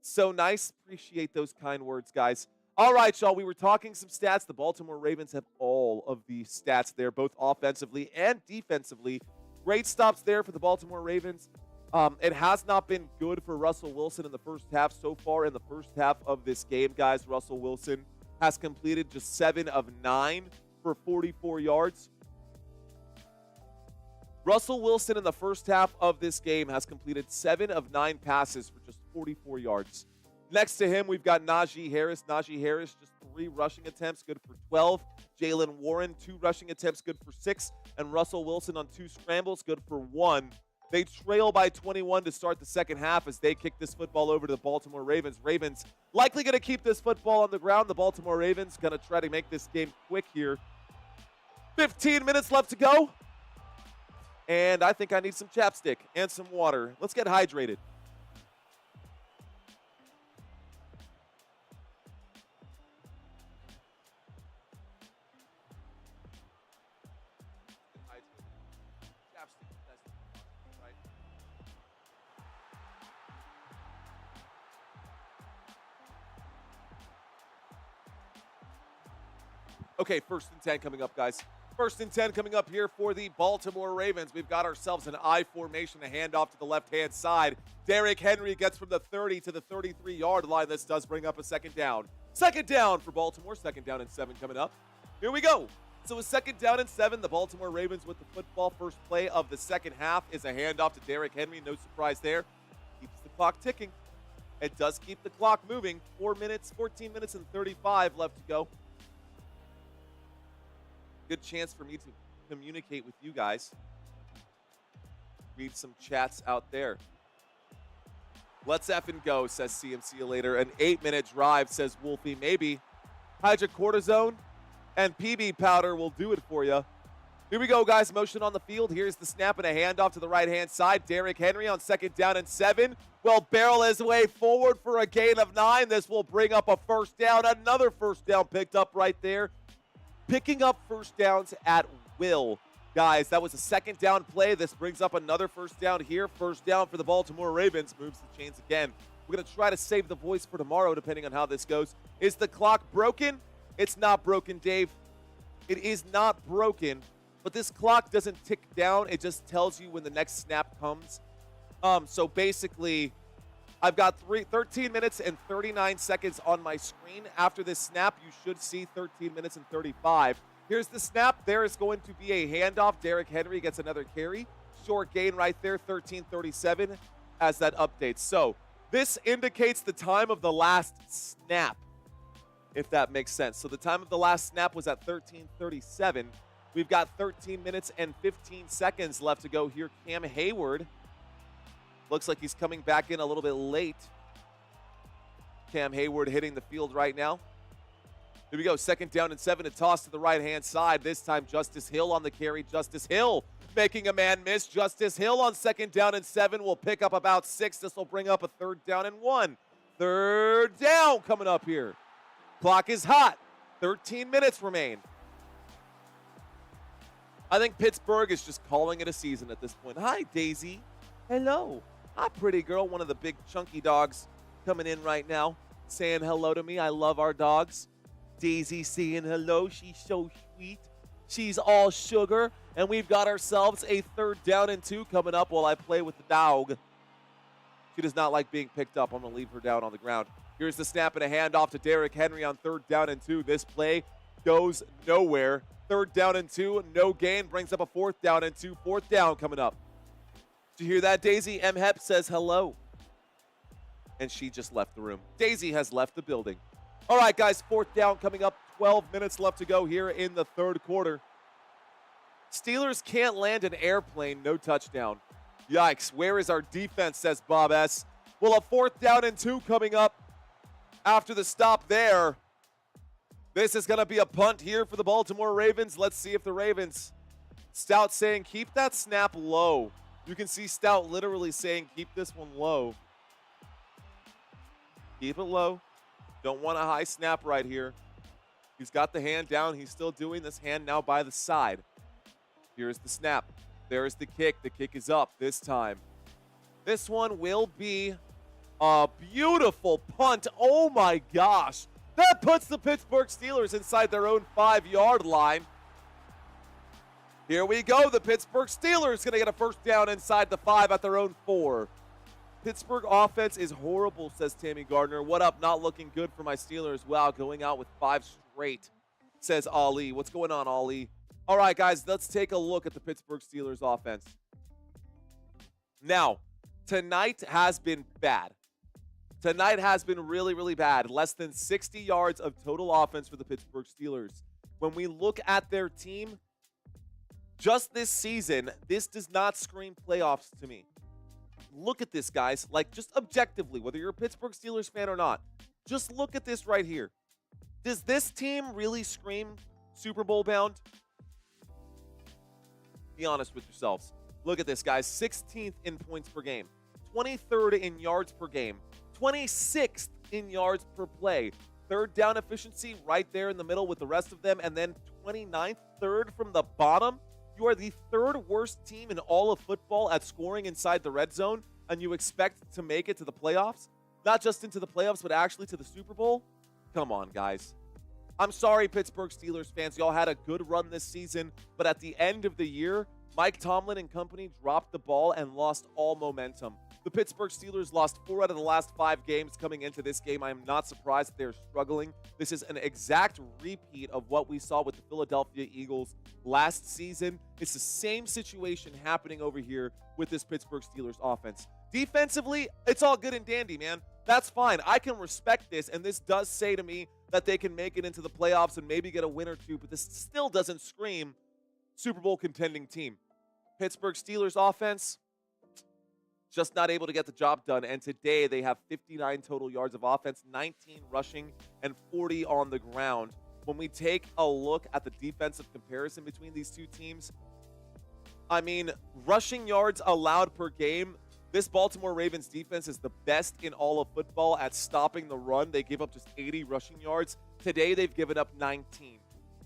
So nice. Appreciate those kind words, guys. All right, y'all. We were talking some stats. The Baltimore Ravens have all of the stats there, both offensively and defensively. Great stops there for the Baltimore Ravens. It has not been good for Russell Wilson in the first half. So far in the first half of this game, guys, Russell Wilson has completed just 7 of 9 for 44 yards. Russell Wilson in the first half of this game has completed 7 of 9 passes for just 44 yards. Next to him, we've got Najee Harris. Najee Harris, just 3 rushing attempts, good for 12. Jalen Warren, 2 rushing attempts, good for 6. And Russell Wilson on 2 scrambles, good for 1. They trail by 21 to start the second half as they kick this football over to the Baltimore Ravens. Ravens likely going to keep this football on the ground. The Baltimore Ravens going to try to make this game quick here. 15 minutes left to go. And I think I need some chapstick and some water. Let's get hydrated. Okay, 1st and 10 coming up, guys. 1st and 10 coming up here for the Baltimore Ravens. We've got ourselves an I formation, a handoff to the left-hand side. Derrick Henry gets from the 30 to the 33-yard line. This does bring up a 2nd down. 2nd down for Baltimore. 2nd down and 7 coming up. Here we go. So a 2nd down and 7. The Baltimore Ravens with the football. First play of the second half is a handoff to Derrick Henry. No surprise there. Keeps the clock ticking. It does keep the clock moving. 14 minutes and 35 left to go. Good chance for me to communicate with you guys. Read some chats out there. Let's effing go, says CMC later. An 8-minute drive, says Wolfie. Maybe hydrocortisone and PB powder will do it for you. Here we go, guys. Motion on the field. Here's the snap and a handoff to the right-hand side. Derrick Henry on 2nd down and 7. Will barrel his way forward for a gain of 9. This will bring up a 1st down. Another 1st down picked up right there. Picking up 1st downs at will. Guys, that was a 2nd down play. This brings up another 1st down here. 1st down for the Baltimore Ravens. Moves the chains again. We're going to try to save the voice for tomorrow, depending on how this goes. Is the clock broken? It's not broken, Dave. It is not broken, but this clock doesn't tick down. It just tells you when the next snap comes. So basically, I've got 13 minutes and 39 seconds on my screen. After this snap, you should see 13 minutes and 35. Here's the snap. There is going to be a handoff. Derrick Henry gets another carry. Short gain right there, 13:37 as that updates. So this indicates the time of the last snap, if that makes sense. So the time of the last snap was at 13:37. We've got 13 minutes and 15 seconds left to go here. Cam Hayward looks like he's coming back in a little bit late. Cam Hayward hitting the field right now. Here we go, 2nd down and 7, a toss to the right-hand side. This time Justice Hill on the carry. Justice Hill making a man miss. Justice Hill on 2nd down and 7 will pick up about 6. This will bring up a 3rd down and 1. 3rd down coming up here. Clock is hot. 13 minutes remain. I think Pittsburgh is just calling it a season at this point. Hi, Daisy. Hello. Hi, pretty girl. One of the big chunky dogs coming in right now, saying hello to me. I love our dogs. Daisy saying hello. She's so sweet. She's all sugar. And we've got ourselves a 3rd down and 2 coming up while I play with the dog. She does not like being picked up. I'm going to leave her down on the ground. Here's the snap and a handoff to Derrick Henry on 3rd down and 2. This play goes nowhere. 3rd down and 2. No gain. Brings up a 4th down and 2. 4th down coming up. Did you hear that, Daisy? M. Hep says hello. And she just left the room. Daisy has left the building. All right, guys, 4th down coming up. 12 minutes left to go here in the 3rd quarter. Steelers can't land an airplane. No touchdown. Yikes. Where is our defense, says Bob S. Well, a 4th down and 2 coming up after the stop there. This is going to be a punt here for the Baltimore Ravens. Let's see if the Ravens. Stout saying, keep that snap low. You can see Stout literally saying, keep this one low. Keep it low. Don't want a high snap right here. He's got the hand down. He's still doing this hand now by the side. Here's the snap. There's the kick. The kick is up this time. This one will be a beautiful punt. Oh my gosh. That puts the Pittsburgh Steelers inside their own 5-yard line. Here we go. The Pittsburgh Steelers going to get a 1st down inside the 5 at their own 4. Pittsburgh offense is horrible, says Tammy Gardner. What up? Not looking good for my Steelers. Wow, going out with 5 straight, says Ali. What's going on, Ali? All right, guys, let's take a look at the Pittsburgh Steelers offense. Now, tonight has been bad. Tonight has been really, really bad. Less than 60 yards of total offense for the Pittsburgh Steelers. When we look at their team, just this season, this does not scream playoffs to me. Look at this, guys. Like, just objectively, whether you're a Pittsburgh Steelers fan or not, just look at this right here. Does this team really scream Super Bowl bound? Be honest with yourselves. Look at this, guys. 16th in points per game, 23rd in yards per game, 26th in yards per play. Third down efficiency right there in the middle with the rest of them, and then 29th, third from the bottom. You are the third worst team in all of football at scoring inside the red zone, and you expect to make it to the playoffs? Not just into the playoffs, but actually to the Super Bowl? Come on, guys. I'm sorry, Pittsburgh Steelers fans. Y'all had a good run this season, but at the end of the year, Mike Tomlin and company dropped the ball and lost all momentum. The Pittsburgh Steelers lost 4 out of the last 5 games coming into this game. I am not surprised that they're struggling. This is an exact repeat of what we saw with the Philadelphia Eagles last season. It's the same situation happening over here with this Pittsburgh Steelers offense. Defensively, it's all good and dandy, man. That's fine. I can respect this, and this does say to me that they can make it into the playoffs and maybe get a win or two, but this still doesn't scream Super Bowl contending team. Pittsburgh Steelers offense, just not able to get the job done. And today they have 59 total yards of offense, 19 rushing, and 40 on the ground. When we take a look at the defensive comparison between these two teams, I mean, rushing yards allowed per game, this Baltimore Ravens defense is the best in all of football at stopping the run. They give up just 80 rushing yards. Today they've given up 19.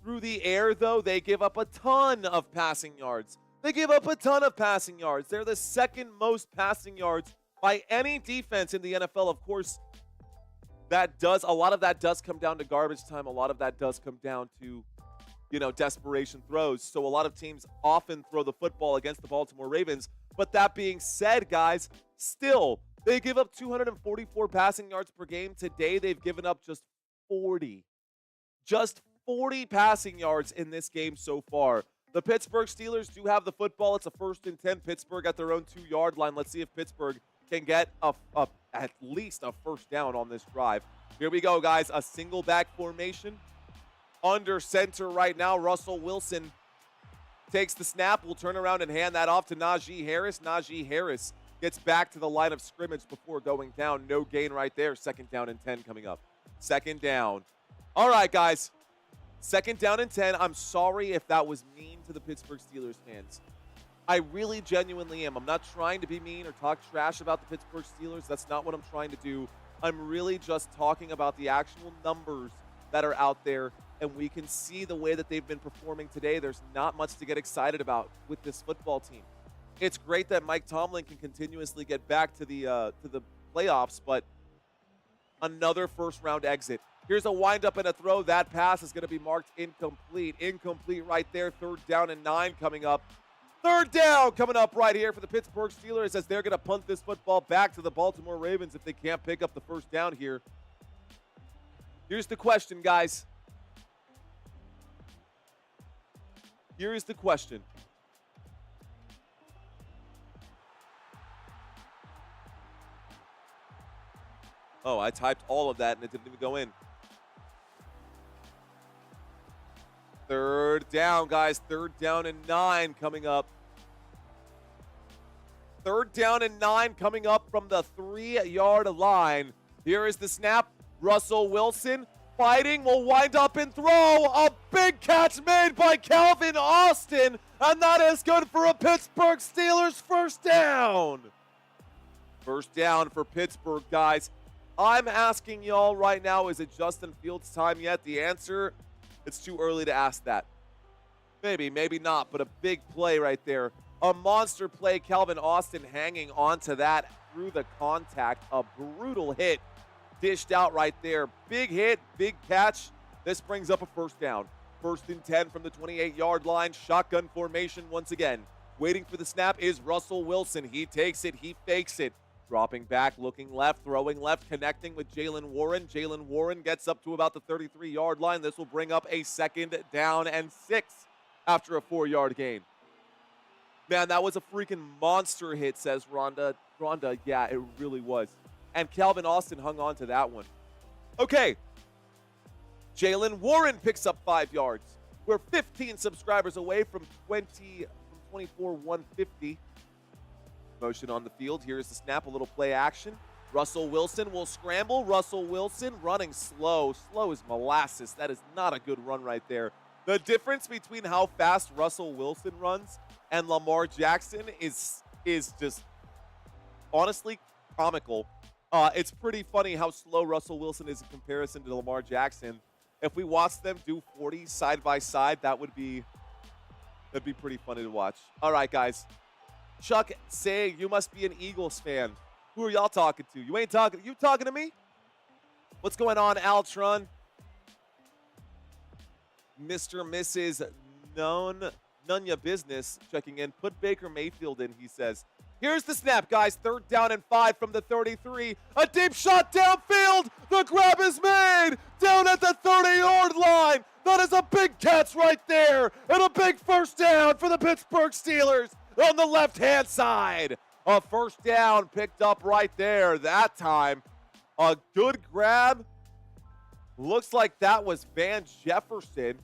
Through the air, though, they give up a ton of passing yards. They're the second most passing yards by any defense in the NFL. Of course, a lot of that does come down to garbage time. A lot of that does come down to, desperation throws. So a lot of teams often throw the football against the Baltimore Ravens. But that being said, guys, still, they give up 244 passing yards per game. Today, they've given up just 40. Just 40 passing yards in this game so far. The Pittsburgh Steelers do have the football. It's a 1st and 10. Pittsburgh at their own 2-yard line. Let's see if Pittsburgh can get at least a first down on this drive. Here we go, guys. A single back formation. Under center right now, Russell Wilson takes the snap. We'll turn around and hand that off to Najee Harris. Najee Harris gets back to the line of scrimmage before going down. No gain right there. 2nd down and 10 coming up. 2nd down. All right, guys. 2nd down and 10. I'm sorry if that was mean to the Pittsburgh Steelers fans. I really genuinely am. I'm not trying to be mean or talk trash about the Pittsburgh Steelers. That's not what I'm trying to do. I'm really just talking about the actual numbers that are out there, and we can see the way that they've been performing today. There's not much to get excited about with this football team. It's great that Mike Tomlin can continuously get back to the playoffs, but another first-round exit. Here's a windup and a throw. That pass is going to be marked incomplete. Incomplete right there. 3rd down and 9 coming up. 3rd down coming up right here for the Pittsburgh Steelers as they're going to punt this football back to the Baltimore Ravens if they can't pick up the first down here. Here's the question, guys. Here is the question. Oh, I typed all of that and it didn't even go in. 3rd down, guys. 3rd down and 9 coming up. 3rd down and 9 coming up from the 3-yard line. Here is the snap. Russell Wilson fighting, will wind up and throw. A big catch made by Calvin Austin, and that is good for a Pittsburgh Steelers first down. First down for Pittsburgh, guys. I'm asking y'all right now, is it Justin Fields' time yet? The answer, it's too early to ask that. Maybe, maybe not, but a big play right there. A monster play, Calvin Austin hanging on to that through the contact. A brutal hit dished out right there. Big hit, big catch. This brings up a first down. 1st and 10 from the 28-yard line. Shotgun formation once again. Waiting for the snap is Russell Wilson. He takes it, he fakes it. Dropping back, looking left, throwing left, connecting with Jalen Warren. Jalen Warren gets up to about the 33-yard line. This will bring up a 2nd down and 6. after a 4-yard gain. Man, that was a freaking monster hit, says Rhonda. Rhonda, yeah, it really was. And Calvin Austin hung on to that one. Okay. Jalen Warren picks up 5 yards. We're 15 subscribers away from 24,150. Motion on the field. Here's the snap, a little play action. Russell Wilson will scramble. Russell Wilson running slow. Slow as molasses. That is not a good run right there. The difference between how fast Russell Wilson runs and Lamar Jackson is just honestly comical. It's pretty funny how slow Russell Wilson is in comparison to Lamar Jackson. If we watch them do 40 side by side, that'd be pretty funny to watch. All right, guys. Chuck saying you must be an Eagles fan. Who are y'all talking to? You ain't talking. You talking to me? What's going on, Altron? Mr. Mrs. None ya business checking in. Put Baker Mayfield in, he says. Here's the snap, guys. 3rd down and 5 from the 33. A deep shot downfield. The grab is made down at the 30-yard line. That is a big catch right there. And a big first down for the Pittsburgh Steelers on the left-hand side. A first down picked up right there that time. A good grab. Looks like that was Van Jefferson.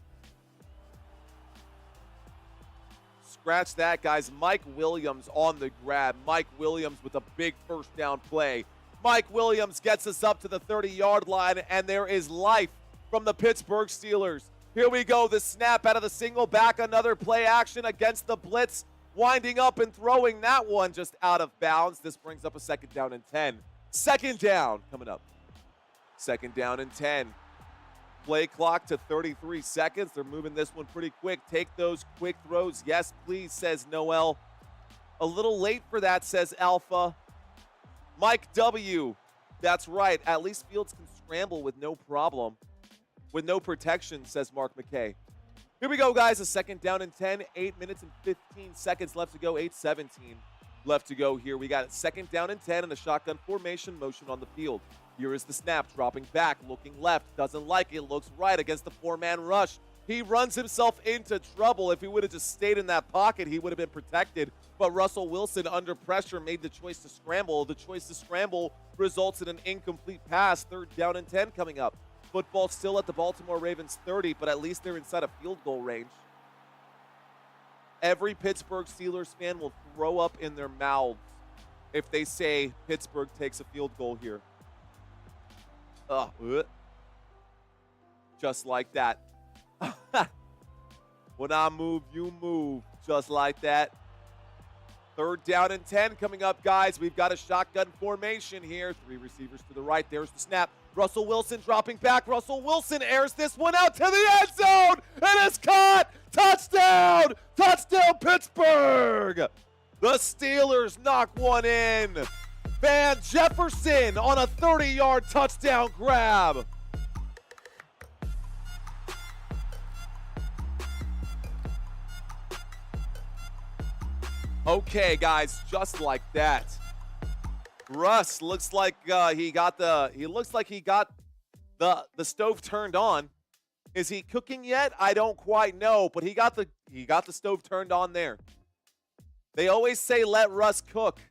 Scratch that, guys. Mike Williams on the grab. Mike Williams with a big first down play. Mike Williams gets us up to the 30-yard line, and there is life from the Pittsburgh Steelers. Here we go. The snap out of the single back. Another play action against the blitz. Winding up and throwing that one just out of bounds. This brings up a 2nd down and 10. 2nd down coming up. 2nd down and 10. Play clock to 33 seconds. They're moving this one pretty quick. Take those quick throws. Yes, please, says Noel. A little late for that, says Alpha. Mike W. That's right. At least Fields can scramble with no problem. With no protection, says Mark McKay. Here we go, guys. A 2nd down and 10. 8 minutes and 15 seconds left to go. 8:17 left to go here. We got 2nd down and 10 and a shotgun formation motion on the field. Here is the snap, dropping back, looking left. Doesn't like it. Looks right against the 4-man rush. He runs himself into trouble. If he would have just stayed in that pocket, he would have been protected. But Russell Wilson, under pressure, made the choice to scramble. The choice to scramble results in an incomplete pass. 3rd down and 10 coming up. Football still at the Baltimore Ravens 30, but at least they're inside a field goal range. Every Pittsburgh Steelers fan will throw up in their mouths if they say Pittsburgh takes a field goal here. Just like that. When I move, you move. Just like that. 3rd down and 10 coming up, guys. We've got a shotgun formation here. 3 receivers to the right. There's the snap. Russell Wilson dropping back. Russell Wilson airs this one out to the end zone. And it's caught. Touchdown. Touchdown, Pittsburgh. The Steelers knock one in. Van Jefferson on a 30-yard touchdown grab. Okay, guys, just like that. Russ looks like he got the stove turned on. Is he cooking yet? I don't quite know, but he got the stove turned on there. They always say let Russ cook.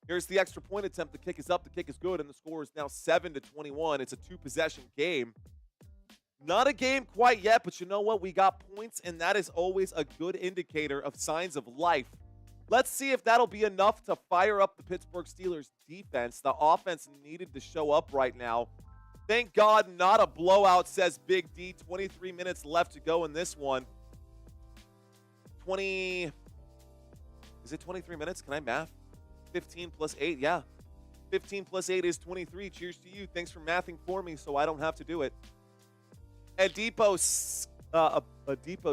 Here's the extra point attempt. The kick is up. The kick is good, and the score is now 7-21. It's a 2-possession game. Not a game quite yet, but you know what? We got points, and that is always a good indicator of signs of life. Let's see if that'll be enough to fire up the Pittsburgh Steelers defense. The offense needed to show up right now. Thank God not a blowout, says Big D. 23 minutes left to go in this one. Is it 23 minutes? Can I math? 15 plus 8, yeah. 15 plus 8 is 23. Cheers to you. Thanks for mathing for me so I don't have to do it. Adipo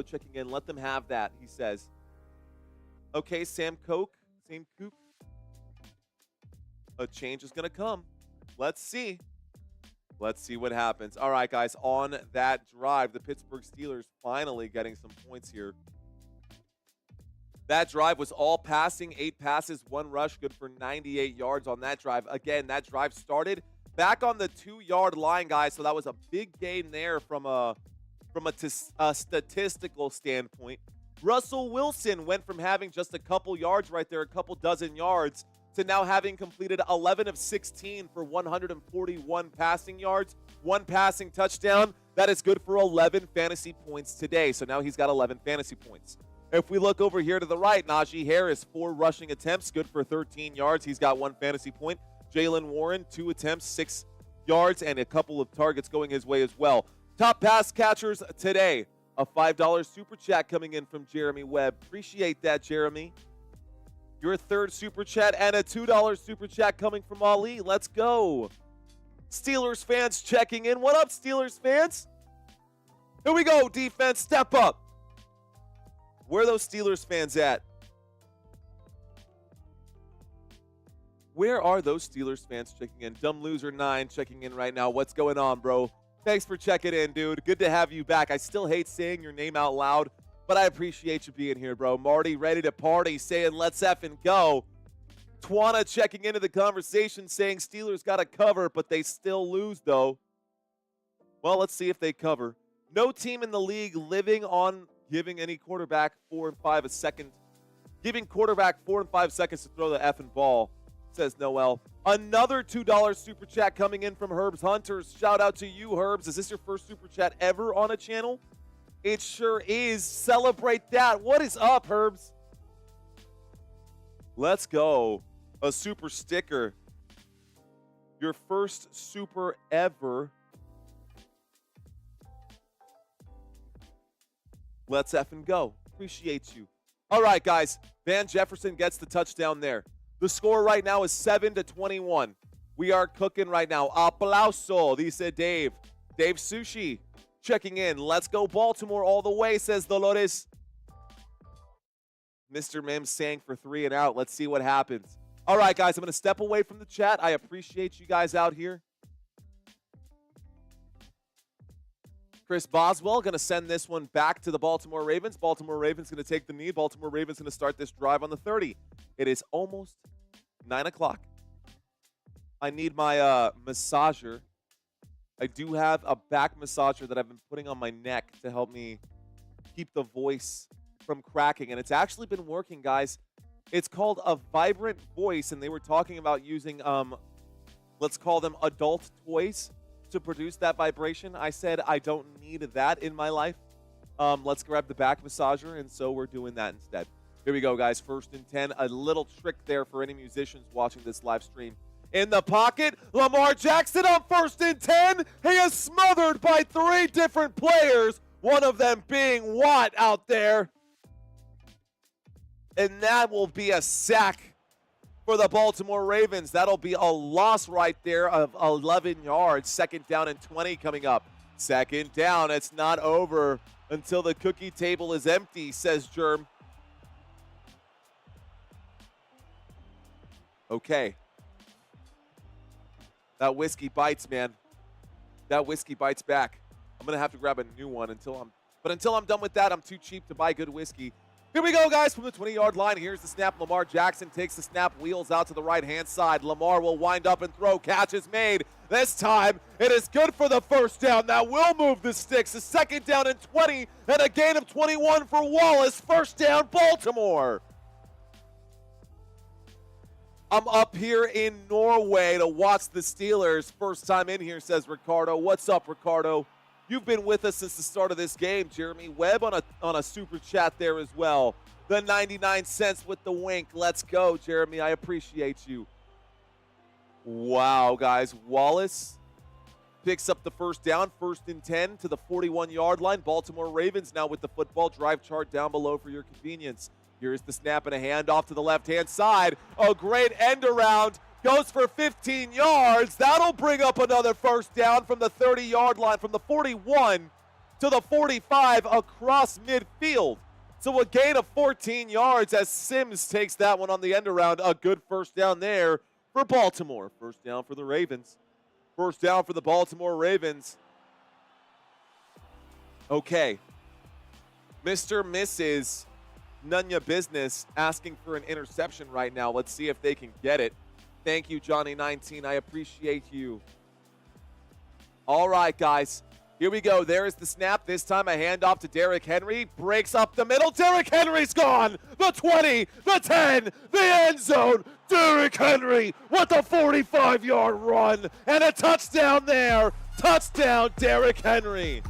checking in. Let them have that, he says. Okay, Sam Koch. A change is going to come. Let's see. Let's see what happens. All right, guys, on that drive, the Pittsburgh Steelers finally getting some points here. That drive was all passing, 8 passes, 1 rush, good for 98 yards on that drive. Again, that drive started back on the 2-yard line, guys, so that was a big gain there from a statistical standpoint. Russell Wilson went from having just a couple yards right there, a couple dozen yards, to now having completed 11 of 16 for 141 passing yards, 1 passing touchdown. That is good for 11 fantasy points today. So now he's got 11 fantasy points. If we look over here to the right, Najee Harris, 4 rushing attempts, good for 13 yards. He's got 1 fantasy point. Jalen Warren, 2 attempts, 6 yards, and a couple of targets going his way as well. Top pass catchers today. A $5 super chat coming in from Jeremy Webb. Appreciate that, Jeremy. Your 3rd super chat and a $2 super chat coming from Ali. Let's go. Steelers fans checking in. What up, Steelers fans? Here we go. Defense, step up. Where are those Steelers fans at? Where are those Steelers fans checking in? Dumb Loser 9 checking in right now. What's going on, bro? Thanks for checking in, dude. Good to have you back. I still hate saying your name out loud, but I appreciate you being here, bro. Marty, ready to party, saying let's effing go. Twana checking into the conversation, saying Steelers got to cover, but they still lose, though. Well, let's see if they cover. No team in the league living on giving any quarterback 4 and 5 a second. Giving quarterback 4 and 5 seconds to throw the effing ball, says Noel. Another $2 super chat coming in from Herbs Hunters. Shout out to you, Herbs. Is this your first super chat ever on a channel? It sure is. Celebrate that. What is up, Herbs? Let's go. A super sticker. Your first super ever. Let's effing go. Appreciate you. All right, guys. Van Jefferson gets the touchdown there. The score right now is 7-21. We are cooking right now. Aplauso, dice Dave. Dave Sushi checking in. Let's go Baltimore all the way, says Dolores. Mr. Mims saying for 3 and out. Let's see what happens. All right, guys, I'm going to step away from the chat. I appreciate you guys out here. Chris Boswell going to send this one back to the Baltimore Ravens. Baltimore Ravens going to take the knee. Baltimore Ravens going to start this drive on the 30. It is almost 9 o'clock. I need my massager. I do have a back massager that I've been putting on my neck to help me keep the voice from cracking. And it's actually been working, guys. It's called a Vibrant Voice, and they were talking about using, let's call them adult toys to produce that vibration. I said I don't need that in my life. Let's grab the back massager, and so we're doing that instead. Here we go, guys. 1st and 10. A little trick there for any musicians watching this live stream. In the pocket, Lamar Jackson on 1st and 10. He is smothered by 3 different players, one of them being Watt out there. And that will be a sack for the Baltimore Ravens. That'll be a loss right there of 11 yards. 2nd down and 20 coming up. 2nd down. It's not over until the cookie table is empty, says Germ. Okay. That whiskey bites, man. That whiskey bites back. I'm going to have to grab a new one until I'm done with that, I'm too cheap to buy good whiskey. Here we go, guys, from the 20-yard line. Here's the snap. Lamar Jackson takes the snap, wheels out to the right-hand side. Lamar will wind up and throw. Catch is made. This time, it is good for the 1st down. That will move the sticks. A 2nd down and 20, and a gain of 21 for Wallace. 1st down, Baltimore. I'm up here in Norway to watch the Steelers. First time in here, says Ricardo. What's up, Ricardo? You've been with us since the start of this game. Jeremy Webb on a super chat there as well. The 99 cents with the wink. Let's go, Jeremy. I appreciate you. Wow, guys. Wallace picks up the 1st down. 1st and 10 to the 41-yard line. Baltimore Ravens now with the football. Drive chart down below for your convenience. Here's the snap and a handoff to the left-hand side. A great end around. Goes for 15 yards. That'll bring up another 1st down from the 30-yard line, from the 41 to the 45 across midfield. So a gain of 14 yards as Sims takes that one on the end around. A good 1st down there for Baltimore. 1st down for the Ravens. 1st down for the Baltimore Ravens. Okay. Mr. Mrs. None ya business asking for an interception right now. Let's see if they can get it. Thank you, Johnny19. I appreciate you. All right, guys. Here we go. There is the snap. This time a handoff to Derrick Henry. Breaks up the middle. Derrick Henry's gone. The 20, the 10, the end zone. Derrick Henry with a 45-yard run and a touchdown there. Touchdown, Derrick Henry.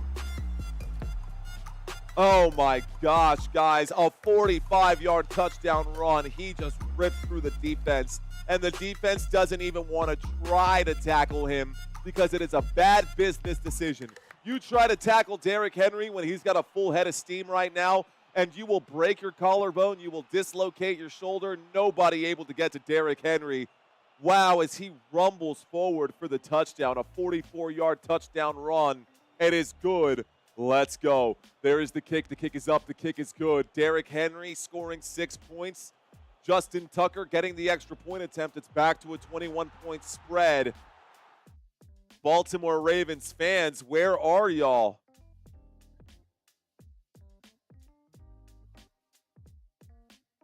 Oh my gosh, guys. A 45-yard touchdown run. He just ripped through the defense, and the defense doesn't even want to try to tackle him because it is a bad business decision. You try to tackle Derrick Henry when he's got a full head of steam right now, and you will break your collarbone, you will dislocate your shoulder. Nobody able to get to Derrick Henry. Wow, as he rumbles forward for the touchdown, a 44-yard touchdown run. It is good. Let's go. There is the kick. The kick is up. The kick is good. Derrick Henry scoring 6 points. Justin Tucker getting the extra point attempt. It's back to a 21-point spread. Baltimore Ravens fans, where are y'all?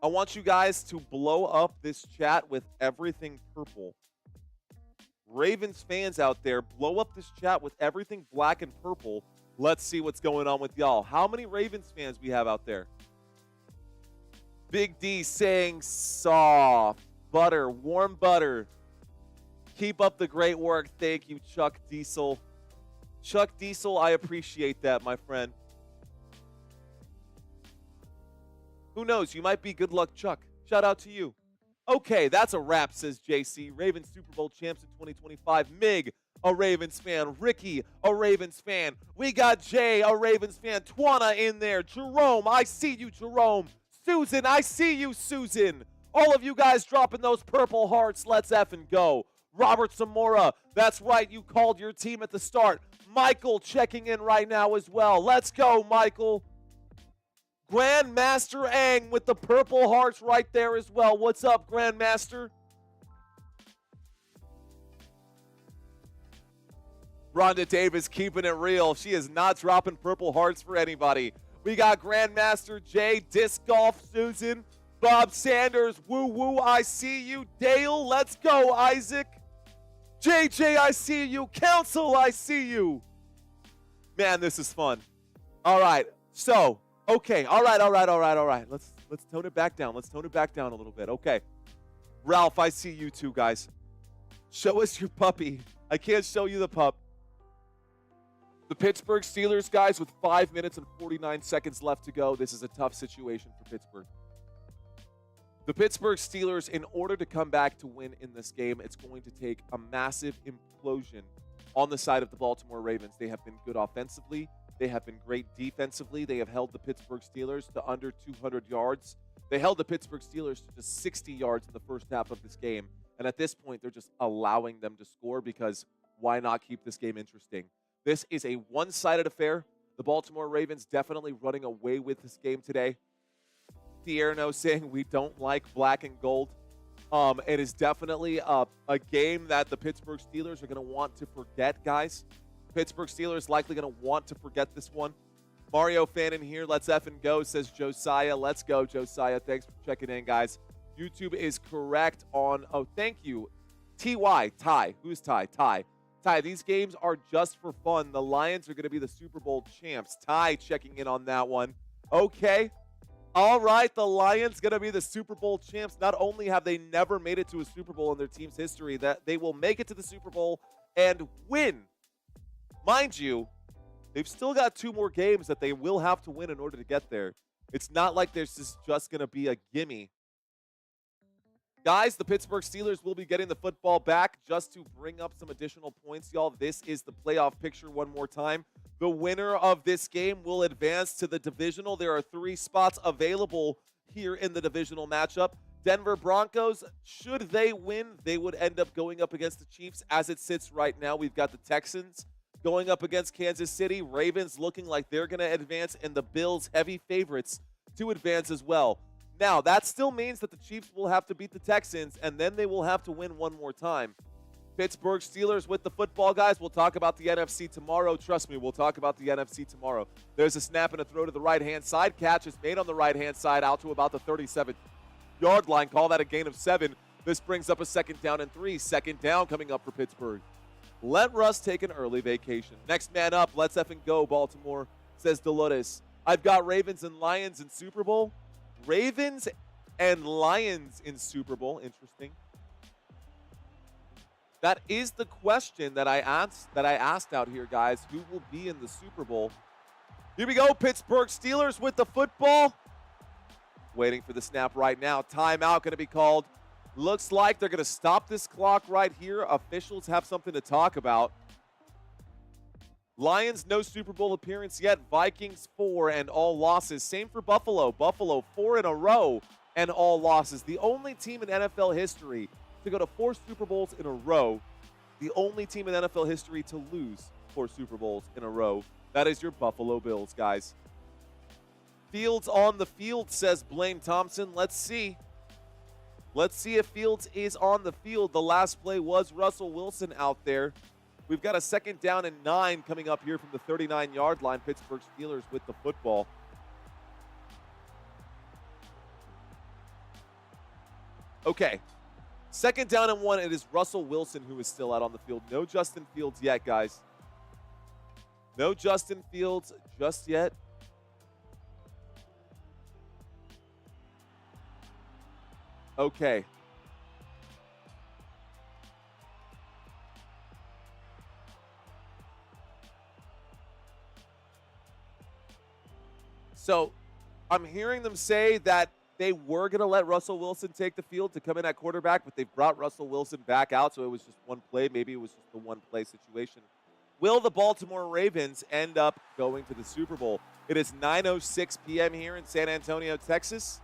I want you guys to blow up this chat with everything purple. Ravens fans out there, blow up this chat with everything black and purple. Let's see what's going on with y'all. How many Ravens fans we have out there? Big D saying soft, butter, warm butter. Keep up the great work. Thank you, Chuck Diesel. Chuck Diesel, I appreciate that, my friend. Who knows? You might be good luck, Chuck. Shout out to you. Okay, that's a wrap, says JC. Ravens Super Bowl champs in 2025. Mig, a Ravens fan. Ricky, a Ravens fan. We got Jay, a Ravens fan. Twana in there. Jerome, I see you, Jerome. Susan, I see you, Susan. All of you guys dropping those purple hearts. Let's effing go. Robert Zamora, that's right, you called your team at the start. Michael checking in right now as well. Let's go, Michael. Grandmaster Ang with the purple hearts right there as well. What's up, Grandmaster? Rhonda Davis keeping it real. She is not dropping purple hearts for anybody. We got Grandmaster Jay, Disc Golf Susan, Bob Sanders, Woo Woo, I see you. Dale, let's go, Isaac. JJ, I see you. Council, I see you. Man, this is fun. All right. So, okay. All right. Let's tone it back down. Let's tone it back down a little bit. Okay. Ralph, I see you too, guys. Show us your puppy. I can't show you the pup. The Pittsburgh Steelers, guys, with 5 minutes and 49 seconds left to go. This is a tough situation for Pittsburgh. The Pittsburgh Steelers, in order to come back to win in this game, it's going to take a massive implosion on the side of the Baltimore Ravens. They have been good offensively. They have been great defensively. They have held the Pittsburgh Steelers to under 200 yards. They held the Pittsburgh Steelers to just 60 yards in the first half of this game. And at this point, they're just allowing them to score because why not keep this game interesting? This is a one-sided affair. The Baltimore Ravens definitely running away with this game today. Tierno saying we don't like black and gold. It is definitely a game that the Pittsburgh Steelers are going to want to forget, guys. Pittsburgh Steelers likely going to want to forget this one. Mario fan in here, let's effing go, says Josiah. Let's go, Josiah. Thanks for checking in, guys. YouTube is correct on, oh, thank you. Ty. Who's Ty? Ty, these games are just for fun. The Lions are going to be the Super Bowl champs. Ty checking in on that one. Okay. All right, the Lions going to be the Super Bowl champs. Not only have they never made it to a Super Bowl in their team's history, that they will make it to the Super Bowl and win. Mind you, they've still got 2 more games that they will have to win in order to get there. It's not like there's just going to be a gimme. Guys, the Pittsburgh Steelers will be getting the football back. Just to bring up some additional points, y'all, this is the playoff picture one more time. The winner of this game will advance to the divisional. There are 3 spots available here in the divisional matchup. Denver Broncos, should they win, they would end up going up against the Chiefs. As it sits right now, we've got the Texans going up against Kansas City. Ravens looking like they're going to advance, and the Bills heavy favorites to advance as well. Now, that still means that the Chiefs will have to beat the Texans, and then they will have to win one more time. Pittsburgh Steelers with the football, guys. We'll talk about the NFC tomorrow. Trust me, we'll talk about the NFC tomorrow. There's a snap and a throw to the right-hand side. Catch is made on the right-hand side out to about the 37-yard line. Call that a gain of 7. This brings up a 2nd down and 3. 2nd down coming up for Pittsburgh. Let Russ take an early vacation. Next man up, let's effing go, Baltimore, says Dolores. I've got Ravens and Lions in Super Bowl. Ravens and Lions in Super Bowl. Interesting. That is the question that I asked out here, guys. Who will be in the Super Bowl? Here we go, Pittsburgh Steelers with the football. Waiting for the snap right now. Timeout going to be called. Looks like they're going to stop this clock right here. Officials have something to talk about. Lions, no Super Bowl appearance yet. Vikings, 4 and all losses. Same for Buffalo. Buffalo, 4 in a row and all losses. The only team in NFL history to go to 4 Super Bowls in a row. The only team in NFL history to lose 4 Super Bowls in a row. That is your Buffalo Bills, guys. Fields on the field, says Blaine Thompson. Let's see. Let's see if Fields is on the field. The last play was Russell Wilson out there. We've got a 2nd down and 9 coming up here from the 39-yard line. Pittsburgh Steelers with the football. Okay. 2nd down and 1. It is Russell Wilson who is still out on the field. No Justin Fields yet, guys. No Justin Fields just yet. Okay. So, I'm hearing them say that they were going to let Russell Wilson take the field to come in at quarterback, but they brought Russell Wilson back out, so it was just one play. Maybe it was just the one-play situation. Will the Baltimore Ravens end up going to the Super Bowl? It is 9:06 p.m. here in San Antonio, Texas.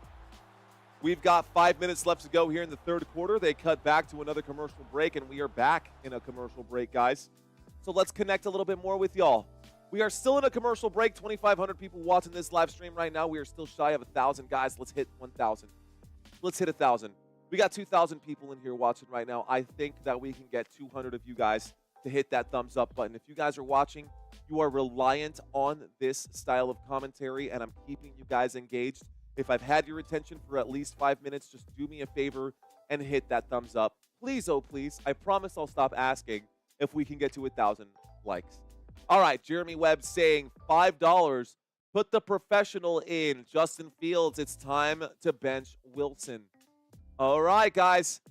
We've got 5 minutes left to go here in the 3rd quarter. They cut back to another commercial break, and we are back in a commercial break, guys. So let's connect a little bit more with y'all. We are still in a commercial break. 2,500 people watching this live stream right now. We are still shy of 1,000, guys. Let's hit 1,000. Let's hit 1,000. We got 2,000 people in here watching right now. I think that we can get 200 of you guys to hit that thumbs up button. If you guys are watching, you are reliant on this style of commentary, and I'm keeping you guys engaged. If I've had your attention for at least 5 minutes, just do me a favor and hit that thumbs up. Please, oh please. I promise I'll stop asking if we can get to 1,000 likes. All right, Jeremy Webb saying $5. Put the professional in. Justin Fields, it's time to bench Wilson. All right, guys.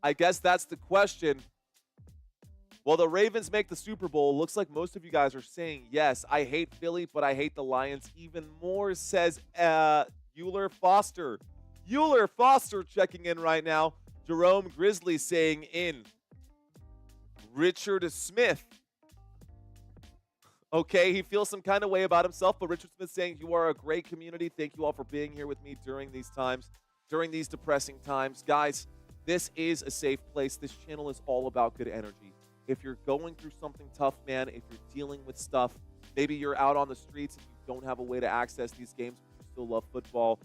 I guess that's the question. Well, the Ravens make the Super Bowl. Looks like most of you guys are saying yes. I hate Philly, but I hate the Lions even more, says Euler Foster. Euler Foster checking in right now. Jerome Grizzly saying in. Richard Smith. Okay, he feels some kind of way about himself, but Richard Smith saying, you are a great community. Thank you all for being here with me during these times, during these depressing times. Guys, this is a safe place. This channel is all about good energy. If you're going through something tough, man, if you're dealing with stuff, maybe you're out on the streets and you don't have a way to access these games, but you still love football.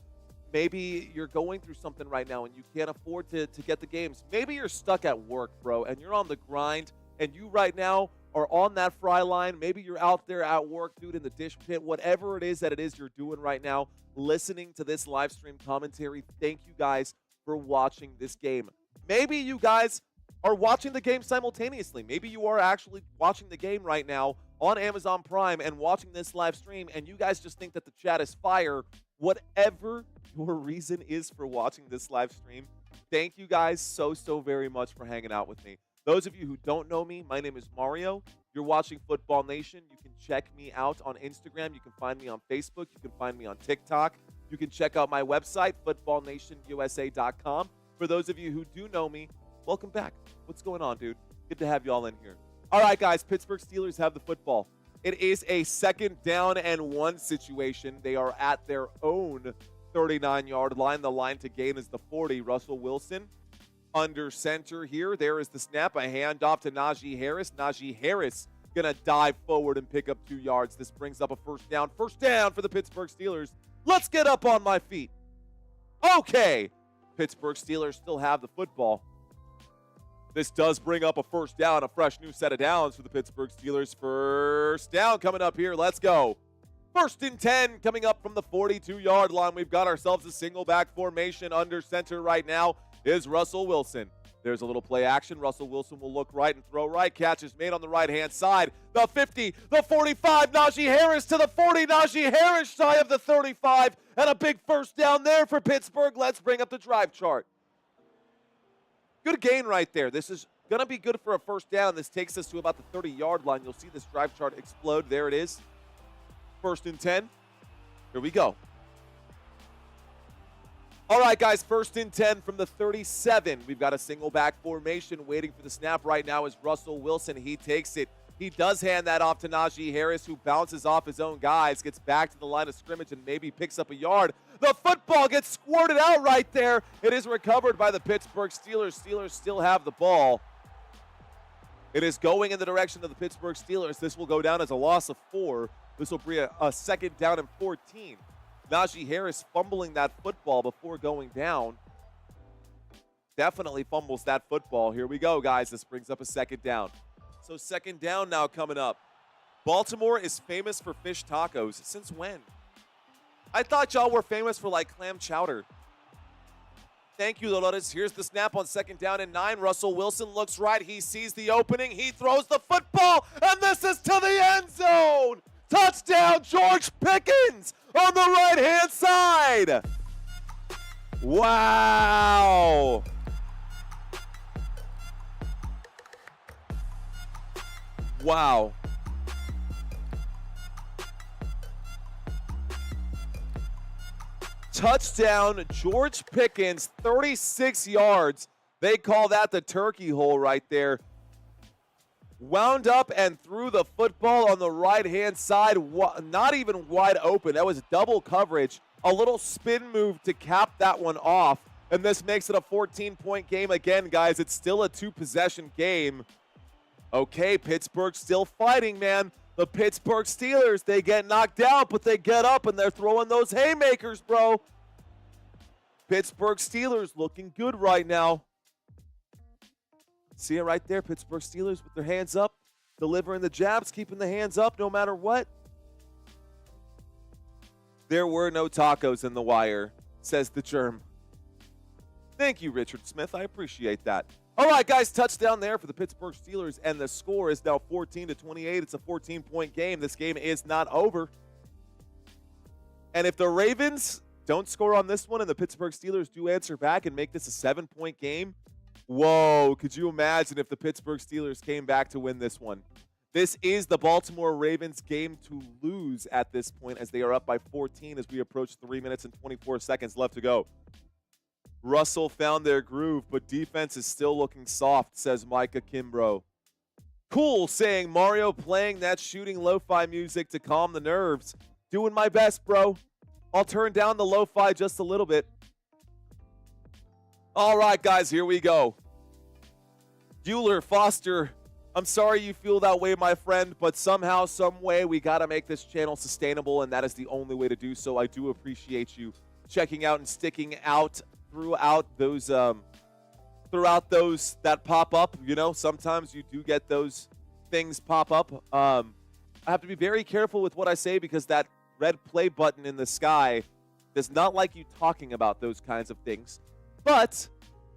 Maybe you're going through something right now and you can't afford to get the games. Maybe you're stuck at work, bro, and you're on the grind, and you right now are on that fry line. Maybe you're out there at work, dude, in the dish pit, whatever it is you're doing right now, listening to this live stream commentary. Thank you guys for watching this game. Maybe you guys are watching the game simultaneously. Maybe you are actually watching the game right now on Amazon Prime and watching this live stream, and you guys just think that the chat is fire. Whatever your reason is for watching this live stream, thank you guys so very much for hanging out with me. Those of you who don't know me, my name is Mario. You're watching Football Nation. You can check me out on Instagram. You can find me on Facebook. You can find me on TikTok. You can check out my website, footballnationusa.com. For those of you who do know me, welcome back. What's going on, dude? Good to have you all in here. All right, guys, Pittsburgh Steelers have the football. It is a 2nd down and 1 situation. They are at their own 39-yard line. The line to gain is the 40. Russell Wilson under center here. There is the snap. A handoff to Najee Harris. Najee Harris going to dive forward and pick up 2 yards. This brings up a first down. First down for the Pittsburgh Steelers. Let's get up on my feet. Okay. Pittsburgh Steelers still have the football. This does bring up a first down, a fresh new set of downs for the Pittsburgh Steelers. First down coming up here. Let's go. 1st and 10 coming up from the 42-yard line. We've got ourselves a single back formation. Under center right now is Russell Wilson. There's a little play action. Russell Wilson will look right and throw right. Catch is made on the right-hand side. The 50, the 45. Najee Harris to the 40. Najee Harris shy of the 35. And a big first down there for Pittsburgh. Let's bring up the drive chart. Good gain right there. This is going to be good for a first down. This takes us to about the 30-yard line. You'll see this drive chart explode. There it is. 1st and 10. Here we go. All right, guys, 1st and 10 from the 37. We've got a single back formation waiting for the snap right now is Russell Wilson. He takes it. He does hand that off to Najee Harris, who bounces off his own guys, gets back to the line of scrimmage, and maybe picks up a yard. The football gets squirted out right there. It is recovered by the Pittsburgh Steelers. Steelers still have the ball. It is going in the direction of the Pittsburgh Steelers. This will go down as a loss of 4. This will be a 2nd down and 14. Najee Harris fumbling that football before going down. Definitely fumbles that football. Here we go, guys. This brings up a 2nd down. So 2nd down now coming up. Baltimore is famous for fish tacos. Since when? I thought y'all were famous for, like, clam chowder. Thank you, Dolores. Here's the snap on 2nd down and 9. Russell Wilson looks right. He sees the opening. He throws the football, and this is to the end zone. Touchdown, George Pickens on the right-hand side. Wow. Wow. Touchdown, George Pickens, 36 yards. They call that the turkey hole right there. Wound up and threw the football on the right-hand side, not even wide open. That was double coverage. A little spin move to cap that one off, and this makes it a 14-point game again, guys. It's still a 2-possession game. Okay, Pittsburgh still fighting, man. The Pittsburgh Steelers, they get knocked out, but they get up, and they're throwing those haymakers, bro. Pittsburgh Steelers looking good right now. See it right there, Pittsburgh Steelers with their hands up, delivering the jabs, keeping the hands up no matter what. There were no tacos in the wire, says the germ. Thank you, Richard Smith. I appreciate that. All right, guys, touchdown there for the Pittsburgh Steelers, and the score is now 14-28. It's a 14-point game. This game is not over. And if the Ravens don't score on this one and the Pittsburgh Steelers do answer back and make this a 7-point game, whoa, could you imagine if the Pittsburgh Steelers came back to win this one? This is the Baltimore Ravens game to lose at this point, as they are up by 14 as we approach 3 minutes and 24 seconds left to go. Russell found their groove, but defense is still looking soft, says Micah Kimbrough. Cool, saying Mario playing that shooting lo-fi music to calm the nerves. Doing my best, bro. I'll turn down the lo-fi just a little bit. All right, guys, here we go. Bueller, Foster, I'm sorry you feel that way, my friend, but somehow, some way, we got to make this channel sustainable, and that is the only way to do so. I do appreciate you checking out and sticking out throughout those that pop up. You know, sometimes you do get those things pop up. I have to be very careful with what I say because that red play button in the sky does not like you talking about those kinds of things. But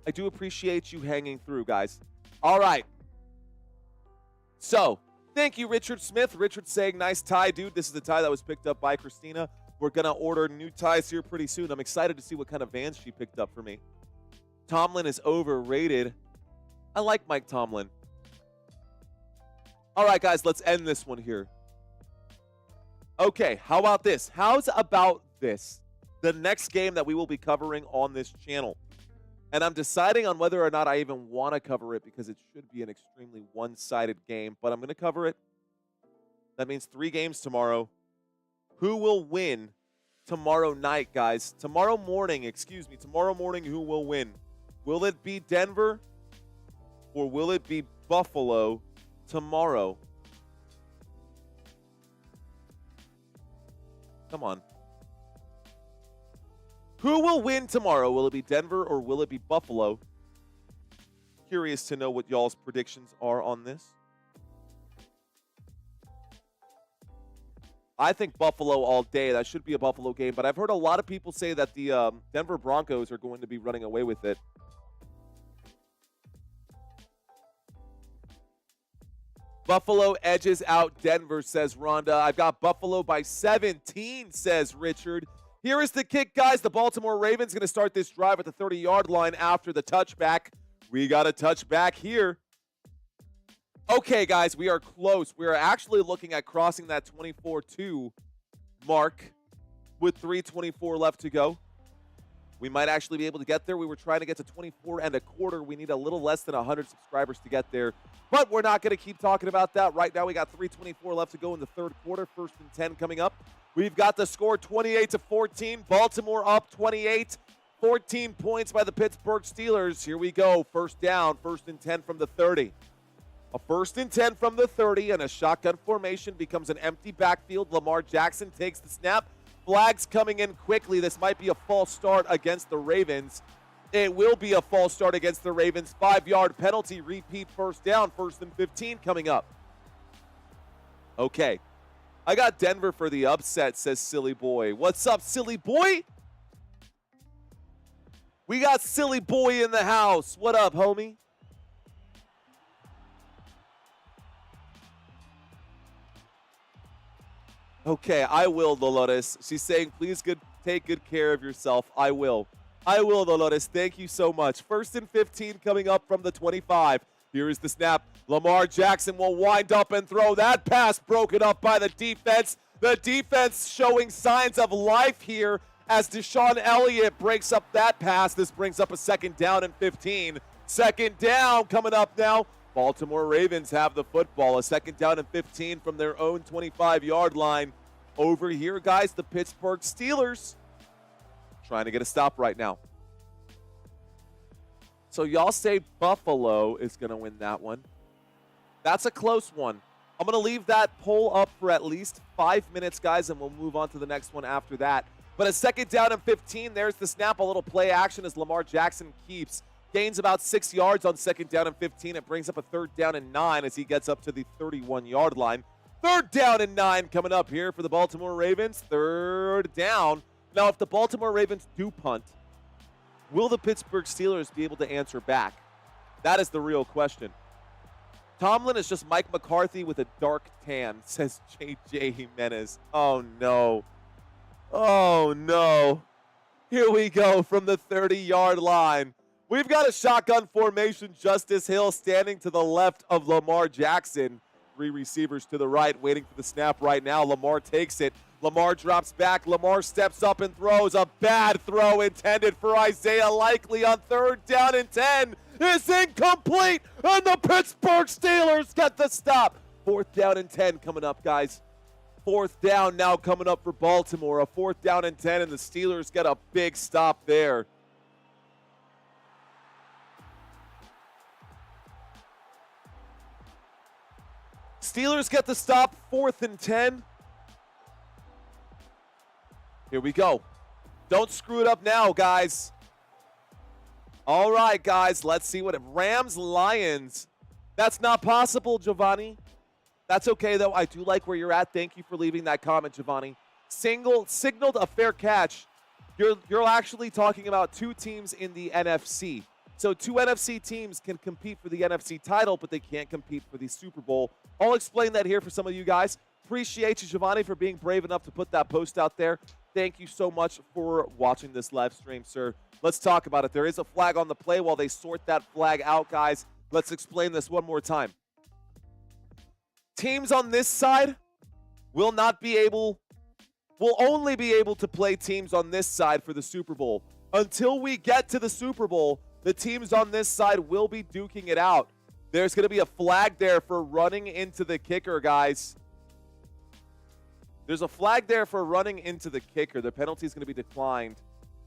I do appreciate you hanging through, guys. All right. So, thank you, Richard Smith. Richard saying, nice tie, dude. This is the tie that was picked up by Christina. We're going to order new ties here pretty soon. I'm excited to see what kind of Vans she picked up for me. Tomlin is overrated. I like Mike Tomlin. All right, guys, let's end this one here. Okay, how about this? How's about this? The next game that we will be covering on this channel. And I'm deciding on whether or not I even want to cover it because it should be an extremely one-sided game. But I'm going to cover it. That means 3 games tomorrow. Who will win tomorrow night, guys? Tomorrow morning, who will win? Will it be Denver or will it be Buffalo tomorrow? Come on. Who will win tomorrow? Will it be Denver or will it be Buffalo? Curious to know what y'all's predictions are on this. I think Buffalo all day. That should be a Buffalo game. But I've heard a lot of people say that the Denver Broncos are going to be running away with it. Buffalo edges out Denver, says Rhonda. I've got Buffalo by 17, says Richard. Here is the kick, guys. The Baltimore Ravens going to start this drive at the 30-yard line after the touchback. We got a touchback here. Okay, guys, we are close. We are actually looking at crossing that 24-2 mark with 3:24 left to go. We might actually be able to get there. We were trying to get to 24 and a quarter. We need a little less than 100 subscribers to get there. But we're not going to keep talking about that. Right now, we got 3:24 left to go in the third quarter. 1st and 10 coming up. We've got the score 28-14. Baltimore up 28. 14 points by the Pittsburgh Steelers. Here we go. First down. 1st and 10 from the 30. A 1st and 10 from the 30, and a shotgun formation becomes an empty backfield. Lamar Jackson takes the snap. Flags coming in quickly. This might be a false start against the Ravens. It will be a false start against the Ravens. 5-yard penalty. Repeat first down. 1st and 15 coming up. Okay. I got Denver for the upset, says Silly Boy. What's up, Silly Boy? We got Silly Boy in the house. What up, homie? Okay, I will, Dolores. She's saying, please take good care of yourself. I will. I will, Dolores. Thank you so much. 1st and 15 coming up from the 25. Here is the snap. Lamar Jackson will wind up and throw. That pass broken up by the defense. The defense showing signs of life here as Deshaun Elliott breaks up that pass. This brings up a 2nd down and 15. 2nd down coming up now. Baltimore Ravens have the football. A 2nd down and 15 from their own 25-yard line. Over here, guys, the Pittsburgh Steelers trying to get a stop right now. So y'all say Buffalo is going to win that one. That's a close one. I'm going to leave that poll up for at least 5 minutes, guys, and we'll move on to the next one after that. But a 2nd down and 15. There's the snap. A little play action as Lamar Jackson gains about 6 yards on 2nd down and 15. It brings up a 3rd down and 9 as he gets up to the 31-yard line. 3rd down and 9 coming up here for the Baltimore Ravens. 3rd down. Now, if the Baltimore Ravens do punt, will the Pittsburgh Steelers be able to answer back? That is the real question. Tomlin is just Mike McCarthy with a dark tan, says J.J. Jimenez. Oh, no. Oh, no. Here we go from the 30-yard line. We've got a shotgun formation. Justice Hill standing to the left of Lamar Jackson. 3 receivers to the right, waiting for the snap right now. Lamar takes it. Lamar drops back. Lamar steps up and throws. A bad throw intended for Isaiah Likely on 3rd down and 10. It's incomplete, and the Pittsburgh Steelers get the stop. 4th down and 10 coming up, guys. 4th down now coming up for Baltimore. A 4th down and 10, and the Steelers get a big stop there. Steelers get the stop, 4th and 10. Here we go. Don't screw it up now, guys. All right, guys, let's see what Rams-Lions. That's not possible, Giovanni. That's okay, though. I do like where you're at. Thank you for leaving that comment, Giovanni. Signaled a fair catch. You're actually talking about 2 teams in the NFC. So 2 NFC teams can compete for the NFC title, but they can't compete for the Super Bowl. I'll explain that here for some of you guys. Appreciate you, Giovanni, for being brave enough to put that post out there. Thank you so much for watching this live stream, sir. Let's talk about it. There is a flag on the play. While they sort that flag out, guys, let's explain this one more time. Teams on this side will only be able to play teams on this side for the Super Bowl. Until we get to the Super Bowl, the teams on this side will be duking it out. There's going to be a flag there for running into the kicker, guys. There's a flag there for running into the kicker. The penalty is going to be declined.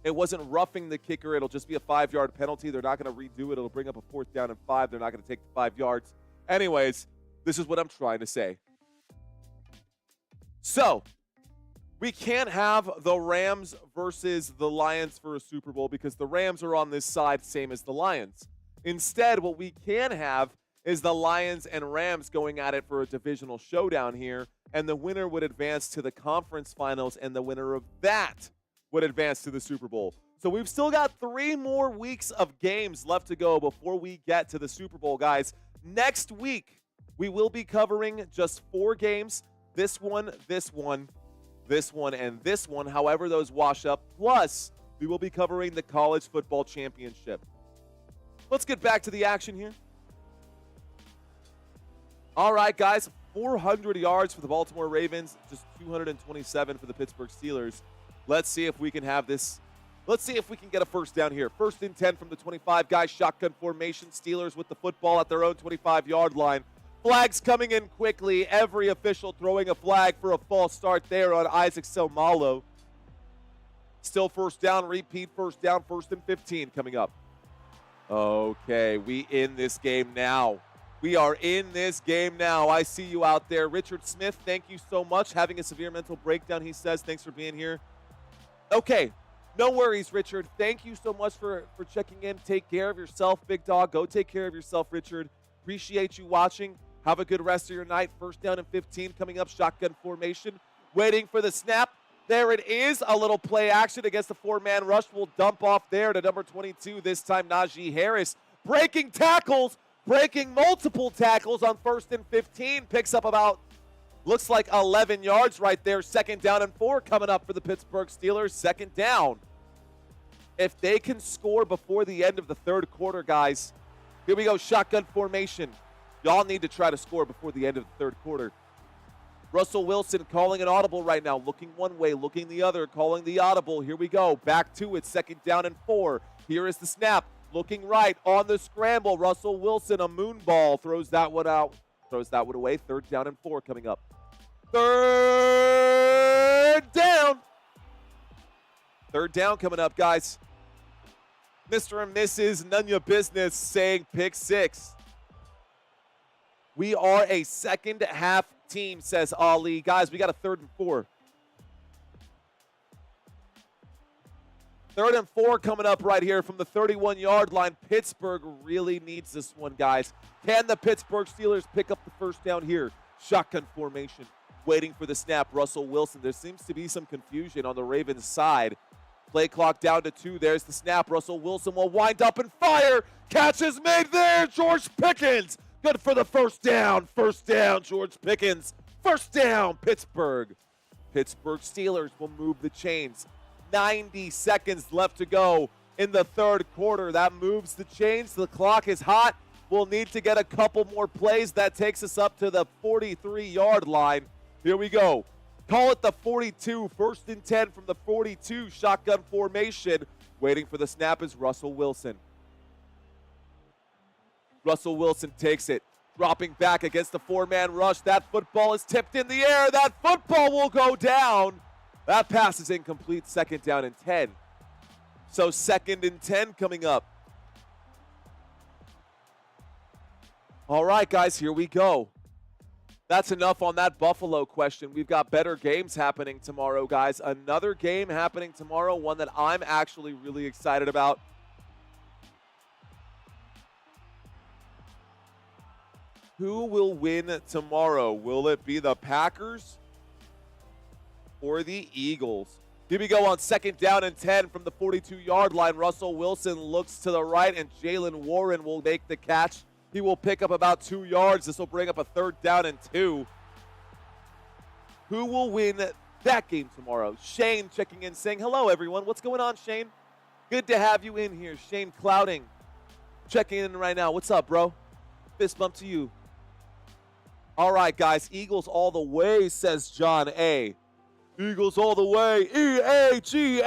It wasn't roughing the kicker. It'll just be a 5-yard penalty. They're not going to redo it. It'll bring up a 4th down and 5. They're not going to take the 5 yards. Anyways, this is what I'm trying to say. So, we can't have the Rams versus the Lions for a Super Bowl because the Rams are on this side, same as the Lions. Instead, what we can have is the Lions and Rams going at it for a divisional showdown here, and the winner would advance to the conference finals, and the winner of that would advance to the Super Bowl. So we've still got 3 more weeks of games left to go before we get to the Super Bowl, guys. Next week, We will be covering just 4 games. This one, this one, this one, and this one. However, those wash up. Plus, we will be covering the college football championship. Let's get back to the action here. All right, guys. 400 yards for the Baltimore Ravens, just 227 for the Pittsburgh Steelers. Let's see if we can have this. Let's see if we can get a first down here. 1st and 10 from the 25, guys. Shotgun formation. Steelers with the football at their own 25-yard line. Flags coming in quickly. Every official throwing a flag for a false start there on Isaac Selmalo. Still first down, repeat first down, 1st and 15 coming up. Okay, we in this game now. We are in this game now. I see you out there. Richard Smith, thank you so much. Having a severe mental breakdown, he says. Thanks for being here. Okay, no worries, Richard. Thank you so much for checking in. Take care of yourself, big dog. Go take care of yourself, Richard. Appreciate you watching. Have a good rest of your night. 1st down and 15 coming up. Shotgun formation. Waiting for the snap. There it is. A little play action against the 4-man rush. Will dump off there to number 22. This time, Najee Harris. Breaking tackles. Breaking multiple tackles on 1st and 15. Picks up about, looks like 11 yards right there. 2nd down and 4 coming up for the Pittsburgh Steelers. 2nd down. If they can score before the end of the 3rd quarter, guys. Here we go. Shotgun formation. Y'all need to try to score before the end of the 3rd quarter. Russell Wilson calling an audible right now. Looking one way, looking the other, calling the audible. Here we go. Back to it. 2nd down and 4. Here is the snap. Looking right on the scramble. Russell Wilson, a moon ball. Throws that one out. Throws that one away. 3rd down and 4 coming up. 3rd down. 3rd down coming up, guys. Mr. and Mrs. None Your Business saying pick 6. We are a 2nd half team, says Ali. Guys, we got a 3rd and 4. 3rd and 4 coming up right here from the 31-yard line. Pittsburgh really needs this one, guys. Can the Pittsburgh Steelers pick up the 1st down here? Shotgun formation. Waiting for the snap. Russell Wilson. There seems to be some confusion on the Ravens side. Play clock down to 2. There's the snap. Russell Wilson will wind up and fire. Catch is made there. George Pickens. Good for the 1st down. 1st down, George Pickens. 1st down, Pittsburgh. Pittsburgh Steelers will move the chains. 90 seconds left to go in the 3rd quarter. That moves the chains. The clock is hot. We'll need to get a couple more plays. That takes us up to the 43-yard line. Here we go. Call it the 42. 1st and 10 from the 42. Shotgun formation. Waiting for the snap is Russell Wilson. Russell Wilson takes it. Dropping back against the 4-man rush. That football is tipped in the air. That football will go down. That pass is incomplete. 2nd down and 10. So 2nd and 10 coming up. All right, guys, here we go. That's enough on that Buffalo question. We've got better games happening tomorrow, guys. Another game happening tomorrow, one that I'm actually really excited about. Who will win tomorrow? Will it be the Packers or the Eagles? Here we go on 2nd down and 10 from the 42-yard line. Russell Wilson looks to the right, and Jalen Warren will make the catch. He will pick up about 2 yards. This will bring up a 3rd down and 2. Who will win that game tomorrow? Shane checking in saying, hello, everyone. What's going on, Shane? Good to have you in here. Shane Clouding checking in right now. What's up, bro? Fist bump to you. All right, guys. Eagles all the way, says John A. Eagles all the way. E-A-G-L-E-S.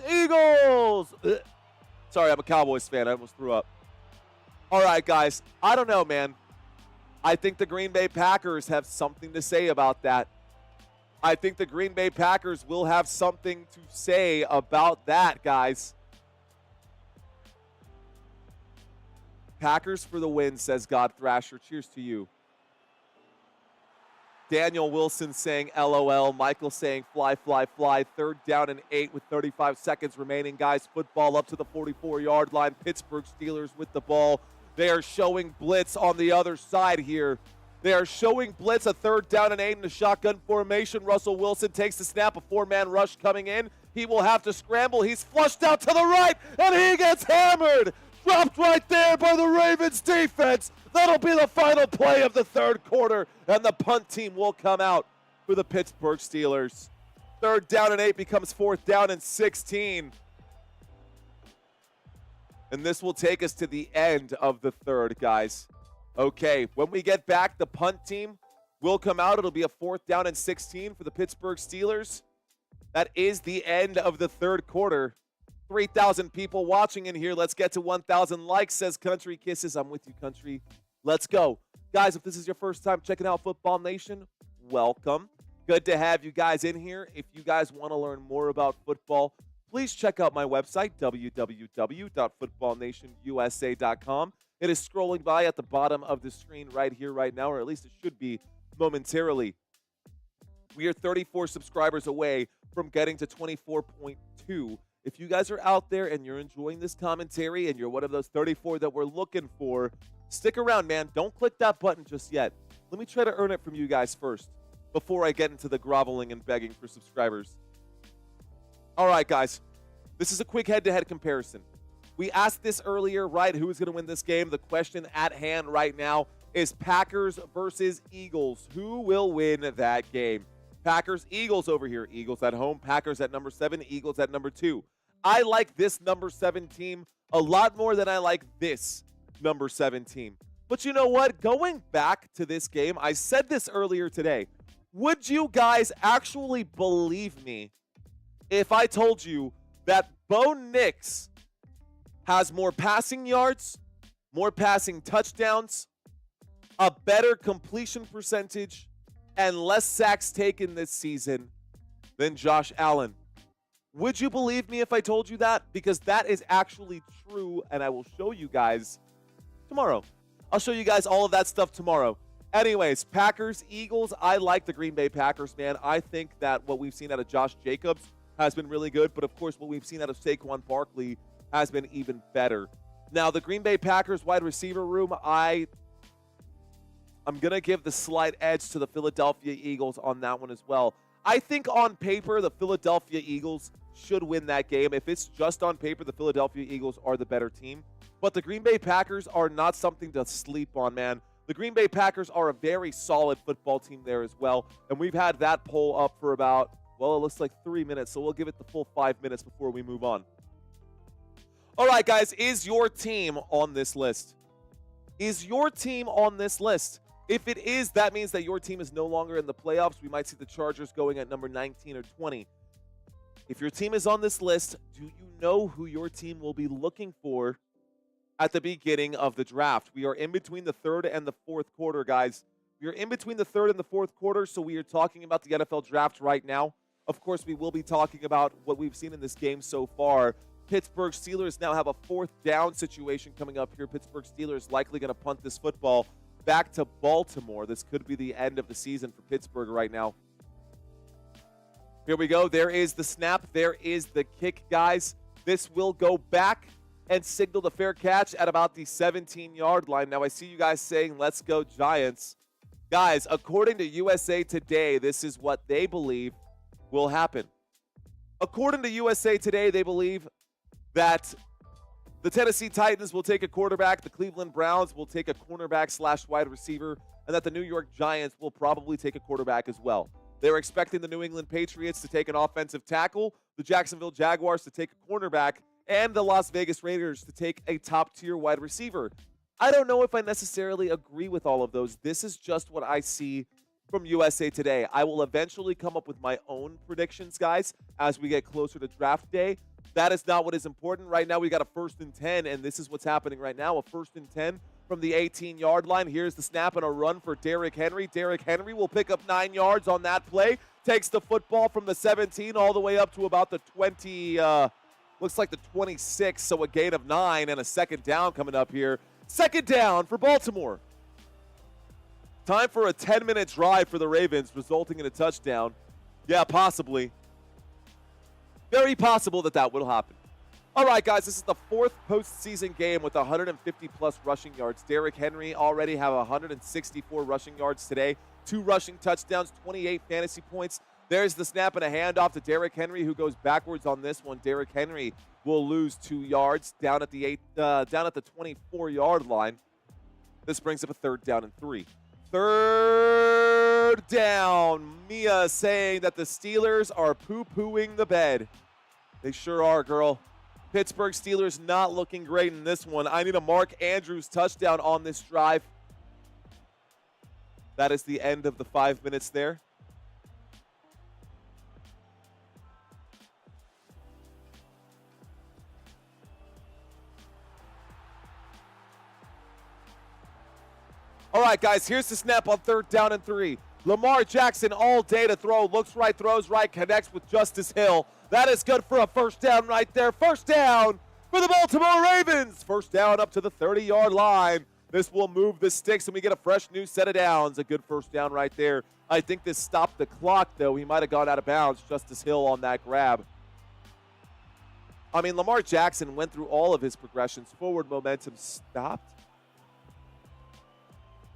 Eagles. Ugh. Sorry, I'm a Cowboys fan. I almost threw up. All right, guys. I don't know, man. I think the Green Bay Packers have something to say about that. I think the Green Bay Packers will have something to say about that, guys. Packers for the win, says God Thrasher. Cheers to you. Daniel Wilson saying LOL. Michael saying fly, fly, fly. 3rd down and 8 with 35 seconds remaining, guys. Football up to the 44-yard line. Pittsburgh Steelers with the ball. They are showing blitz on the other side here. They are showing blitz, a 3rd down and 8 in the shotgun formation. Russell Wilson takes the snap, a 4-man rush coming in. He will have to scramble. He's flushed out to the right, and he gets hammered. Dropped right there by the Ravens defense. That'll be the final play of the third quarter, and the punt team will come out for the Pittsburgh Steelers. 3rd down and 8 becomes 4th down and 16. And this will take us to the end of the third, guys. Okay, when we get back, the punt team will come out. It'll be a 4th down and 16 for the Pittsburgh Steelers. That is the end of the third quarter. 3,000 people watching in here. Let's get to 1,000 likes, says Country Kisses. I'm with you, Country. Let's go. Guys, if this is your first time checking out Football Nation, welcome. Good to have you guys in here. If you guys want to learn more about football, please check out my website, www.footballnationusa.com. It is scrolling by at the bottom of the screen right here, right now, or at least it should be momentarily. We are 34 subscribers away from getting to 24.2. If you guys are out there and you're enjoying this commentary and you're one of those 34 that we're looking for, stick around, man. Don't click that button just yet. Let me try to earn it from you guys first before I get into the groveling and begging for subscribers. All right, guys. This is a quick head-to-head comparison. We asked this earlier, right? Who is going to win this game? The question at hand right now is Packers versus Eagles. Who will win that game? Packers, Eagles over here. Eagles at home, Packers at number 7, Eagles at number 2. I like this number 7 team a lot more than I like this number 7 team. But you know what? Going back to this game, I said this earlier today. Would you guys actually believe me if I told you that Bo Nix has more passing yards, more passing touchdowns, a better completion percentage, and less sacks taken this season than Josh Allen? Would you believe me if I told you that? Because that is actually true, and I will show you guys tomorrow. I'll show you guys all of that stuff tomorrow. Anyways, Packers, Eagles, I like the Green Bay Packers, man. I think that what we've seen out of Josh Jacobs has been really good, but of course what we've seen out of Saquon Barkley has been even better. Now, the Green Bay Packers wide receiver room, I'm going to give the slight edge to the Philadelphia Eagles on that one as well. I think on paper, the Philadelphia Eagles should win that game. If it's just on paper, the Philadelphia Eagles are the better team. But the Green Bay Packers are not something to sleep on, man. The Green Bay Packers are a very solid football team there as well. And we've had that poll up for about, well, it looks like 3 minutes. So we'll give it the full 5 minutes before we move on. All right, guys, is your team on this list? Is your team on this list? If it is, that means that your team is no longer in the playoffs. We might see the Chargers going at number 19 or 20. If your team is on this list, do you know who your team will be looking for at the beginning of the draft? We are in between the third and the fourth quarter, guys. We are in between the third and the fourth quarter, so we are talking about the NFL draft right now. Of course, we will be talking about what we've seen in this game so far. Pittsburgh Steelers now have a 4th down situation coming up here. Pittsburgh Steelers likely going to punt this football back to Baltimore. This could be the end of the season for Pittsburgh right now. Here we go. There is the snap. There is the kick, guys. This will go back and signal the fair catch at about the 17-yard line. Now, I see you guys saying, let's go Giants. Guys, according to USA Today, this is what they believe will happen. According to USA Today, they believe that the Tennessee Titans will take a quarterback, the Cleveland Browns will take a cornerback / wide receiver, and that the New York Giants will probably take a quarterback as well. They're expecting the New England Patriots to take an offensive tackle, the Jacksonville Jaguars to take a cornerback, and the Las Vegas Raiders to take a top-tier wide receiver. I don't know if I necessarily agree with all of those. This is just what I see from USA Today. I will eventually come up with my own predictions, guys, as we get closer to draft day. That is not what is important. Right now, we got a 1st and 10, and this is what's happening right now, a 1st and 10 from the 18-yard line. Here's the snap and a run for Derrick Henry. Derrick Henry will pick up 9 yards on that play, takes the football from the 17 all the way up to about the 20, looks like the 26, so a gain of 9 and a 2nd down coming up here. 2nd down for Baltimore. Time for a 10-minute drive for the Ravens, resulting in a touchdown. Yeah, possibly. Very possible that will happen. All right, guys, this is the 4th postseason game with 150-plus rushing yards. Derrick Henry already have 164 rushing yards today, 2 rushing touchdowns, 28 fantasy points. There's the snap and a handoff to Derrick Henry, who goes backwards on this one. Derrick Henry will lose 2 yards down at the 24-yard line. This brings up a 3rd down and 3. 3rd down. Mia saying that the Steelers are poo-pooing the bed. They sure are, girl. Pittsburgh Steelers not looking great in this one. I need a Mark Andrews touchdown on this drive. That is the end of the 5 minutes there. All right, guys, here's the snap on 3rd down and 3. Lamar Jackson all day to throw. Looks right, throws right, connects with Justice Hill. That is good for a 1st down right there. 1st down for the Baltimore Ravens. 1st down up to the 30-yard line. This will move the sticks, and we get a fresh new set of downs. A good 1st down right there. I think this stopped the clock, though. He might have gone out of bounds. Justice Hill on that grab. I mean, Lamar Jackson went through all of his progressions. Forward momentum stopped.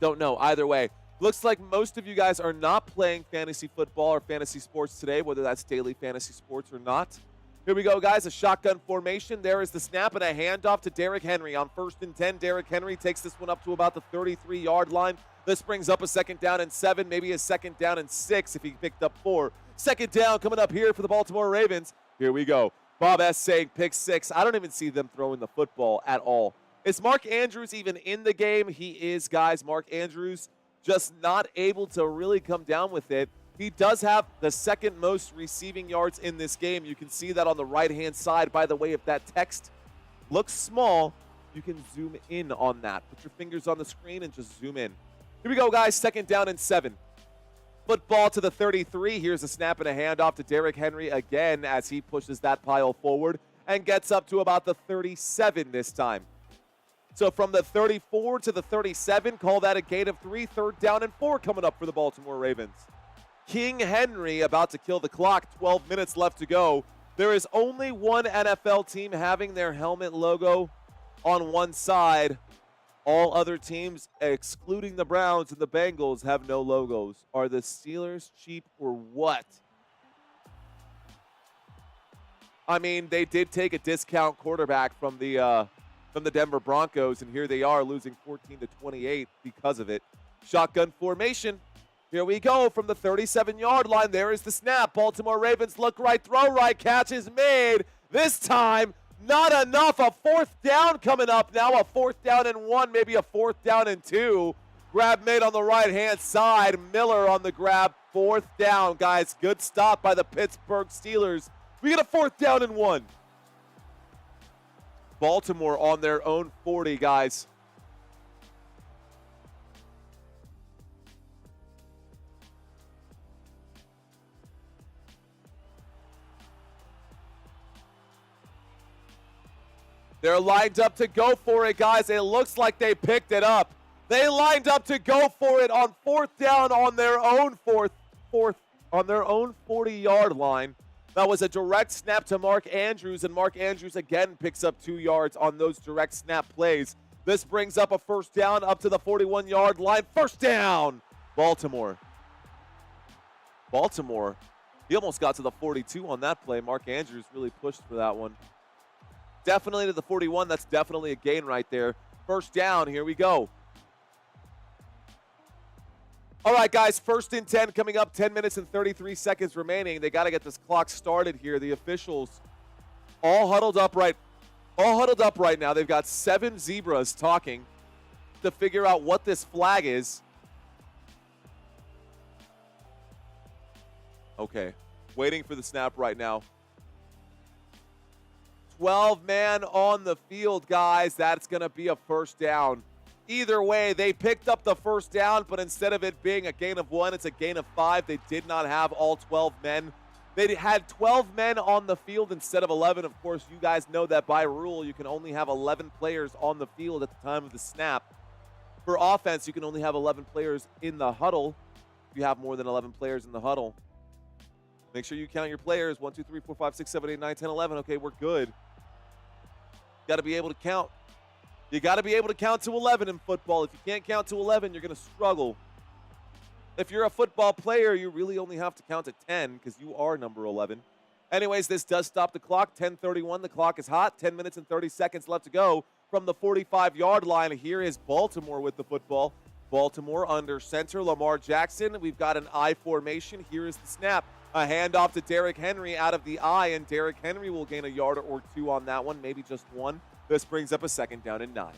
Don't know. Either way, looks like most of you guys are not playing fantasy football or fantasy sports today, whether that's daily fantasy sports or not. Here we go, guys. A shotgun formation. There is the snap and a handoff to Derrick Henry. On 1st and 10, Derrick Henry takes this one up to about the 33-yard line. This brings up a 2nd down and 7, maybe a 2nd down and 6 if he picked up 4. 2nd down coming up here for the Baltimore Ravens. Here we go. Bob S. saying pick 6. I don't even see them throwing the football at all. Is Mark Andrews even in the game? He is, guys. Mark Andrews just not able to really come down with it. He does have the 2nd most receiving yards in this game. You can see that on the right-hand side. By the way, if that text looks small, you can zoom in on that. Put your fingers on the screen and just zoom in. Here we go, guys. 2nd down and 7. Football to the 33. Here's a snap and a handoff to Derrick Henry again as he pushes that pile forward and gets up to about the 37 this time. So from the 34 to the 37, call that a gain of 3. 3rd down and 4 coming up for the Baltimore Ravens. King Henry about to kill the clock. 12 minutes left to go. There is only one NFL team having their helmet logo on one side. All other teams, excluding the Browns and the Bengals, have no logos. Are the Steelers cheap or what? I mean, they did take a discount quarterback from the Denver Broncos, and here they are losing 14-28 because of it. Shotgun formation. Here we go from the 37-yard line. There is the snap. Baltimore Ravens look right, throw right, catch is made. This time, not enough. A 4th down coming up now. A 4th down and 1, maybe a 4th down and 2. Grab made on the right-hand side. Miller on the grab. 4th down, guys. Good stop by the Pittsburgh Steelers. We get a 4th down and 1. Baltimore on their own 40, guys. They're lined up to go for it, guys. It looks like they picked it up. They lined up to go for it on 4th down on their own 40-yard line. That was a direct snap to Mark Andrews, and Mark Andrews again picks up 2 yards on those direct snap plays. This brings up a 1st down up to the 41-yard line. 1st down, Baltimore. Baltimore, he almost got to the 42 on that play. Mark Andrews really pushed for that one. Definitely to the 41. That's definitely a gain right there. 1st down. Here we go. All right, guys. 1st and 10 coming up. 10 minutes and 33 seconds remaining. They got to get this clock started here. The officials all huddled up right now. They've got 7 zebras talking to figure out what this flag is. Okay. Waiting for the snap right now. 12-man on the field, guys. That's going to be a 1st down. Either way, they picked up the 1st down, but instead of it being a gain of 1, it's a gain of 5. They did not have all 12 men. They had 12 men on the field instead of 11. Of course, you guys know that by rule, you can only have 11 players on the field at the time of the snap. For offense, you can only have 11 players in the huddle. If you have more than 11 players in the huddle, make sure you count your players. 1, 2, 3, 4, 5, 6, 7, 8, 9, 10, 11. Okay, we're good. Got to be able to count. You got to be able to count to 11 in football. If you can't count to 11, you're going to struggle. If you're a football player, you really only have to count to 10 because you are number 11. Anyways, this does stop the clock. 10:31, the clock is hot. 10 minutes and 30 seconds left to go from the 45-yard line. Here is Baltimore with the football. Baltimore under center, Lamar Jackson. We've got an I formation. Here is the snap. A handoff to Derrick Henry out of the I, and Derrick Henry will gain a yard or two on that one, maybe just one. This brings up a 2nd down and 9.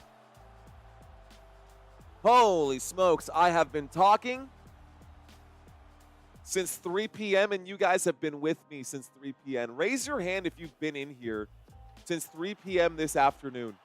Holy smokes, I have been talking since 3 p.m., and you guys have been with me since 3 p.m. Raise your hand if you've been in here since 3 p.m. this afternoon.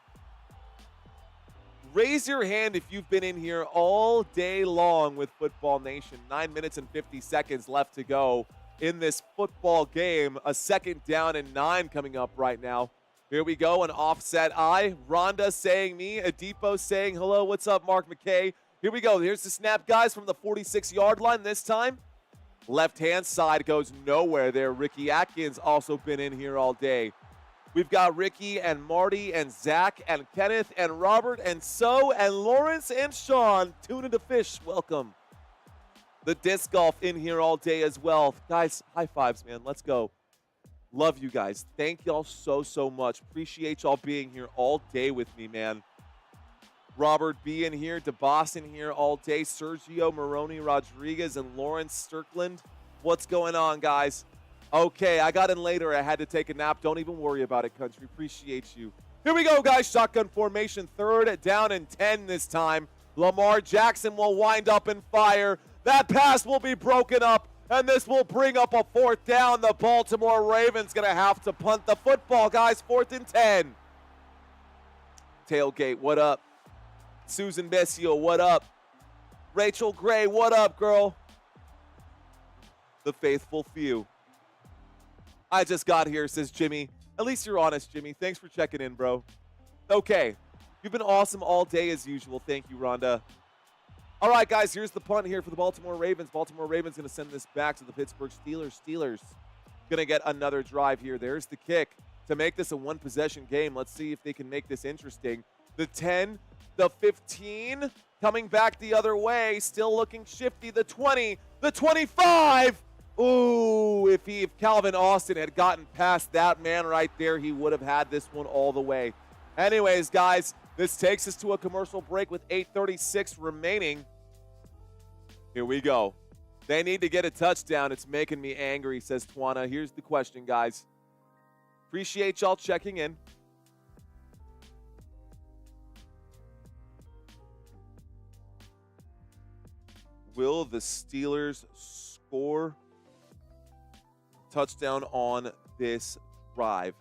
Raise your hand if you've been in here all day long with Football Nation. 9 minutes and 50 seconds left to go in this football game. A 2nd down and 9 coming up right now. Here we go, an offset I. Rhonda saying me. Adipo saying hello. What's up, Mark McKay? Here we go. Here's the snap, guys, from the 46-yard line this time. Left-hand side goes nowhere there. Ricky Atkins also been in here all day. We've got Ricky and Marty and Zach and Kenneth and Robert and So and Lawrence and Sean. Tuna to fish. Welcome. The disc golf in here all day as well. Guys, high fives, man. Let's go. Love you guys. Thank y'all so much. Appreciate y'all being here all day with me, man. Robert B in here, DeBoss in here all day. Sergio Moroni Rodriguez and Lawrence Strickland. What's going on, guys? Okay, I got in later. I had to take a nap. Don't even worry about it, country. Appreciate you. Here we go, guys. Shotgun formation. 3rd down and 10 this time. Lamar Jackson will wind up and fire. That pass will be broken up, and this will bring up a 4th down. The Baltimore Ravens going to have to punt the football, guys. 4th and 10. Tailgate, what up? Susan Bessio, what up? Rachel Gray, what up, girl? The faithful few. I just got here, says Jimmy. At least you're honest, Jimmy. Thanks for checking in, bro. Okay. You've been awesome all day as usual. Thank you, Rhonda. All right, guys, here's the punt here for the Baltimore Ravens. Baltimore Ravens going to send this back to the Pittsburgh Steelers. Steelers going to get another drive here. There's the kick to make this a one-possession game. Let's see if they can make this interesting. The 10, the 15, coming back the other way, still looking shifty. The 20, the 25. Ooh, if Calvin Austin had gotten past that man right there, he would have had this one all the way. Anyways, guys, this takes us to a commercial break with 8:36 remaining. Here we go. They need to get a touchdown. It's making me angry, says Twana. Here's the question, guys. Appreciate y'all checking in. Will the Steelers score touchdown on this drive?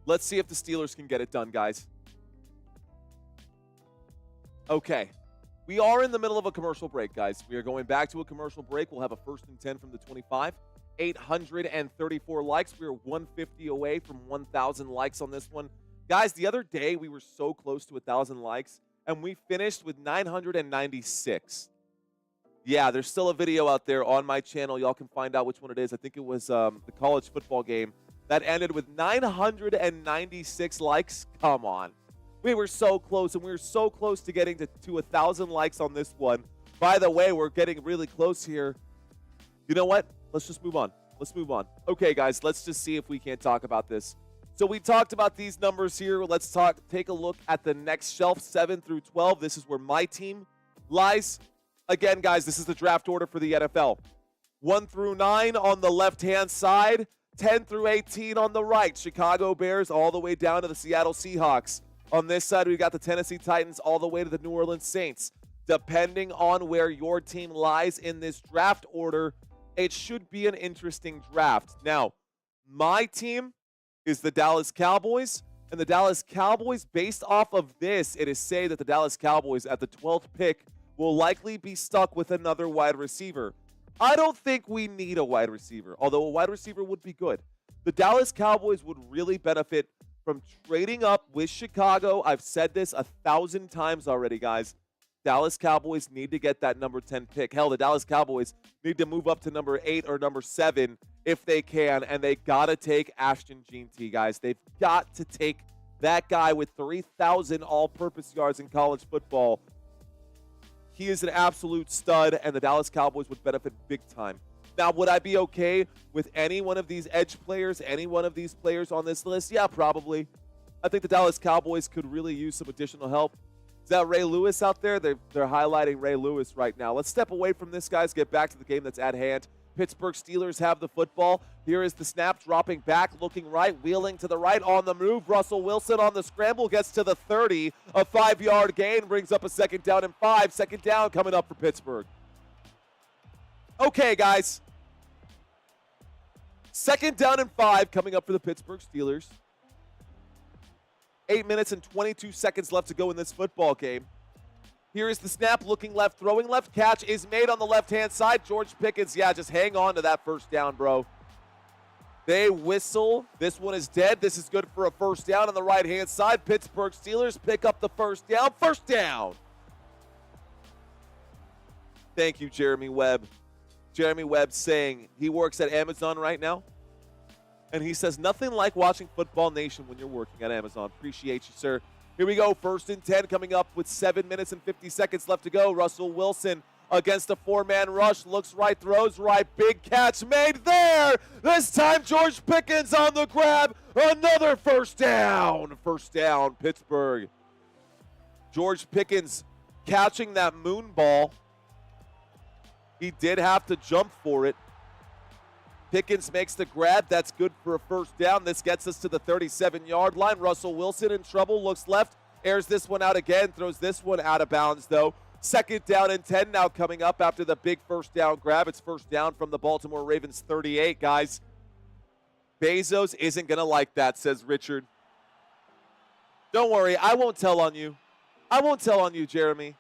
Let's see if the Steelers can get it done, guys. Okay. We are in the middle of a commercial break, guys. We are going back to a commercial break. We'll have a 1st and 10 from the 25. 834 likes. We are 150 away from 1,000 likes on this one. Guys, the other day we were so close to 1,000 likes, and we finished with 996. Yeah, there's still a video out there on my channel. Y'all can find out which one it is. I think it was the college football game that ended with 996 likes. Come on. We were so close, and we were so close to getting to 1,000 likes on this one. By the way, we're getting really close here. You know what? Let's just move on. Let's move on. Okay, guys, let's just see if we can't talk about this. So we talked about these numbers here. Let's take a look at the next shelf, 7 through 12. This is where my team lies. Again, guys, this is the draft order for the NFL. 1 through 9 on the left-hand side. 10 through 18 on the right. Chicago Bears all the way down to the Seattle Seahawks. On this side, we've got the Tennessee Titans all the way to the New Orleans Saints. Depending on where your team lies in this draft order, it should be an interesting draft. Now, my team is the Dallas Cowboys, and the Dallas Cowboys, based off of this, it is say that the Dallas Cowboys at the 12th pick will likely be stuck with another wide receiver. I don't think we need a wide receiver, although a wide receiver would be good. The Dallas Cowboys would really benefit from trading up with Chicago. I've said this 1,000 times already, guys. Dallas Cowboys need to get that number 10 pick. Hell, the Dallas Cowboys need to move up to number 8 or number 7 if they can, and they got to take Ashton Jeanty, guys. They've got to take that guy with 3,000 all-purpose yards in college football He is an absolute stud, and the Dallas Cowboys would benefit big time. Now, would I be okay with any one of these edge players, any one of these players on this list? Yeah, probably. I think the Dallas Cowboys could really use some additional help. Is that Ray Lewis out there? They're highlighting Ray Lewis right now. Let's step away from this, guys. Get back to the game that's at hand. Pittsburgh Steelers have the football. Here is the snap, dropping back, looking right, wheeling to the right, on the move. Russell Wilson on the scramble, gets to the 30. A 5-yard gain brings up a 2nd down and 5. 2nd down coming up for Pittsburgh. Okay, guys. 2nd down and 5 coming up for the Pittsburgh Steelers. 8 minutes and 22 seconds left to go in this football game. Here is the snap, looking left, throwing left. Catch is made on the left-hand side. George Pickens, yeah, just hang on to that 1st down, bro. They whistle. This one is dead. This is good for a 1st down on the right-hand side. Pittsburgh Steelers pick up the 1st down. 1st down. Thank you, Jeremy Webb. Jeremy Webb saying he works at Amazon right now. And he says, nothing like watching Football Nation when you're working at Amazon. Appreciate you, sir. Here we go. 1st and 10 coming up with 7 minutes and 50 seconds left to go. Russell Wilson against a 4-man rush. Looks right, throws right. Big catch made there. This time George Pickens on the grab. Another 1st down. 1st down, Pittsburgh. George Pickens catching that moon ball. He did have to jump for it. Pickens makes the grab. That's good for a 1st down. This gets us to the 37-yard line. Russell Wilson in trouble. Looks left. Airs this one out again. Throws this one out of bounds, though. 2nd down and 10 now coming up after the big 1st down grab. It's 1st down from the Baltimore Ravens 38, guys. Bezos isn't going to like that, says Richard. Don't worry. I won't tell on you. I won't tell on you, Jeremy.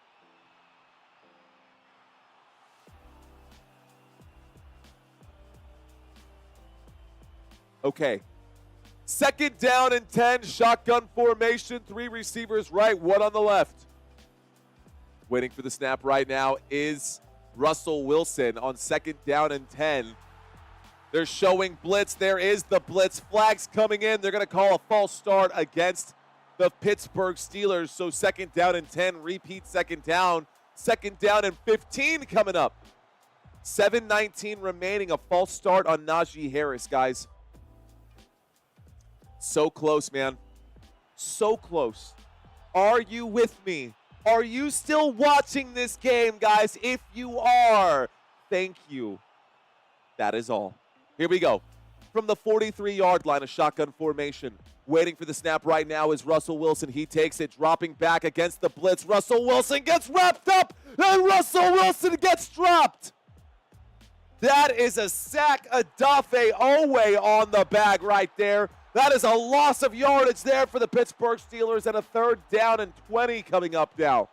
Okay. 2nd down and 10, shotgun formation, 3 receivers right, 1 on the left. Waiting for the snap right now is Russell Wilson on 2nd down and 10. They're showing blitz. There is the blitz. Flags coming in. They're going to call a false start against the Pittsburgh Steelers. So 2nd down and 10, repeat 2nd down. 2nd down and 15 coming up. 7:19 remaining, a false start on Najee Harris, guys. So close, man. So close. Are you with me? Are you still watching this game, guys? If you are, thank you. That is all. Here we go. From the 43-yard line, a shotgun formation. Waiting for the snap right now is Russell Wilson. He takes it, dropping back against the blitz. Russell Wilson gets wrapped up, and Russell Wilson gets dropped. That is a sack. Adafe Owe on the bag right there. That is a loss of yardage there for the Pittsburgh Steelers, and a 3rd down and 20 coming up now.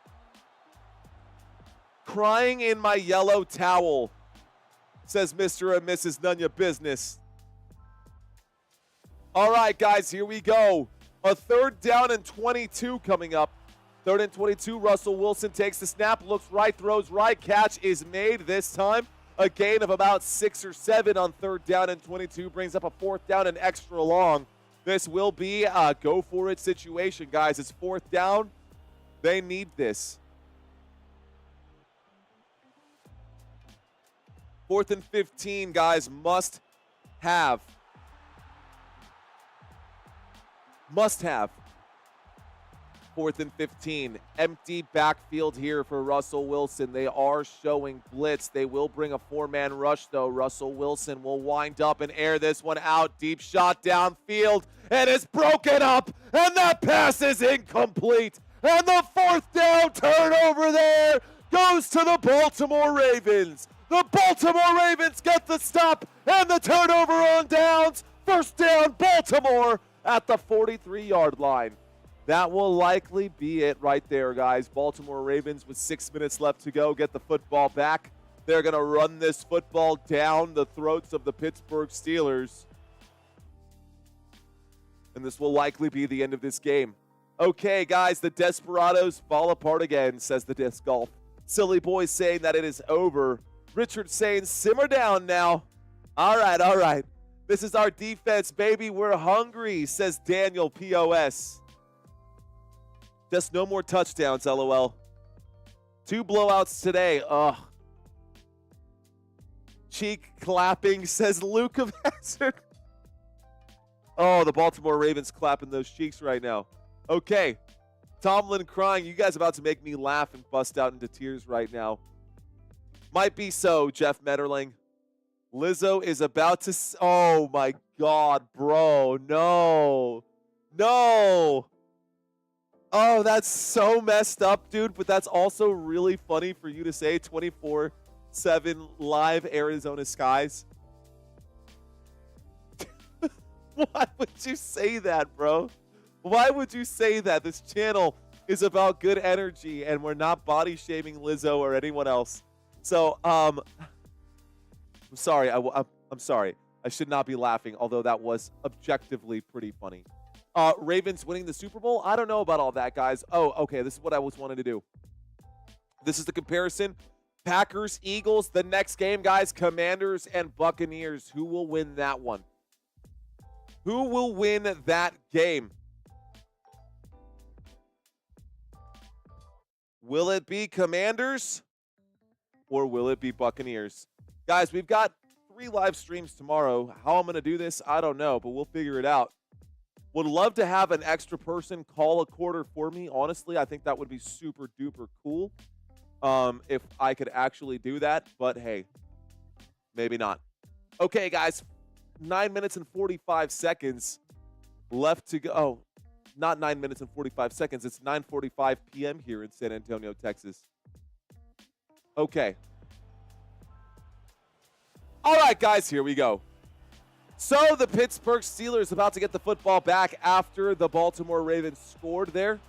Crying in my yellow towel, says Mr. and Mrs. None Ya Business. All right, guys, here we go. A 3rd down and 22 coming up. 3rd and 22, Russell Wilson takes the snap, looks right, throws right. Catch is made this time. A gain of about 6 or 7 on 3rd down and 22 brings up a 4th down and extra long. This will be a go-for-it situation, guys. It's 4th down. They need this. 4th and 15, guys, must have. Must have. 4th and 15. Empty backfield here for Russell Wilson. They are showing blitz. They will bring a 4-man rush, though. Russell Wilson will wind up and air this one out. Deep shot downfield. And it's broken up. And that pass is incomplete. And the 4th down turnover there goes to the Baltimore Ravens. The Baltimore Ravens get the stop and the turnover on downs. 1st down, Baltimore at the 43-yard line. That will likely be it right there, guys. Baltimore Ravens with 6 minutes left to go get the football back. They're going to run this football down the throats of the Pittsburgh Steelers. And this will likely be the end of this game. Okay, guys, the Desperados fall apart again, says the Disc Golf. Silly Boy saying that it is over. Richard saying, simmer down now. All right, all right. This is our defense, baby. We're hungry, says Daniel POS. Just no more touchdowns, LOL. 2 blowouts today. Ugh. Cheek clapping, says Luke of Hazard. Oh, the Baltimore Ravens clapping those cheeks right now. Okay. Tomlin crying. You guys about to make me laugh and bust out into tears right now. Might be so, Jeff Metterling. Lizzo is about to... Oh, my God, bro. No. No. Oh, that's so messed up, dude. But that's also really funny for you to say 24/7 live Arizona skies. Why would you say that, bro? Why would you say that? This channel is about good energy, and we're not body shaming Lizzo or anyone else. So, I'm sorry. I'm sorry. I should not be laughing, although that was objectively pretty funny. Ravens winning the Super Bowl? I don't know about all that, guys. Oh, okay. This is what I was wanting to do. This is the comparison. Packers, Eagles. The next game, guys, Commanders and Buccaneers. Who will win that one? Who will win that game? Will it be Commanders or will it be Buccaneers? Guys, we've got 3 live streams tomorrow. How I'm going to do this, I don't know, but we'll figure it out. Would love to have an extra person call a quarter for me. Honestly, I think that would be super duper cool if I could actually do that. But hey, maybe not. Okay, guys. 9 minutes and 45 seconds left to go. Oh, not 9 minutes and 45 seconds. It's 9:45 p.m. here in San Antonio, Texas. Okay. All right, guys, here we go. So the Pittsburgh Steelers about to get the football back after the Baltimore Ravens scored there.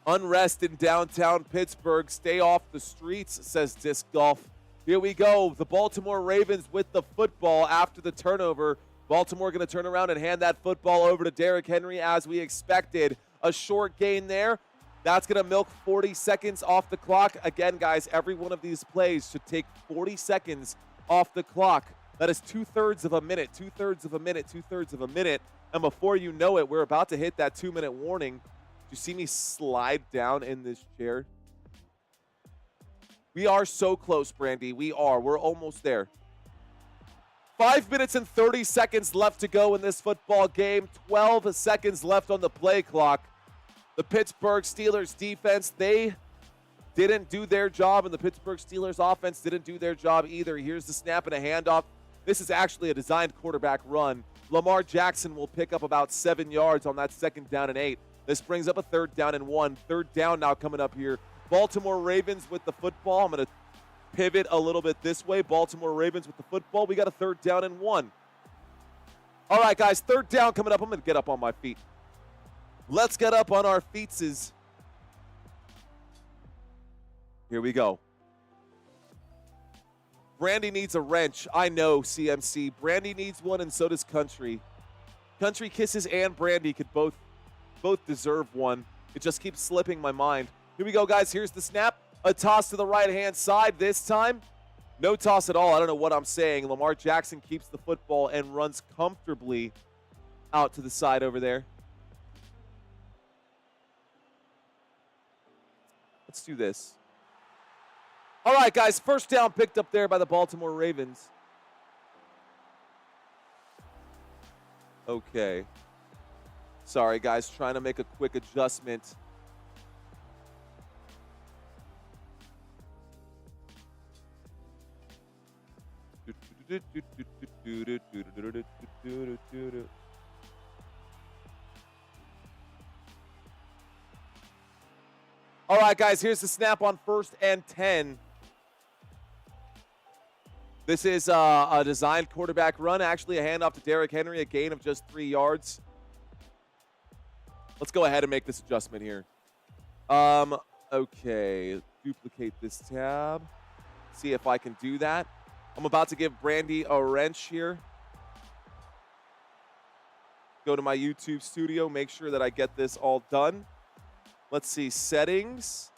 Unrest in downtown Pittsburgh. Stay off the streets, says Disc Golf. Here we go. The Baltimore Ravens with the football after the turnover. Baltimore going to turn around and hand that football over to Derrick Henry as we expected. A short gain there. That's going to milk 40 seconds off the clock. Again, guys, every one of these plays should take 40 seconds off the clock. That is 2/3 of a minute, 2/3 of a minute, 2/3 of a minute. And before you know it, we're about to hit that 2-minute warning. Do you see me slide down in this chair? We are so close, Brandy. We are. We're almost there. 5 minutes and 30 seconds left to go in this football game. 12 seconds left on the play clock. The Pittsburgh Steelers defense, they didn't do their job, and the Pittsburgh Steelers offense didn't do their job either. Here's the snap and a handoff. This is actually a designed quarterback run. Lamar Jackson will pick up about 7 yards on that 2nd down and 8. This brings up a 3rd down and 1. 3rd down now coming up here. Baltimore Ravens with the football. I'm going to pivot a little bit this way. Baltimore Ravens with the football. We got a 3rd down and 1. All right, guys, 3rd down coming up. I'm going to get up on my feet. Let's get up on our feetses. Here we go. Brandy needs a wrench. I know, CMC. Brandy needs one, and so does Country. Country Kisses and Brandy could both deserve one. It just keeps slipping my mind. Here we go, guys. Here's the snap. A toss to the right-hand side this time. No toss at all. I don't know what I'm saying. Lamar Jackson keeps the football and runs comfortably out to the side over there. Let's do this. All right, guys. 1st down picked up there by the Baltimore Ravens. Okay. Sorry, guys. Trying to make a quick adjustment. All right, guys, here's the snap on 1st and 10. This is a designed quarterback run. Actually, a handoff to Derrick Henry, a gain of just 3 yards. Let's go ahead and make this adjustment here. Okay, duplicate this tab. See if I can do that. I'm about to give Brandy a wrench here. Go to my YouTube studio, make sure that I get this all done. Let's see, settings,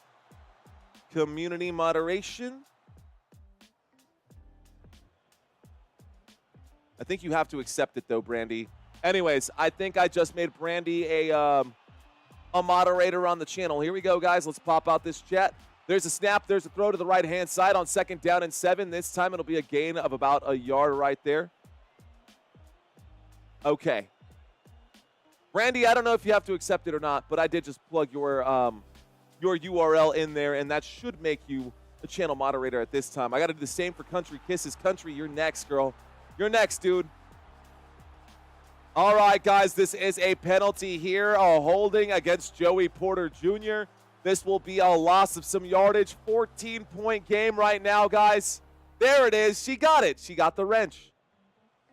community moderation. I think you have to accept it though, Brandy. Anyways, I think I just made Brandy a a moderator on the channel. Here we go, guys. Let's pop out this chat. There's a snap. There's a throw to the right-hand side on 2nd down and 7. This time it'll be a gain of about a yard right there. Okay. Brandy, I don't know if you have to accept it or not, but I did just plug your URL in there, and that should make you a channel moderator at this time. I got to do the same for Country Kisses. Country, you're next, girl. You're next, dude. All right, guys, this is a penalty here, a holding against Joey Porter Jr. This will be a loss of some yardage. 14-point game right now, guys. There it is. She got it. She got the wrench.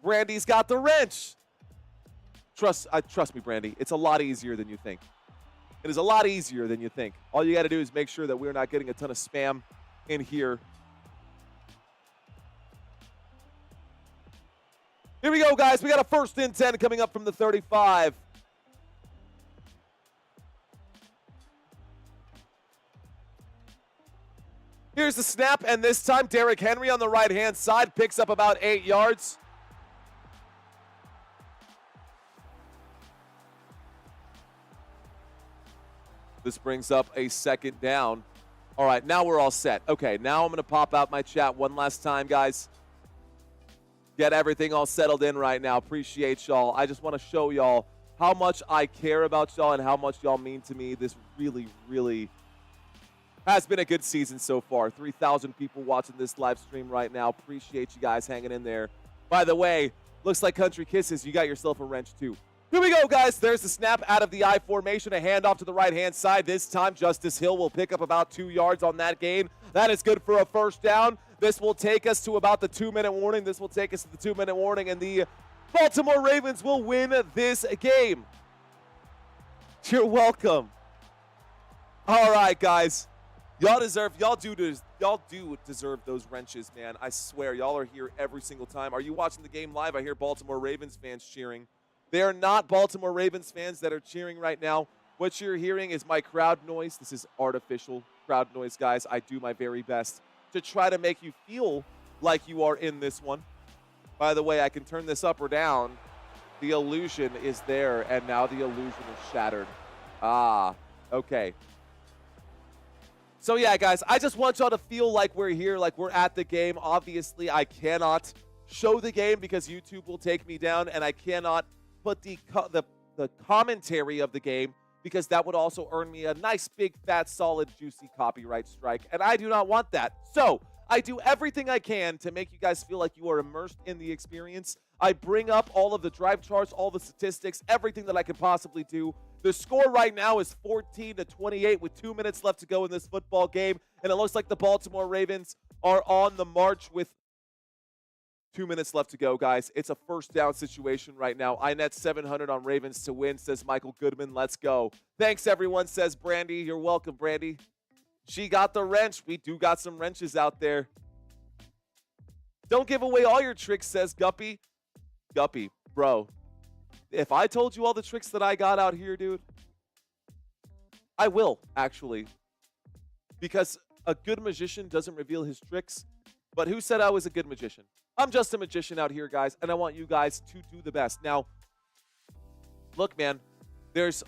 Brandy's got the wrench. Trust me, Brandy. It's a lot easier than you think. It is a lot easier than you think. All you got to do is make sure that we're not getting a ton of spam in here. Here we go, guys. We got a 1st and 10 coming up from the 35. Here's the snap, and this time Derrick Henry on the right-hand side picks up about 8 yards. This brings up a 2nd down. All right, now we're all set. Okay, now I'm going to pop out my chat one last time, guys. Get everything all settled in right now. Appreciate y'all. I just want to show y'all how much I care about y'all and how much y'all mean to me. This really, really has been a good season so far. 3,000 people watching this live stream right now. Appreciate you guys hanging in there. By the way, looks like Country Kisses, you got yourself a wrench too. Here we go, guys. There's the snap out of the I formation. A handoff to the right-hand side. This time, Justice Hill will pick up about 2 yards on that gain. That is good for a 1st down. This will take us to about the 2-minute warning. This will take us to the 2-minute warning, and the Baltimore Ravens will win this game. You're welcome. All right, guys. Y'all do deserve those wrenches, man. I swear, y'all are here every single time. Are you watching the game live? I hear Baltimore Ravens fans cheering. They are not Baltimore Ravens fans that are cheering right now. What you're hearing is my crowd noise. This is artificial crowd noise, guys. I do my very best to try to make you feel like you are in this one. By the way, I can turn this up or down. The illusion is there, and now the illusion is shattered. Ah, okay. So, yeah, guys, I just want y'all to feel like we're here, like we're at the game. Obviously, I cannot show the game because YouTube will take me down, and I cannot put the commentary of the game because that would also earn me a nice, big, fat, solid, juicy copyright strike, and I do not want that. So I do everything I can to make you guys feel like you are immersed in the experience. I bring up all of the drive charts, all the statistics, everything that I can possibly do. The score right now is 14-28 with 2 minutes left to go in this football game, and it looks like the Baltimore Ravens are on the march with 2 minutes left to go, guys. It's a 1st down situation right now. I net 700 on Ravens to win, says Michael Goodman. Let's go. Thanks, everyone, says Brandy. You're welcome, Brandy. She got the wrench. We do got some wrenches out there. Don't give away all your tricks, says Guppy. Guppy, bro, if I told you all the tricks that I got out here, dude, I will, actually. Because a good magician doesn't reveal his tricks. But who said I was a good magician? I'm just a magician out here, guys, and I want you guys to do the best. Now, look, man, there's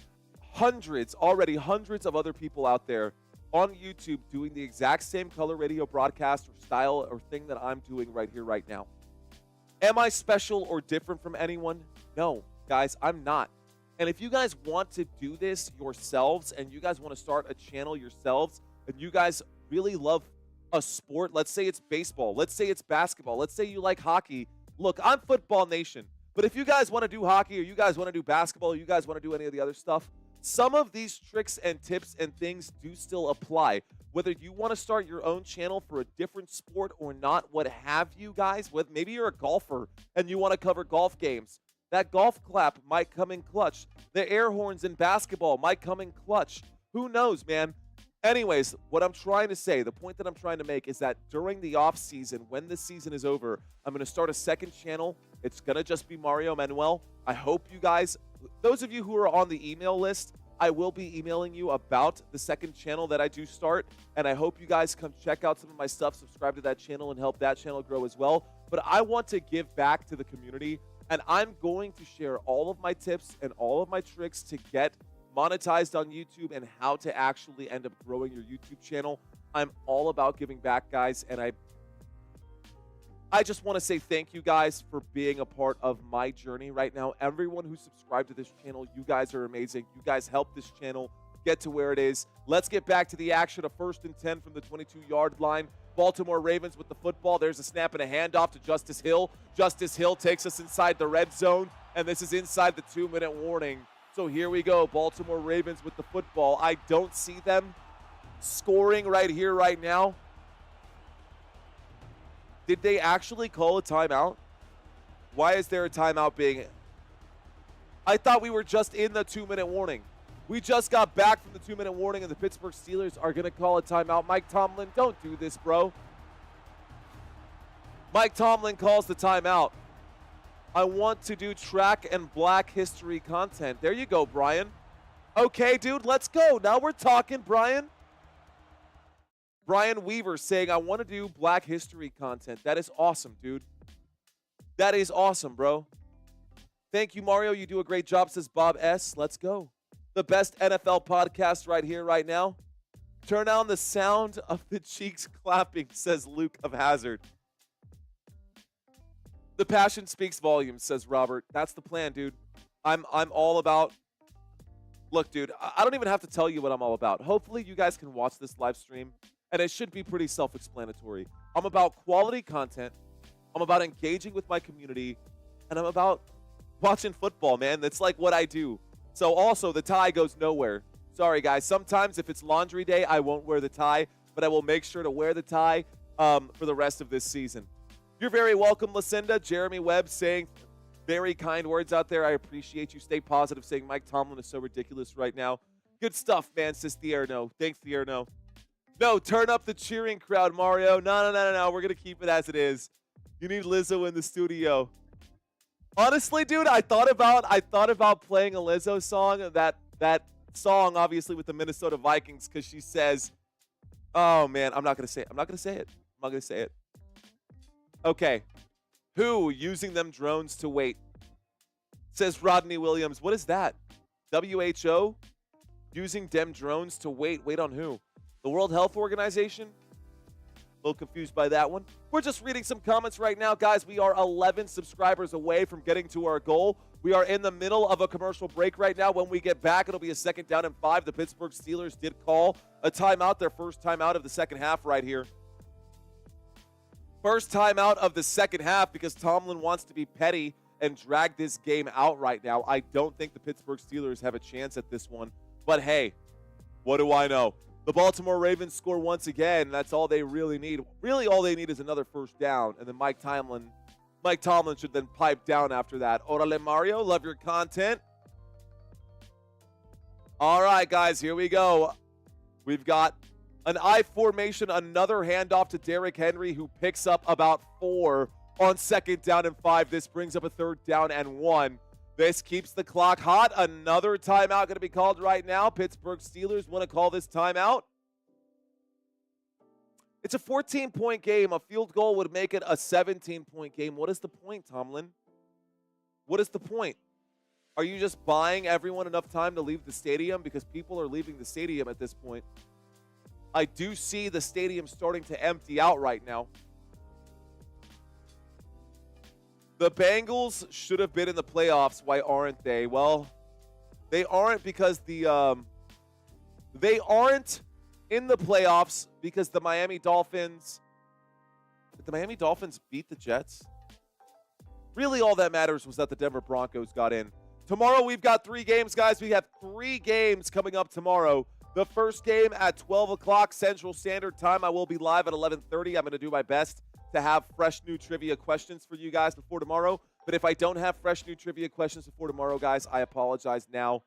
already hundreds of other people out there on YouTube doing the exact same color radio broadcast or style or thing that I'm doing right here, right now. Am I special or different from anyone? No, guys, I'm not. And if you guys want to do this yourselves and you guys want to start a channel yourselves and you guys really love a sport, let's say it's baseball, let's say it's basketball, let's say you like hockey. Look, I'm Football Nation, but if you guys want to do hockey or you guys want to do basketball or you guys want to do any of the other stuff, some of these tricks and tips and things do still apply. Whether you want to start your own channel for a different sport or not, what have you guys, maybe you're a golfer and you want to cover golf games. That golf clap might come in clutch. The air horns in basketball might come in clutch. Who knows, man? Anyways, what I'm trying to say, the point that I'm trying to make is that during the off season, when this season is over, I'm going to start a second channel. It's going to just be Mario Manuel. I hope you guys, those of you who are on the email list, I will be emailing you about the second channel that I do start. And I hope you guys come check out some of my stuff, subscribe to that channel, and help that channel grow as well. But I want to give back to the community. And I'm going to share all of my tips and all of my tricks to get monetized on YouTube and how to actually end up growing your YouTube channel. I'm all about giving back, guys, and I just want to say thank you guys for being a part of my journey right now. Everyone who subscribed to this channel, you guys are amazing. You guys helped this channel get to where it is. Let's get back to the action. A 1st and 10 from the 22-yard line. Baltimore Ravens with the football. There's a snap and a handoff to Justice Hill. Justice Hill takes us inside the red zone, and this is inside the 2-minute warning. So here we go. Baltimore Ravens with the football. I don't see them scoring right here, right now. Did they actually call a timeout? Why is there a timeout being... I thought we were just in the 2-minute warning. We just got back from the 2-minute warning, and the Pittsburgh Steelers are going to call a timeout. Mike Tomlin, don't do this, bro. Mike Tomlin calls the timeout. I want to do track and Black history content. There you go, Brian. Okay, dude, let's go. Now we're talking, Brian. Brian Weaver saying, I want to do Black history content. That is awesome, dude. That is awesome, bro. Thank you, Mario. You do a great job, says Bob S. Let's go. The best NFL podcast right here, right now. Turn on the sound of the cheeks clapping, says Luke of Hazard. The passion speaks volumes, says Robert. That's the plan, dude. I'm all about... Look, dude, I don't even have to tell you what I'm all about. Hopefully, you guys can watch this live stream, and it should be pretty self-explanatory. I'm about quality content. I'm about engaging with my community, and I'm about watching football, man. That's like what I do. So also, the tie goes nowhere. Sorry, guys. Sometimes if it's laundry day, I won't wear the tie, but I will make sure to wear the tie for the rest of this season. You're very welcome, Lucinda. Jeremy Webb saying very kind words out there. I appreciate you. Stay positive, saying Mike Tomlin is so ridiculous right now. Good stuff, man, says Thierno. Thanks, Thierno. No, turn up the cheering crowd, Mario. No. We're going to keep it as it is. You need Lizzo in the studio. Honestly, dude, I thought about playing a Lizzo song, that song, obviously, with the Minnesota Vikings, because she says, oh, man, I'm not going to say it. Okay. Who using them drones to wait? Says Rodney Williams. What is that? WHO? Using them drones to wait? Wait on who? The World Health Organization? A little confused by that one. We're just reading some comments right now. Guys, we are 11 subscribers away from getting to our goal. We are in the middle of a commercial break right now. When we get back, it'll be a 2nd down and 5. The Pittsburgh Steelers did call a timeout, their first timeout of the second half right here. First timeout of the second half because Tomlin wants to be petty and drag this game out right now. I don't think the Pittsburgh Steelers have a chance at this one. But hey, what do I know? The Baltimore Ravens score once again. That's all they really need. Really, all they need is another first down. And then Mike Tomlin should then pipe down after that. Orale, Mario. Love your content. All right, guys. Here we go. We've got an I formation. Another handoff to Derrick Henry, who picks up about 4 on 2nd down and 5. This brings up a 3rd down and 1. This keeps the clock hot. Another timeout going to be called right now. Pittsburgh Steelers want to call this timeout. It's a 14-point game. A field goal would make it a 17-point game. What is the point, Tomlin? What is the point? Are you just buying everyone enough time to leave the stadium? Because people are leaving the stadium at this point. I do see the stadium starting to empty out right now. The Bengals should have been in the playoffs. Why aren't they? Well, they aren't because they aren't in the playoffs because the Miami Dolphins. Did the Miami Dolphins beat the Jets? Really, all that matters was that the Denver Broncos got in. Tomorrow, we've got 3 games, guys. We have 3 games coming up tomorrow. The first game at 12 o'clock Central Standard Time. I will be live at 11:30. I'm going to do my best to have fresh new trivia questions for you guys before tomorrow. But if I don't have fresh new trivia questions before tomorrow, guys, I apologize now.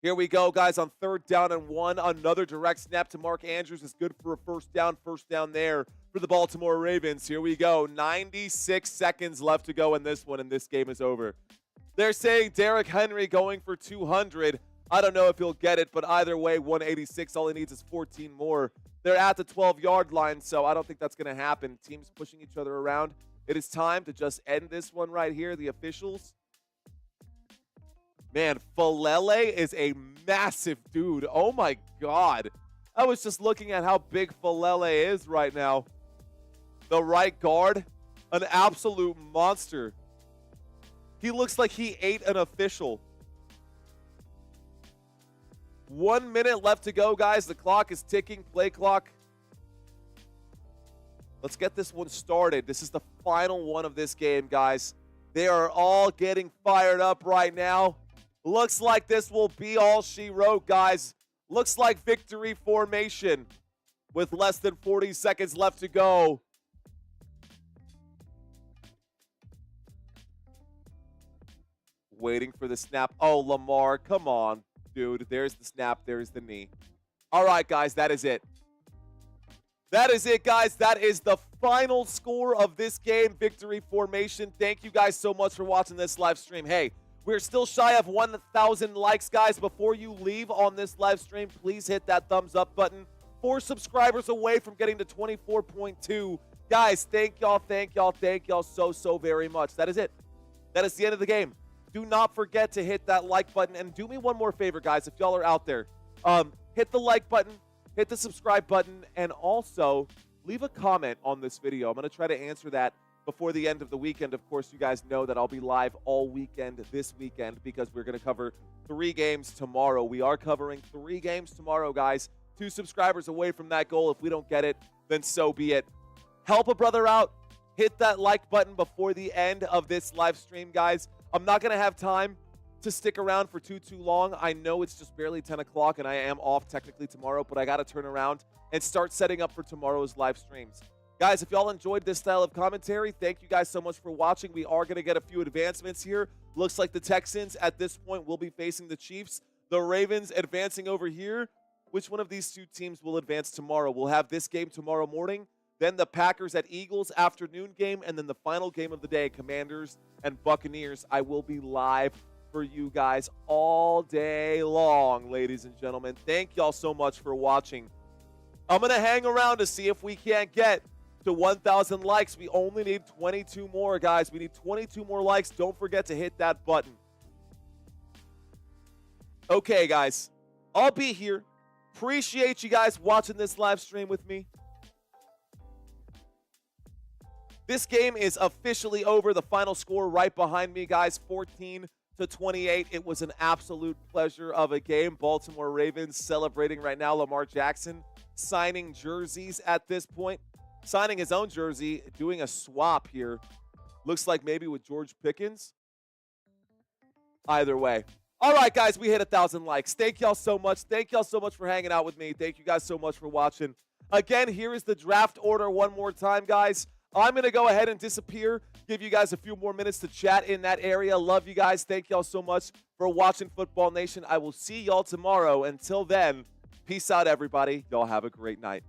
Here we go, guys, on 3rd down and 1. Another direct snap to Mark Andrews is good for a first down there for the Baltimore Ravens. Here we go. 96 seconds left to go in this one, and this game is over. They're saying Derrick Henry going for 200. I don't know if he'll get it, but either way, 186. All he needs is 14 more. They're at the 12-yard line, so I don't think that's going to happen. Teams pushing each other around. It is time to just end this one right here. The officials Man, Falele is a massive dude. Oh my God. I was just looking at how big Falele is right now. The right guard, an absolute monster. He looks like he ate an official. 1 minute left to go, guys. The clock is ticking, play clock. Let's get this one started. This is the final one of this game, guys. They are all getting fired up right now. Looks like this will be all she wrote, guys. Looks like victory formation with less than 40 seconds left to go. Waiting for the snap. Oh, Lamar, come on, dude. There's the snap. There's the knee. All right, guys, that is it. That is it, guys. That is the final score of this game, victory formation. Thank you guys so much for watching this live stream. Hey, we're still shy of 1,000 likes, guys. Before you leave on this live stream, please hit that thumbs up button. 4 subscribers away from getting to 24.2. Guys, thank y'all so very much. That is it. That is the end of the game. Do not forget to hit that like button. And do me one more favor, guys, if y'all are out there. Hit the like button, hit the subscribe button, and also leave a comment on this video. I'm going to try to answer that before the end of the weekend. Of course, you guys know that I'll be live all weekend this weekend because we're going to cover 3 games tomorrow. We are covering 3 games tomorrow, guys. 2 subscribers away from that goal. If we don't get it, then so be it. Help a brother out. Hit that like button before the end of this live stream, guys. I'm not going to have time to stick around for too long. I know it's just barely 10 o'clock and I am off technically tomorrow, but I got to turn around and start setting up for tomorrow's live streams. Guys, if y'all enjoyed this style of commentary, thank you guys so much for watching. We are going to get a few advancements here. Looks like the Texans at this point will be facing the Chiefs. The Ravens advancing over here. Which one of these 2 teams will advance tomorrow? We'll have this game tomorrow morning, then the Packers at Eagles afternoon game, and then the final game of the day, Commanders and Buccaneers. I will be live for you guys all day long, ladies and gentlemen. Thank y'all so much for watching. I'm going to hang around to see if we can't get to 1,000 likes. We only need 22 more, guys. We need 22 more likes. Don't forget to hit that button. Okay, guys. I'll be here. Appreciate you guys watching this live stream with me. This game is officially over. The final score right behind me, guys, 14-28. It was an absolute pleasure of a game. Baltimore Ravens celebrating right now. Lamar Jackson signing jerseys at this point. Signing his own jersey, doing a swap here. Looks like maybe with George Pickens. Either way. All right, guys, we hit 1,000 likes. Thank y'all so much. Thank y'all so much for hanging out with me. Thank you guys so much for watching. Again, here is the draft order one more time, guys. I'm going to go ahead and disappear, give you guys a few more minutes to chat in that area. Love you guys. Thank y'all so much for watching Football Nation. I will see y'all tomorrow. Until then, peace out, everybody. Y'all have a great night.